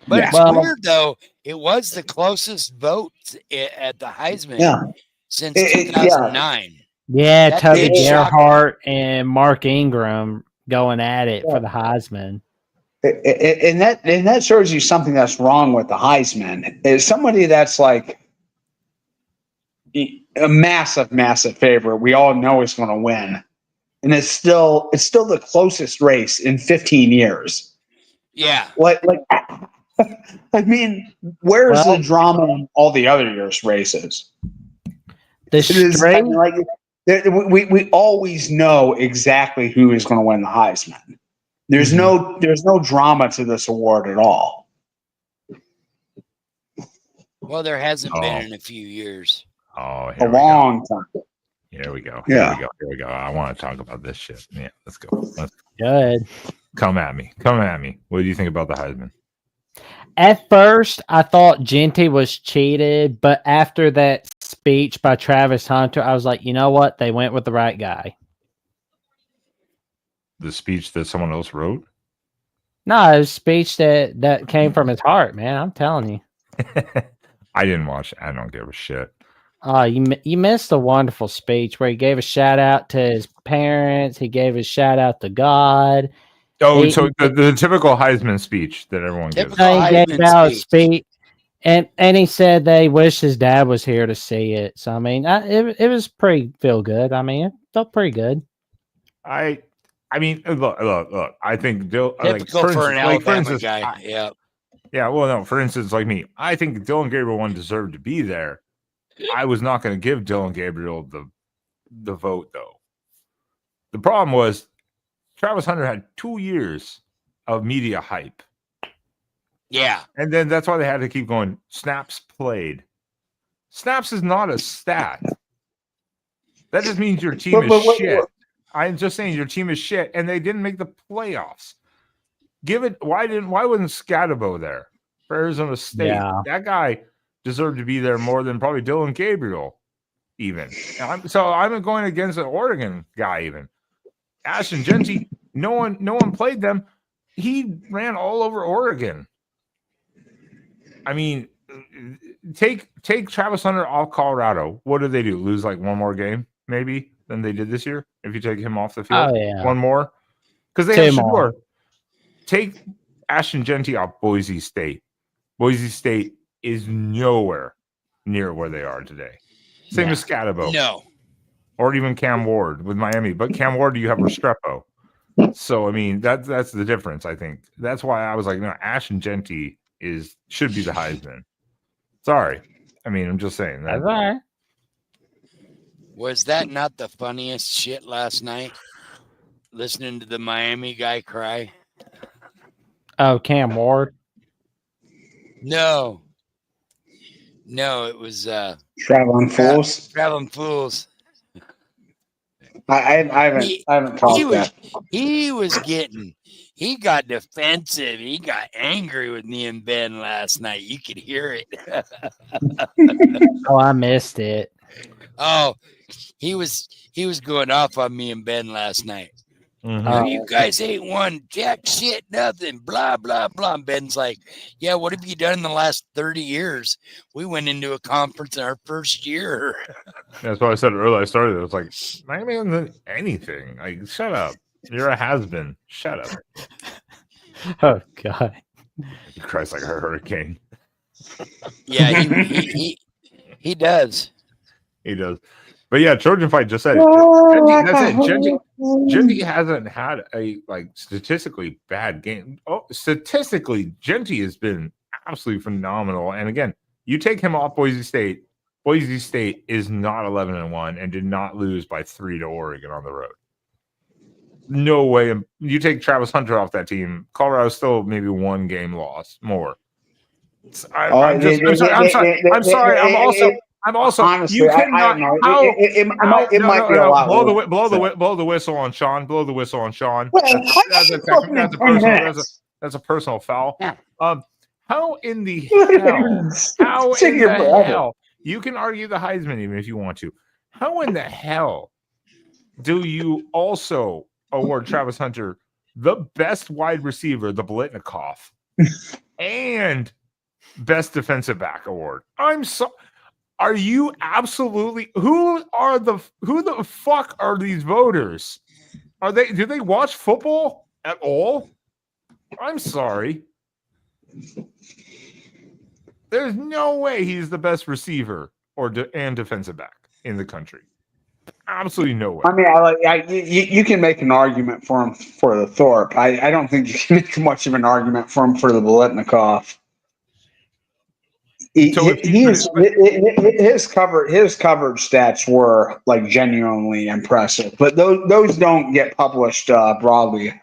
But it's weird, though. It was the closest vote at the Heisman since 2009. Yeah, Toby Gerhart and Mark Ingram going at it for the Heisman. And that shows you something that's wrong with the Heisman. Is somebody that's like a massive favorite. We all know is going to win. And it's still the closest race in 15 years. Yeah. Like I mean, where's the drama in all the other years' races? We always know exactly who is going to win the Heisman. There's no drama to this award at all. Well, there hasn't been in a few years. Oh, a long time. Here we go. Yeah. Here we go. I want to talk about this shit. Yeah, let's go. Good. Come at me. What do you think about the Heisman? At first, I thought Genty was cheated, but after that speech by Travis Hunter, I was like, you know what? They went with the right guy. The speech that someone else wrote? No, it was a speech that came from his heart, man. I'm telling you. I didn't watch it. I don't give a shit. You missed a wonderful speech where he gave a shout out to his parents. He gave a shout out to God. Oh, so the typical Heisman speech that everyone gives. He gave out a speech, and he said they wish his dad was here to see it. So I mean, it was pretty feel good. I mean, it felt pretty good. I mean, look. I think typical for an Alabama guy. Yeah. Well, no. For instance, like me, I think Dylan Gabriel one deserved to be there, I was not going to give Dylan Gabriel the vote, though. The problem was Travis Hunter had 2 years of media hype. Yeah. And then that's why they had to keep going. Snaps played. Snaps is not a stat. That just means your team is shit. I'm just saying your team is shit, and they didn't make the playoffs. Why wasn't Scatabo there for Arizona State? Yeah. That guy deserved to be there more than probably Dylan Gabriel, even. I'm going against an Oregon guy, even. Ashton Genty, no one played them. He ran all over Oregon. I mean, take Travis Hunter off Colorado. What did they do? Lose like one more game, maybe, than they did this year? If you take him off the field, one more, because they have Shador. Take Ashton Genty off Boise State. Boise State is nowhere near where they are today. Same as Scatabo. No. Or even Cam Ward with Miami. But Cam Ward, you have Restrepo. So, I mean, that's the difference, I think. That's why I was like, no, Ashton Genty should be the Heisman. Sorry. I mean, I'm just saying that. That's all right. Was that not the funniest shit last night? Listening to the Miami guy cry? Oh, Cam Ward? No, it was Traveling Fools. Traveling Fools. I haven't talked that. He got defensive. He got angry with me and Ben last night. You could hear it. Oh, I missed it. Oh, he was going off on me and Ben last night. Mm-hmm. You guys ain't won jack shit, nothing, blah, blah, blah. And Ben's like, yeah, what have you done in the last 30 years? We went into a conference in our first year. That's what I said earlier. I started. It was like, Miami hasn't done anything. Like, shut up. You're a has-been. Shut up. Oh, God. He cries like a hurricane. Yeah, he does. He does. But yeah, Trojan Fight just said it. That's it. Genty hasn't had a statistically bad game. Statistically, Genty has been absolutely phenomenal. And again, you take him off Boise State. Boise State is not 11-1 and did not lose by 3 to Oregon on the road. No way. You take Travis Hunter off that team, Colorado's still maybe 1 game lost more. I'm sorry. I'm also. Honestly, you cannot. Blow the whistle on Sean. Blow the whistle on Sean. That's a personal foul. How in the hell? You can argue the Heisman even if you want to. How in the hell do you also award Travis Hunter the best wide receiver, the Blitnikoff, and best defensive back award? I'm so. Are you absolutely who the fuck are these voters? Do they watch football at all? I'm sorry. There's no way he's the best receiver and defensive back in the country. Absolutely no way. I mean, you can make an argument for him for the Thorpe. I don't think you can make much of an argument for him for the Bolitnikoff. His coverage stats were genuinely impressive, but those don't get published widely.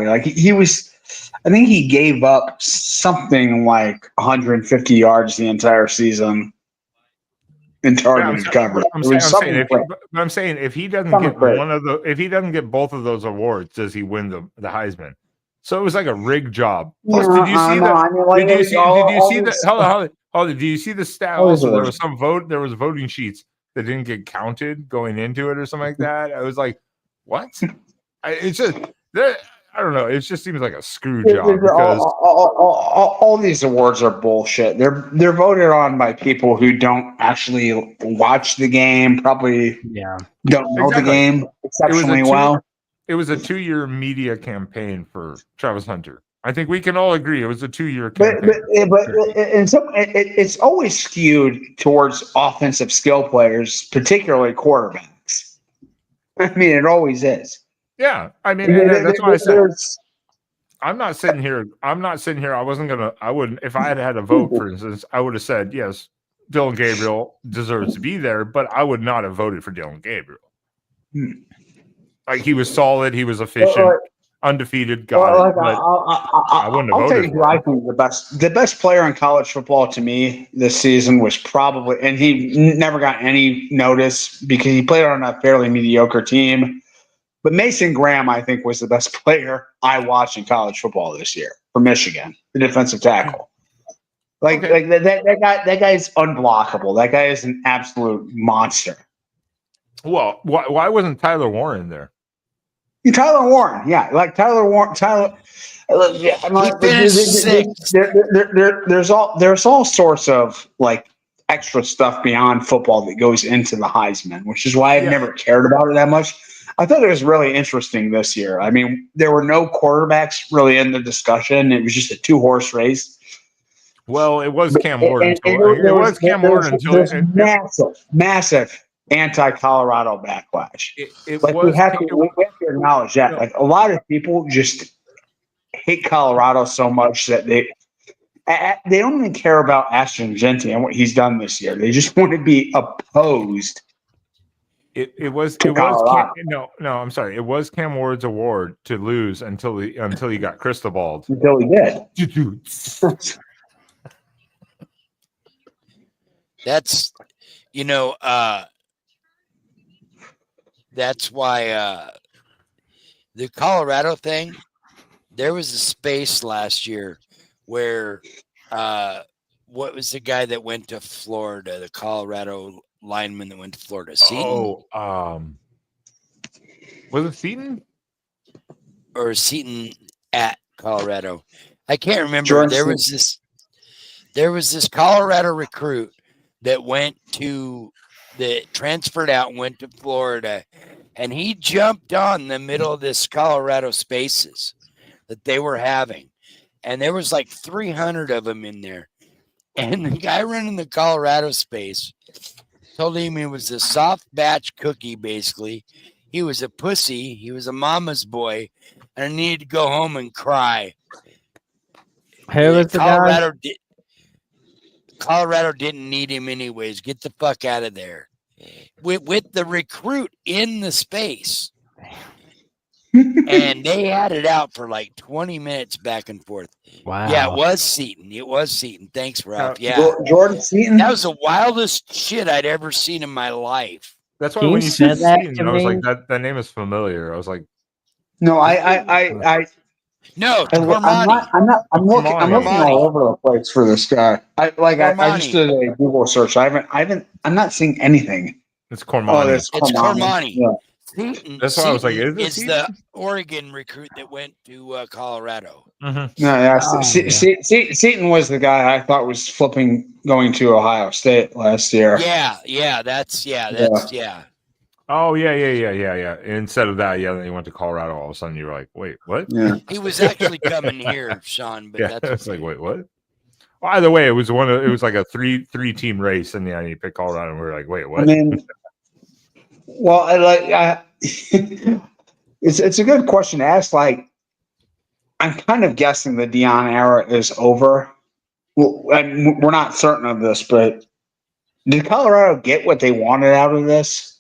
Like I think he gave up something like 150 yards the entire season in targeted coverage. I'm saying if he doesn't get if he doesn't get both of those awards, does he win the Heisman? So it was like a rigged job. Plus, did you see the stat? Also, there was some vote. There was voting sheets that didn't get counted going into it, or something like that. I was like, "What?" It's just I don't know. It just seems like a screw job because all these awards are bullshit. They're voted on by people who don't actually watch the game. Probably don't know the game exceptionally well. It was a 2-year media campaign for Travis Hunter. I think we can all agree it was a 2-year campaign. But it's always skewed towards offensive skill players, particularly quarterbacks. I mean, it always is. Yeah, I mean, that's why I said I'm not sitting here. I wouldn't. If I had a vote, for instance, I would have said yes. Dylan Gabriel deserves to be there, but I would not have voted for Dylan Gabriel. Like, he was solid, he was efficient, undefeated, got it. But I wouldn't have I'll tell voted you who for I him. think the best player in college football to me this season was probably, and he never got any notice because he played on a fairly mediocre team. But Mason Graham, I think, was the best player I watched in college football this year for Michigan, the defensive tackle. Like that guy's unblockable. That guy is an absolute monster. Well, why wasn't Tyler Warren there? Tyler Warren, yeah, like Tyler Warren. Yeah, He finished sixth. There's all sorts of like extra stuff beyond football that goes into the Heisman, which is why I've never cared about it that much. I thought it was really interesting this year. I mean, there were no quarterbacks really in the discussion. It was just a 2-horse race. Well, it was Cam Ward until there was massive anti-Colorado backlash. We have to acknowledge that. Like, a lot of people just hate Colorado so much that they don't even care about Ashton Genty and what he's done this year. They just want to be opposed. It was I'm sorry. It was Cam Ward's award to lose until he got crystal balled. Until he did. That's that's why the Colorado thing, there was a space last year where what was the guy that went to Florida, the Colorado lineman that went to Florida? Seton? Was it Seton? Or Seton at Colorado? I can't remember. There was this Colorado recruit that transferred out and went to Florida, and he jumped on the middle of this Colorado spaces that they were having, and there was like 300 of them in there, and the guy running the Colorado space told him he was a soft batch cookie. Basically, he was a pussy, he was a mama's boy, and I needed to go home and cry. Who was the guy? Colorado didn't need him anyways. Get the fuck out of there. With the recruit in the space. And they had it out for like 20 minutes back and forth. Wow. Yeah, it was Seton. Thanks, Ralph. Yeah. Jordan Seton? That was the wildest shit I'd ever seen in my life. That's why when you said Seton, I was like, that name is familiar. I was like, no, I No, Cormani. I'm looking all over the place for this guy. I just did a Google search. I'm not seeing anything. It's Cormani. It's Cormani. Yeah. Seton, that's why I was like, is the Oregon recruit that went to Colorado. Mm-hmm. No, Seton was the guy I thought was going to Ohio State last year. Yeah. That's. Oh, yeah. Instead of that, then he went to Colorado. All of a sudden, you were like, wait, what? Yeah. He was actually coming here, Sean. But yeah, it's like, wait, what? Well, either way, it was like a three-team race, and he picked Colorado, and we were like, wait, what? I mean, it's a good question to ask. Like, I'm kind of guessing the Deion era is over. Well, we're not certain of this, but did Colorado get what they wanted out of this?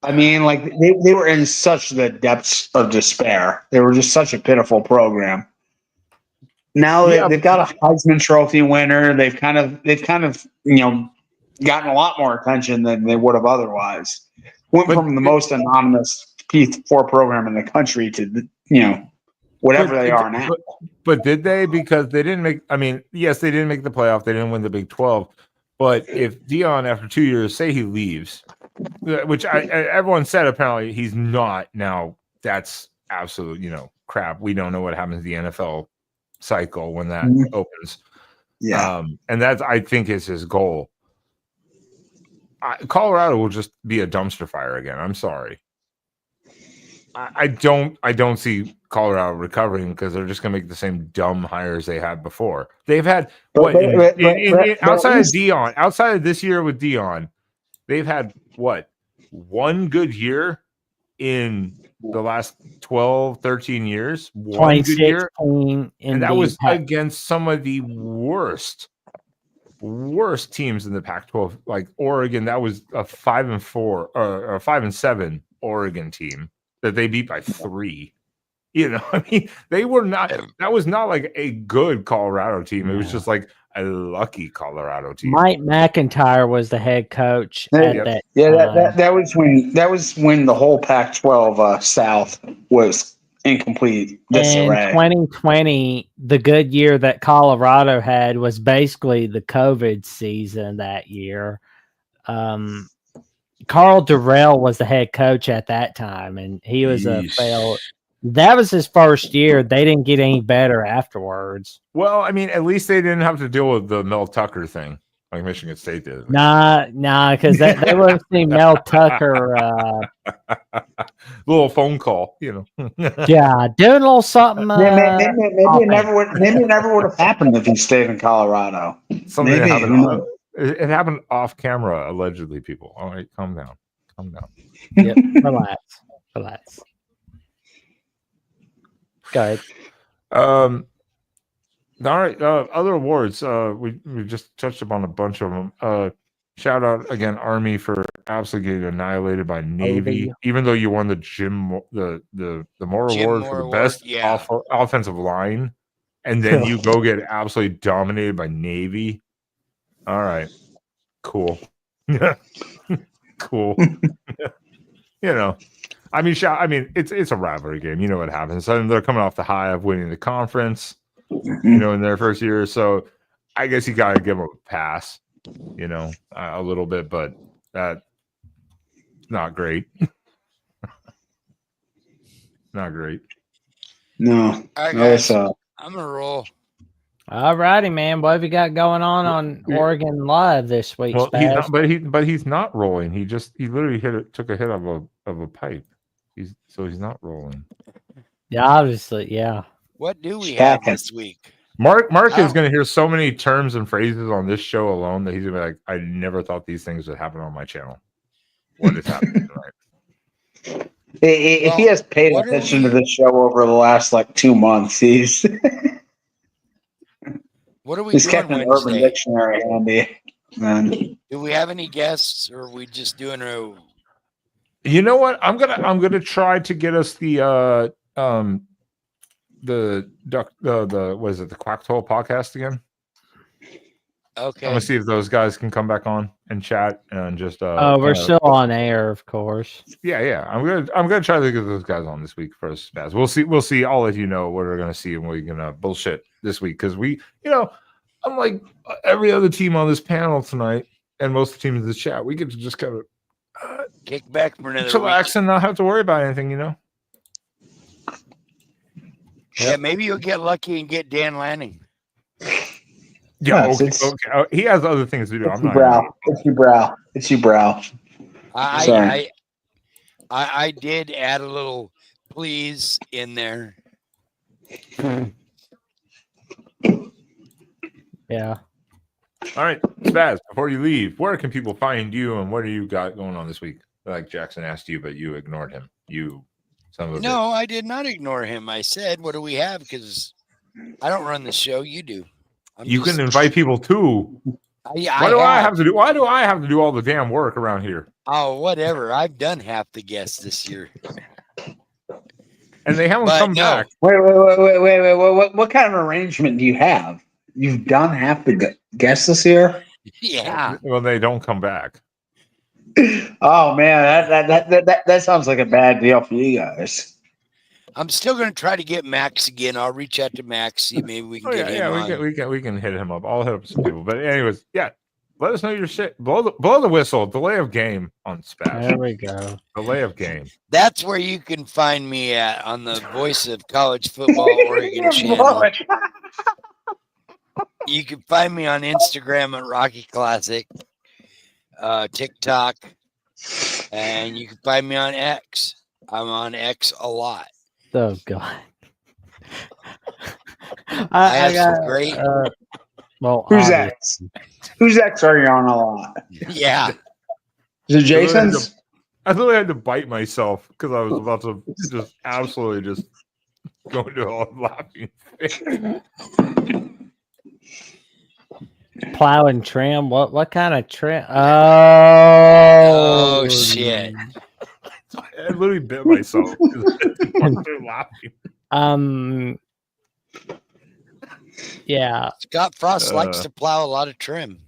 I mean, like, they were in such the depths of despair. They were just such a pitiful program. Now they've got a Heisman Trophy winner. They've kind of gotten a lot more attention than they would have otherwise. Went from the most anonymous P4 program in the country to whatever they are now. But did they? Because they didn't make. I mean, yes, they didn't make the playoff. They didn't win the Big 12. But if Deion, after 2 years, say he leaves, which everyone said apparently he's not now, that's absolute crap. We don't know what happens to the NFL cycle when that opens. Yeah, and that's, I think, is his goal. Colorado will just be a dumpster fire again. I'm sorry. I don't see Colorado recovering because they're just going to make the same dumb hires they had before. They've had outside of Deion, outside of this year with Deion, they've had one good year in the last 12, 13 years. One good year, and that was against some of the worst worst teams in the Pac-12. Like Oregon, that was a 5-4 or a 5-7 Oregon team that they beat by 3. You know, I mean, they were not. That was not like a good Colorado team. It was just like a lucky Colorado team. Mike McIntyre was the head coach at that Yeah, time. that was when the whole Pac-12 South was in complete In disarray. 2020, the good year that Colorado had was basically the COVID season that year. Carl Durrell was the head coach at that time, and he was a failed. That was his first year. They didn't get any better afterwards. Well, I mean, at least they didn't have to deal with the Mel Tucker thing like Michigan State did. Nah, because they would have seen Mel Tucker. Little phone call, you know. Yeah, doing a little something. Maybe it never would have happened if he stayed in Colorado. Something Maybe, happened. It happened off camera, allegedly. People, all right, calm down. Yep, relax. Go ahead. All right. Other awards. We just touched upon a bunch of them. Shout out again, Army, for absolutely getting annihilated by Navy. Even though you won the the Moore Award for the best offensive line, and then you go get absolutely dominated by Navy. All right, cool. Cool. You know. I mean, it's a rivalry game. You know what happens. And they're coming off the high of winning the conference, you know, in their first year. So I guess you got to give them a pass, you know, a little bit, but that's not great. Not great. No. All right, guys. I'm going to roll. All righty, man. What have you got going on Oregon Live this week? Well, he's not rolling. He literally took a hit of a pipe. He's not rolling. Yeah, obviously, yeah. What do we have this week? Mark is going to hear so many terms and phrases on this show alone that he's going to be like, I never thought these things would happen on my channel. What is happening tonight? If he has paid attention to this show over the last 2 months, he's what are we he's doing kept an Wednesday? Urban Dictionary handy. Man. Do we have any guests, or are we just doing a? You know what? I'm gonna try to get us the what is it, the Quack Hole podcast again? Okay. I'm gonna see if those guys can come back on and chat and just we're still on air, of course. Yeah. I'm gonna try to get those guys on this week for us, Spaz. We'll see. I'll let you know what we're gonna see and we're gonna bullshit this week because I'm like every other team on this panel tonight and most of the teams in the chat. We get to just kind of kick back for another relax week. And not have to worry about anything, you know. Yeah, maybe you'll get lucky and get Dan Lanning. Yeah, okay. He has other things to do. It's your brow. I did add a little please in there. Yeah. All right, Spaz, before you leave, where can people find you and what do you got going on this week? Like Jackson asked you, but you ignored him. No, I did not ignore him. I said, what do we have? Because I don't run the show. You do. You can invite people too. Why do I have to do all the damn work around here? Oh, whatever. I've done half the guests this year. And they haven't come back. Wait. What kind of arrangement do you have? You've done half the guests this year? Yeah. Well, they don't come back. Oh man, that sounds like a bad deal for you guys. I'm still going to try to get Max again. I'll reach out to Max, see maybe we can get him on. We can hit him up. I'll hit up some people. But anyways, yeah. Let us know your shit. Blow the whistle. Delay of game on Spaz. There we go. Delay of game. That's where you can find me at on the Voice of College Football Oregon channel. You can find me on Instagram at Rocky Classic, TikTok, and you can find me on X. I'm on X a lot. Oh God. I have some great. Who's X? Who's X are you on a lot? Yeah. Is it Jason's? I literally had to bite myself because I was about to just absolutely just go into a laughing fit. Plow and trim. What kind of trim? Oh, shit. I literally bit myself. I'm laughing. Yeah. Scott Frost likes to plow a lot of trim.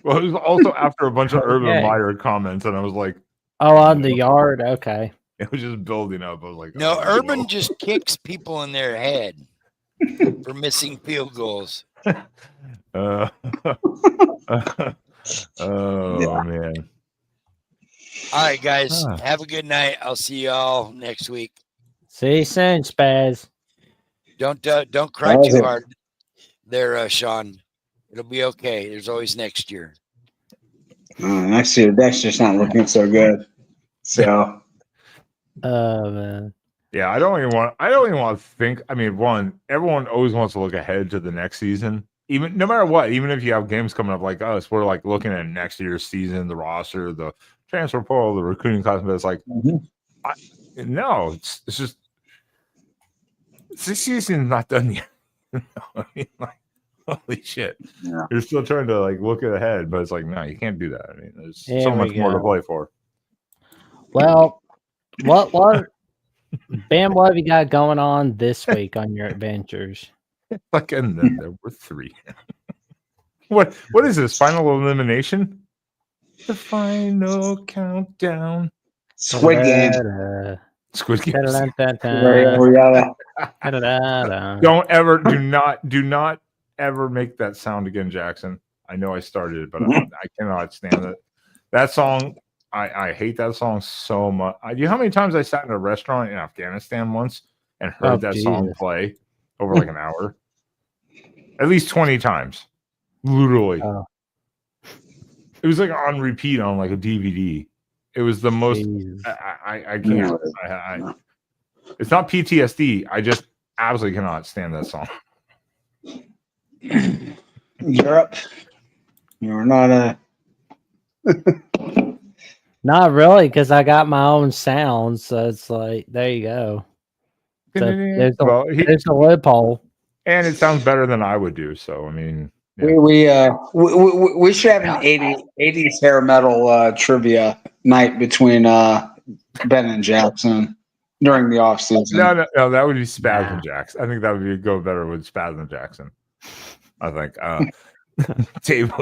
Well, it was also after a bunch of Urban Okay. Meyer comments, and I was like, Oh, on the yard. Okay. it was just building up. I was like, No, oh, Urban just kicks people in their head for missing field goals. oh man. All right, guys. Have a good night. I'll see y'all next week. See you soon, Spaz. Don't cry too hard there, Sean. It'll be okay. There's always next year. Next year, that's just not looking so good. So, Oh man. Yeah, I don't even want to think. I mean, everyone always wants to look ahead to the next season. Even no matter what, even if you have games coming up like us, we're like looking at next year's season, the roster, the transfer portal, the recruiting class. But it's like, no, it's just this season's not done yet. I mean, like, holy shit! Yeah. You're still trying to like look ahead, but it's like, no, you can't do that. I mean, there's There so we much more to go. play for. Well, what Ben, what have you got going on this week on your adventures? Like, and then there were 3. What is this? Final elimination? The final countdown. Squid Game. Squid Game. Do not ever make that sound again, Jackson. I know I started it, but I cannot stand it. That song, I hate that song so much. You know how many times I sat in a restaurant in Afghanistan once and heard that song play over like an hour? At least 20 times. Literally. It was like on repeat on like a DVD. It was the most. I can't. It's not PTSD. I just absolutely cannot stand that song. Europe. You're not a. Not really, because I got my own sounds. So it's like, there you go. So there's a loophole. And it sounds better than I would do. So, I mean. Yeah. We should have an 80s hair metal trivia night between Ben and Jackson during the off season. No, that would be Spaz and Jackson. I think that would go better with Spaz and Jackson. I think. Dave,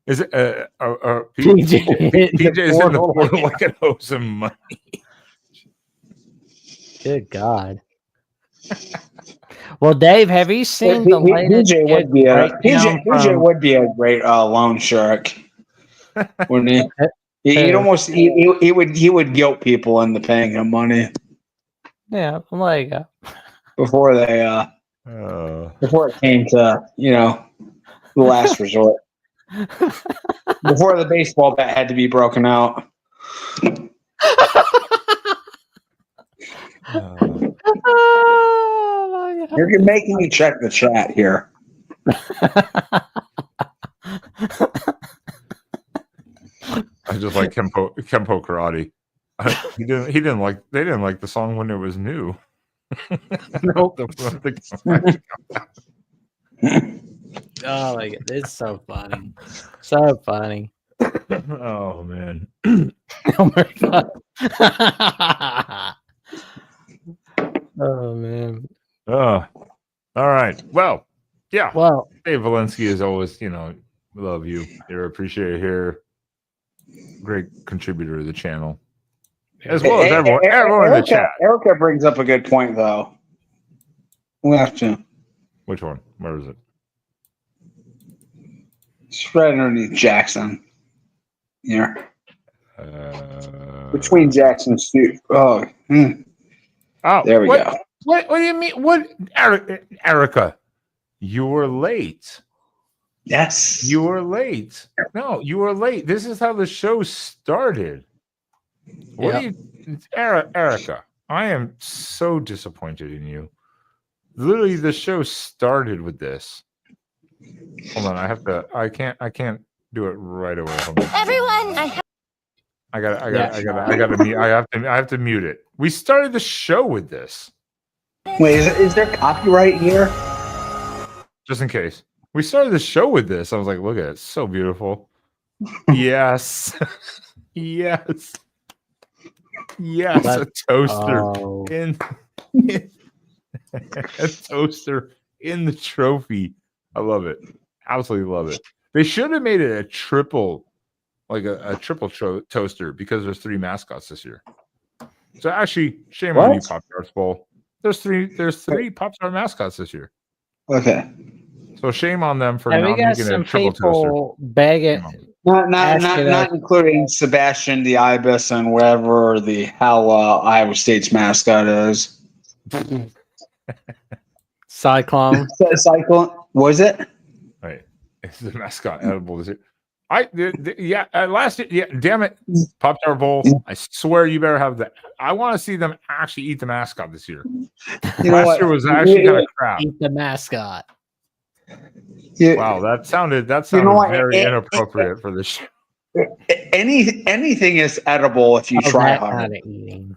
is it PJ's in the portal like an owes some money? Good God. Well, Dave, have you seen the latest? PJ would be a great loan shark, wouldn't he? He'd almost he would guilt people into paying him money. Yeah, well, there you go. Before it came to the last resort. Before the baseball bat had to be broken out. Oh, my God. You're making me check the chat here. I just like Kempo Karate. They didn't like the song when it was new. Nope. Oh my God, it's so funny. So funny. Oh man. Oh my God. Oh man. All right. Well, yeah. Well, Dave Valensky, as always, we love you. You're appreciated here. Great contributor to the channel. As well as everyone in the chat. Erica brings up a good point, though. We have to. Which one? Where is it? Spread underneath Jackson. Yeah. Between Jackson's two. Oh, there we go. What do you mean? What, Erica? You were late. Yes. You were late. No, you were late. This is how the show started. What do you, Erica? I am so disappointed in you. Literally, the show started with this. Hold on, I can't do it right away. Everyone, I have to mute it. We started the show with this. Wait, is there copyright here? Just in case. We started the show with this. I was like, look at it. It's so beautiful. Yes. Yes. Yes. A toaster a toaster in the trophy. I love it. Absolutely love it. They should have made it a triple, like a triple toaster, because there's 3 mascots this year. So actually, shame on you, Pop Tarts Bowl. There's three Pop Tart mascots this year. Okay. So shame on them for Hey, not making a triple toaster. Begging, Not including Sebastian the Ibis and whatever the hell Iowa State's mascot is. Cyclone. Cyclone, was it? Right. Is the mascot edible this year? Last year, yeah, damn it, Pop Tart Bowl. I swear you better have that. I want to see them actually eat the mascot this year. Last year was actually kind of crap. Eat the mascot. Wow, that sounded very inappropriate for this show. Anything is edible if you try hard. Kind of eating.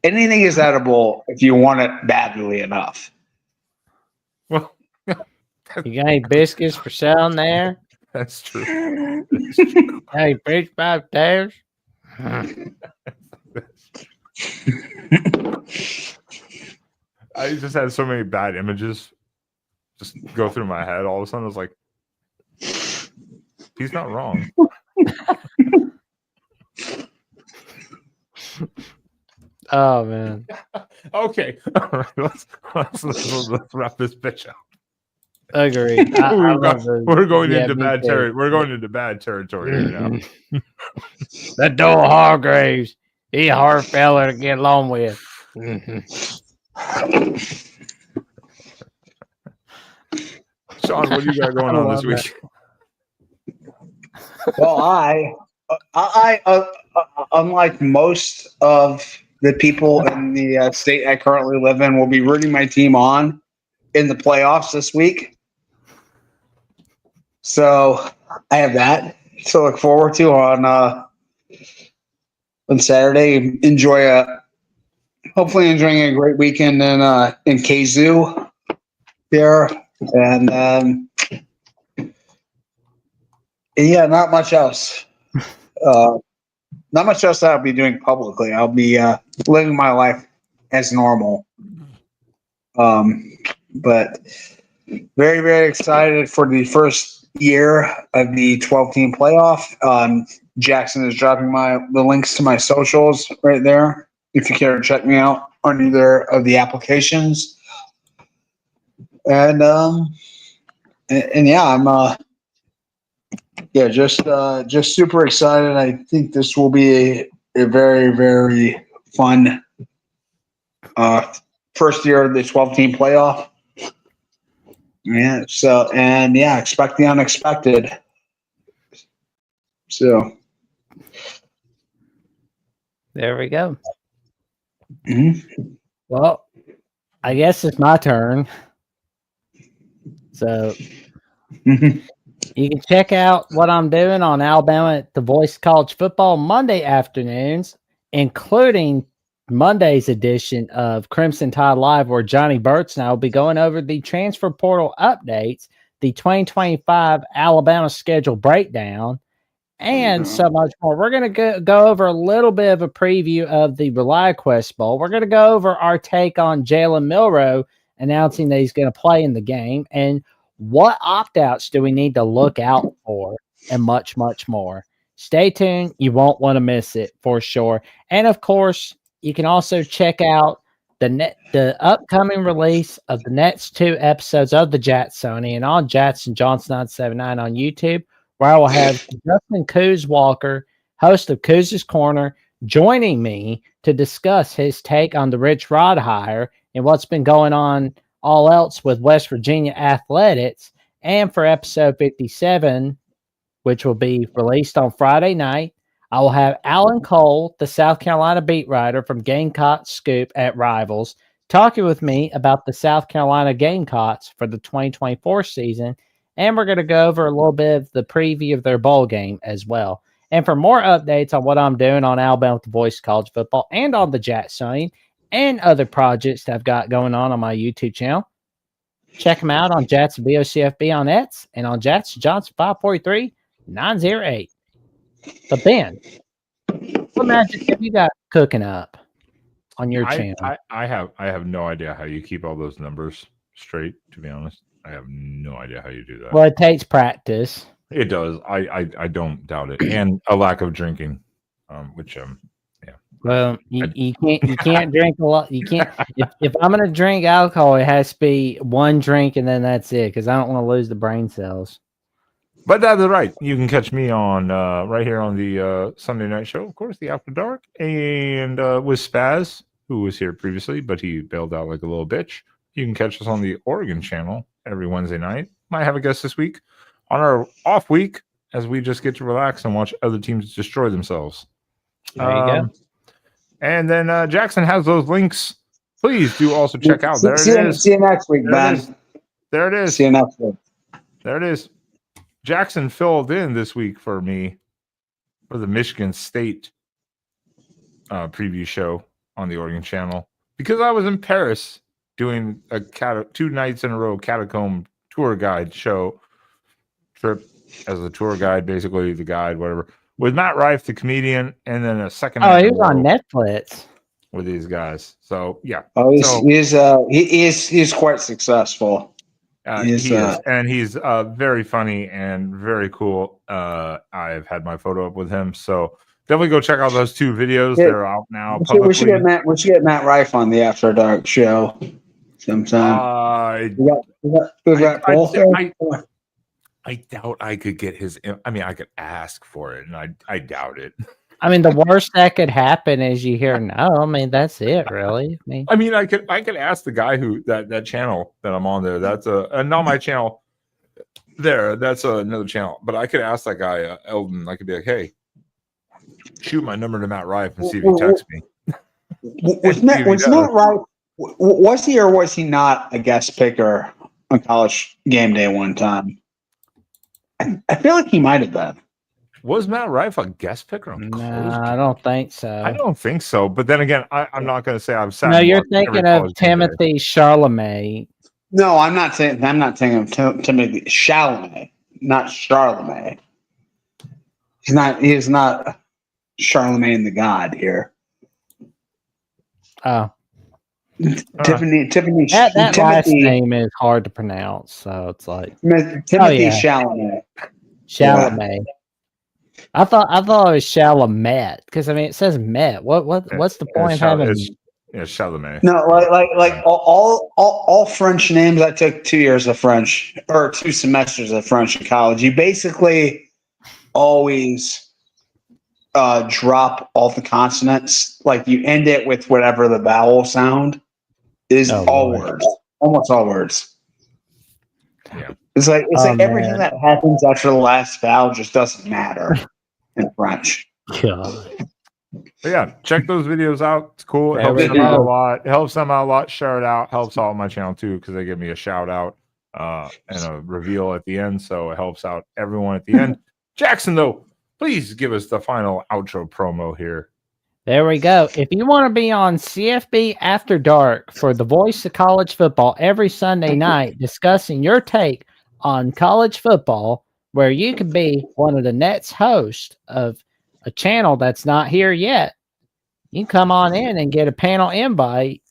Anything is edible if you want it badly enough. Well, you got any biscuits for sale there? That's true. Hey, bridge five stairs. I just had so many bad images just go through my head. All of a sudden, I was like, he's not wrong. Oh man. Okay. All right. Let's wrap this bitch up. Agreed. We're going into bad territory. We're going into bad territory right now. That Doyle Hargraves, he a hard fella to get along with. Sean, what do you got going on this week? Well, I unlike most of the people in the state I currently live in, will be rooting my team on in the playoffs this week. So I have that to look forward to on Saturday. Hopefully enjoying a great weekend in Kazoo there, and yeah, not much else. Not much else that I'll be doing publicly. I'll be living my life as normal. But very, very excited for the first year of the 12-team playoff. Jackson is dropping the links to my socials right there if you care to check me out on either of the applications. And yeah, I'm just super excited. I think this will be a very, very fun first year of the 12-team playoff. Yeah. So, and yeah, expect the unexpected. So there we go. Mm-hmm. Well, I guess it's my turn. So you can check out what I'm doing on Alabama at the Voice College Football Monday afternoons, including Monday's edition of Crimson Tide Live, where Johnny Burtz and I will be going over the transfer portal updates, the 2025 Alabama schedule breakdown, and so much more. We're going to go over a little bit of a preview of the ReliaQuest Bowl. We're going to go over our take on Jalen Milroe announcing that he's going to play in the game, and what opt-outs do we need to look out for, and much, much more. Stay tuned. You won't want to miss it for sure. And, of course, you can also check out the upcoming release of the next 2 episodes of the Jacksonian on Jackson Johnson 979 on YouTube, where I will have Justin Coos Walker, host of Coos' Corner, joining me to discuss his take on the Rich Rod hire and what's been going on all else with West Virginia athletics. And for episode 57, which will be released on Friday night, I will have Alan Cole, the South Carolina beat writer from Gamecock Scoop at Rivals, talking with me about the South Carolina Gamecocks for the 2024 season. And we're going to go over a little bit of the preview of their bowl game as well. And for more updates on what I'm doing on Alabama with the Voice College Football and on the Jacksonian and other projects that I've got going on my YouTube channel, Check him out on Jats BOCFB on X and on Jats Johnson 543-908. But Ben, what magic have you got cooking up on your channel? I have no idea how you keep all those numbers straight, to be honest. I have no idea how you do that. Well, it takes practice. It does. I don't doubt it. And a lack of drinking. Well, you can't drink a lot. You can't if I'm gonna drink alcohol, it has to be one drink and then that's it, because I don't want to lose the brain cells. But that's right. You can catch me on right here on the Sunday night show, of course, the After Dark, and with Spaz, who was here previously, but he bailed out like a little bitch. You can catch us on the Oregon channel every Wednesday night. Might have a guest this week on our off week, as we just get to relax and watch other teams destroy themselves. There you go. And then Jackson has those links. Please do also check out. There it is. See you next week, Ben. There it is. See you next week. There it is. Jackson filled in this week for me for the Michigan State preview show on the Oregon channel, because I was in Paris doing a 2 nights in a row catacomb tour guide show trip as a tour guide, basically the guide, whatever, with Matt Rife, the comedian, and then a second. Oh, he was on Netflix with these guys. So yeah. Oh, he's quite successful. He is, and he's very funny and very cool. I've had my photo up with him, so definitely go check out those 2 videos. They're out now. We should get Matt Rife on the After Dark show sometime. I doubt I could get his. I mean, I could ask for it, and I doubt it. I mean, the worst that could happen is you hear no. I mean, that's it, really. I could ask the guy who that channel that I'm on there. That's not my channel. That's another channel. But I could ask that guy Eldon. I could be like, hey, shoot my number to Matt Rife and see if he texts me. Was Matt Rife? Was he or was he not a guest picker on College Game Day one time? I feel like he might have been. Was Matt Rife a guest picker on College? No, I don't think so. I don't think so. But then again, I'm not going to say I've sat. No, you're thinking of Timothy Chalamet. No, I'm not thinking of Timothy Chalamet, not Charlemagne. He is not Charlemagne the God here. Oh. Timothy. That last name is hard to pronounce, so it's like Timothy Chalamet. Chalamet. Yeah. I thought it was Chalamet, because I mean it says Met. What's the point of having? Chalamet. No, like all French names. I took 2 years of French, or 2 semesters of French in college. You basically always drop all the consonants. Like you end it with whatever the vowel sound is. Words, almost all words. Yeah. It's like everything that happens after the last vowel just doesn't matter in French. God. But yeah, check those videos out. It's cool. It helps them out a lot. It helps them out a lot. Share it out. Helps out my channel too, because they give me a shout out and a reveal at the end. So it helps out everyone at the end. Jackson, though, please give us the final outro promo here. There we go. If you want to be on CFB After Dark for the voice of college football every Sunday night, discussing your take on college football, where you could be one of the Nets hosts of a channel that's not here yet, you can come on in and get a panel invite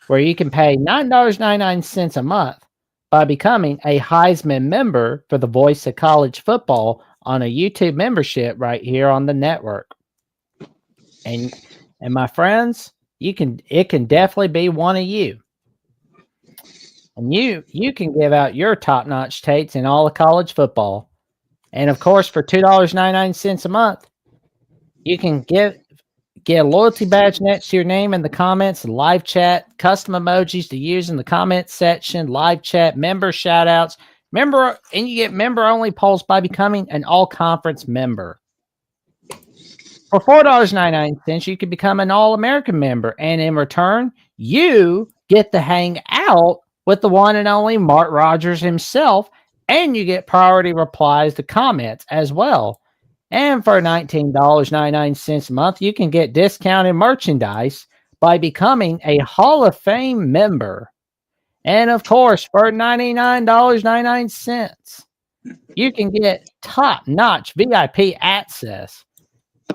where you can pay $9.99 a month by becoming a Heisman member for the voice of college football on a YouTube membership right here on the network. And my friends, it can definitely be one of you. And you can give out your top-notch takes in all of college football. And of course, for $2.99 a month, you can get a loyalty badge next to your name in the comments, live chat, custom emojis to use in the comments section, live chat, member shout-outs, and you get member-only polls by becoming an all-conference member. For $4.99, you can become an All-American member, and in return, you get to hang out with the one and only Mark Rogers himself, and you get priority replies to comments as well. And for $19.99 a month, you can get discounted merchandise by becoming a Hall of Fame member. And of course, for $99.99, you can get top-notch VIP access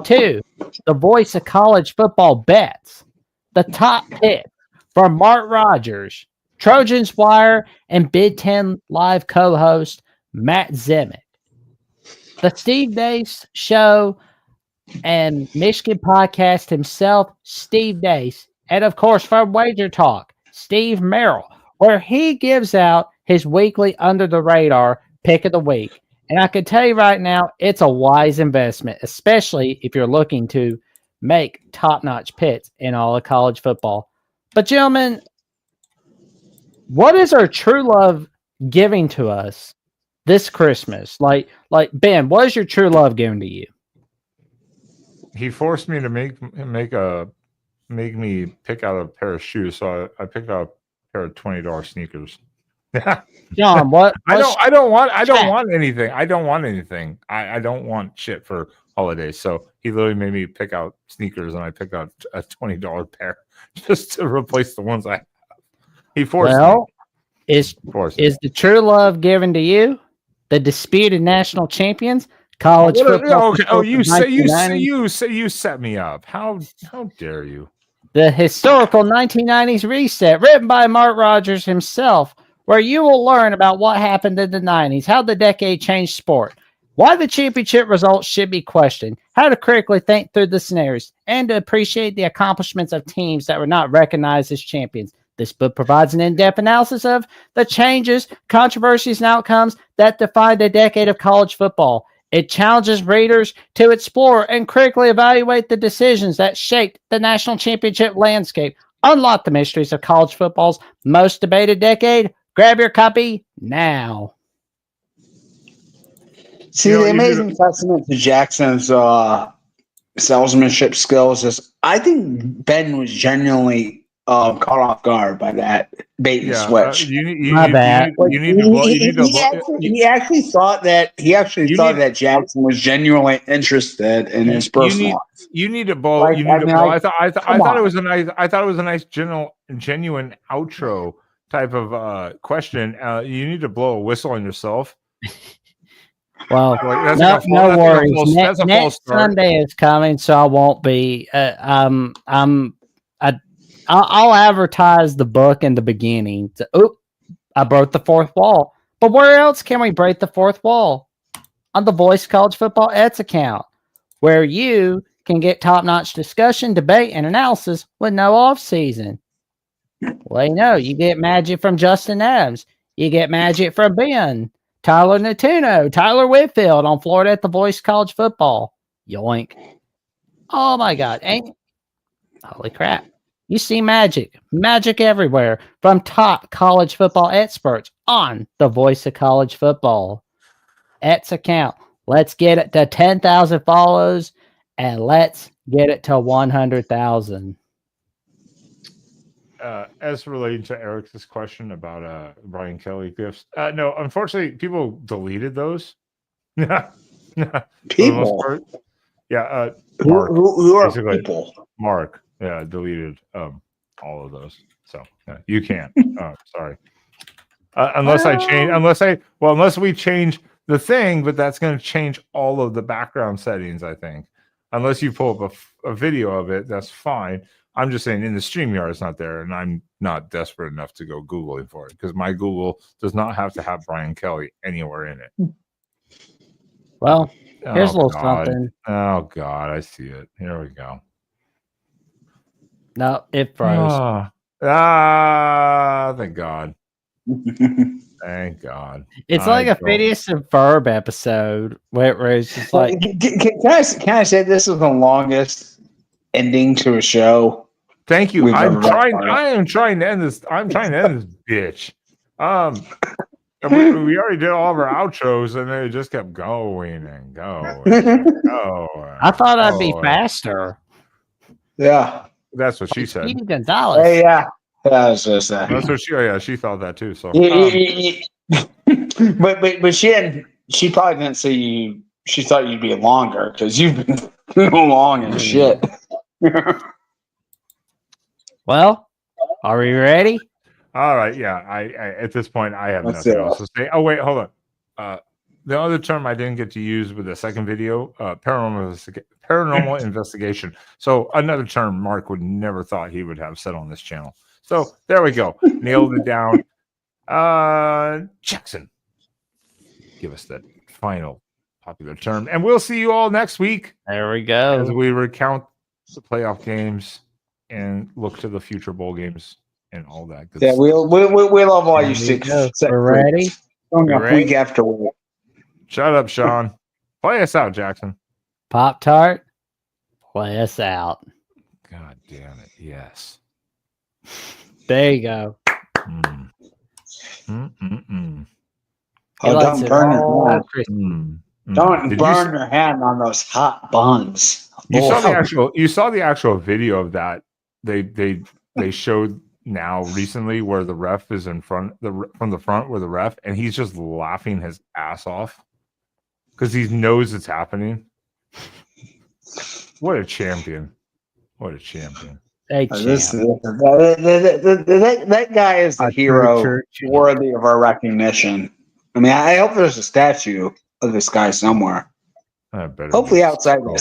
to the voice of college football bets, the top pick from Mark Rogers, Trojans Wire, and Big Ten Live co-host Matt Zemek. The Steve Dace Show and Michigan podcast himself, Steve Dace, and of course from Wager Talk, Steve Merrill, where he gives out his weekly under the radar pick of the week. And I can tell you right now, it's a wise investment, especially if you're looking to make top-notch picks in all of college football. But gentlemen, what is our true love giving to us this Christmas? Like Ben, what is your true love giving to you? He forced me to make me pick out a pair of shoes, so I picked out a pair of $20 sneakers. Yeah, John, what? I don't want anything. I don't want anything. I don't want shit for holidays. So he literally made me pick out sneakers, and I picked out a $20 pair just to replace the ones I have. He forced me. Is the true love given to you? The disputed national champions, college football. Okay. Oh, you set me up. How dare you? The historical 1990s reset, written by Mark Rogers himself, where you will learn about what happened in the 90s, how the decade changed sport, why the championship results should be questioned, how to critically think through the scenarios, and to appreciate the accomplishments of teams that were not recognized as champions. This book provides an in-depth analysis of the changes, controversies, and outcomes that defined a decade of college football. It challenges readers to explore and critically evaluate the decisions that shaped the national championship landscape, unlock the mysteries of college football's most debated decade. Grab your copy now. See, the amazing testament to Jackson's salesmanship skills is I think Ben was genuinely caught off guard by that bait and switch. He actually thought that Jackson was genuinely interested in his personal life. You need to blow. I thought it was a nice genuine outro type of question. You need to blow a whistle on yourself. Well, no worries. Next Sunday is coming, so I won't be. I'll advertise the book in the beginning. I broke the fourth wall. But where else can we break the fourth wall? On the Voice College Football Eds account, where you can get top-notch discussion, debate, and analysis with no off-season. Well, you get magic from Justin Adams. You get magic from Ben, Tyler Natuno, Tyler Whitfield on Florida at the Voice College Football. Yoink. Oh, my God. Holy crap. You see magic everywhere from top college football experts on the Voice of College Football Ets account. Let's get it to 10,000 follows, and let's get it to 100,000. As related to Eric's question about Brian Kelly gifts, no, unfortunately, people deleted those. People? Yeah. Mark, who are people? Mark. Yeah, deleted all of those. So you can't. Sorry. Unless we change the thing, but that's going to change all of the background settings, I think. Unless you pull up a video of it, that's fine. I'm just saying in the StreamYard it's not there, and I'm not desperate enough to go Googling for it because my Google does not have to have Brian Kelly anywhere in it. Well, here's a little something. Oh, God, I see it. Here we go. No, it froze. Thank God. Thank God. It's like a Phineas and Ferb episode where it's just like. Can I say this is the longest ending to a show? Thank you. I am trying to end this. I'm trying to end this bitch. We already did all of our outros, and it just kept going and going. I thought I'd be faster. Yeah. That's what she said. Gonzalez. Hey, yeah. That's what that's what she thought that too. So, but she probably didn't say you. She thought you'd be longer because you've been long and shit. Well, are we ready? All right, yeah. I at this point I have Let's nothing see. else to say. Oh wait, hold on. The other term I didn't get to use with the second video, paranormal investigation. So another term Mark would never thought he would have said on this channel. So there we go. Nailed it down. Jackson, give us that final popular term, and we'll see you all next week There we as go. we recount the playoff games and look to the future bowl games and all that good Yeah, stuff. we love all you There we six. go. We're ready. Coming We up ready? week after week. Shut up, Sean. Play us out, Jackson. Pop Tart, play us out. God damn it. Yes. There you go. Mm. Mm-mm-mm. He Oh, likes don't it burn all your hand. crispy. Mm. Mm. Don't Did burn your hand on those hot buns. you saw Oh. the actual video of that they showed now recently where the ref is in front from the front where the ref and he's just laughing his ass off because he knows it's happening. What a champion. What a champion. Hey, That guy is the hero worthy of our recognition. I mean, I hope there's a statue of this guy somewhere. Better Hopefully be. outside this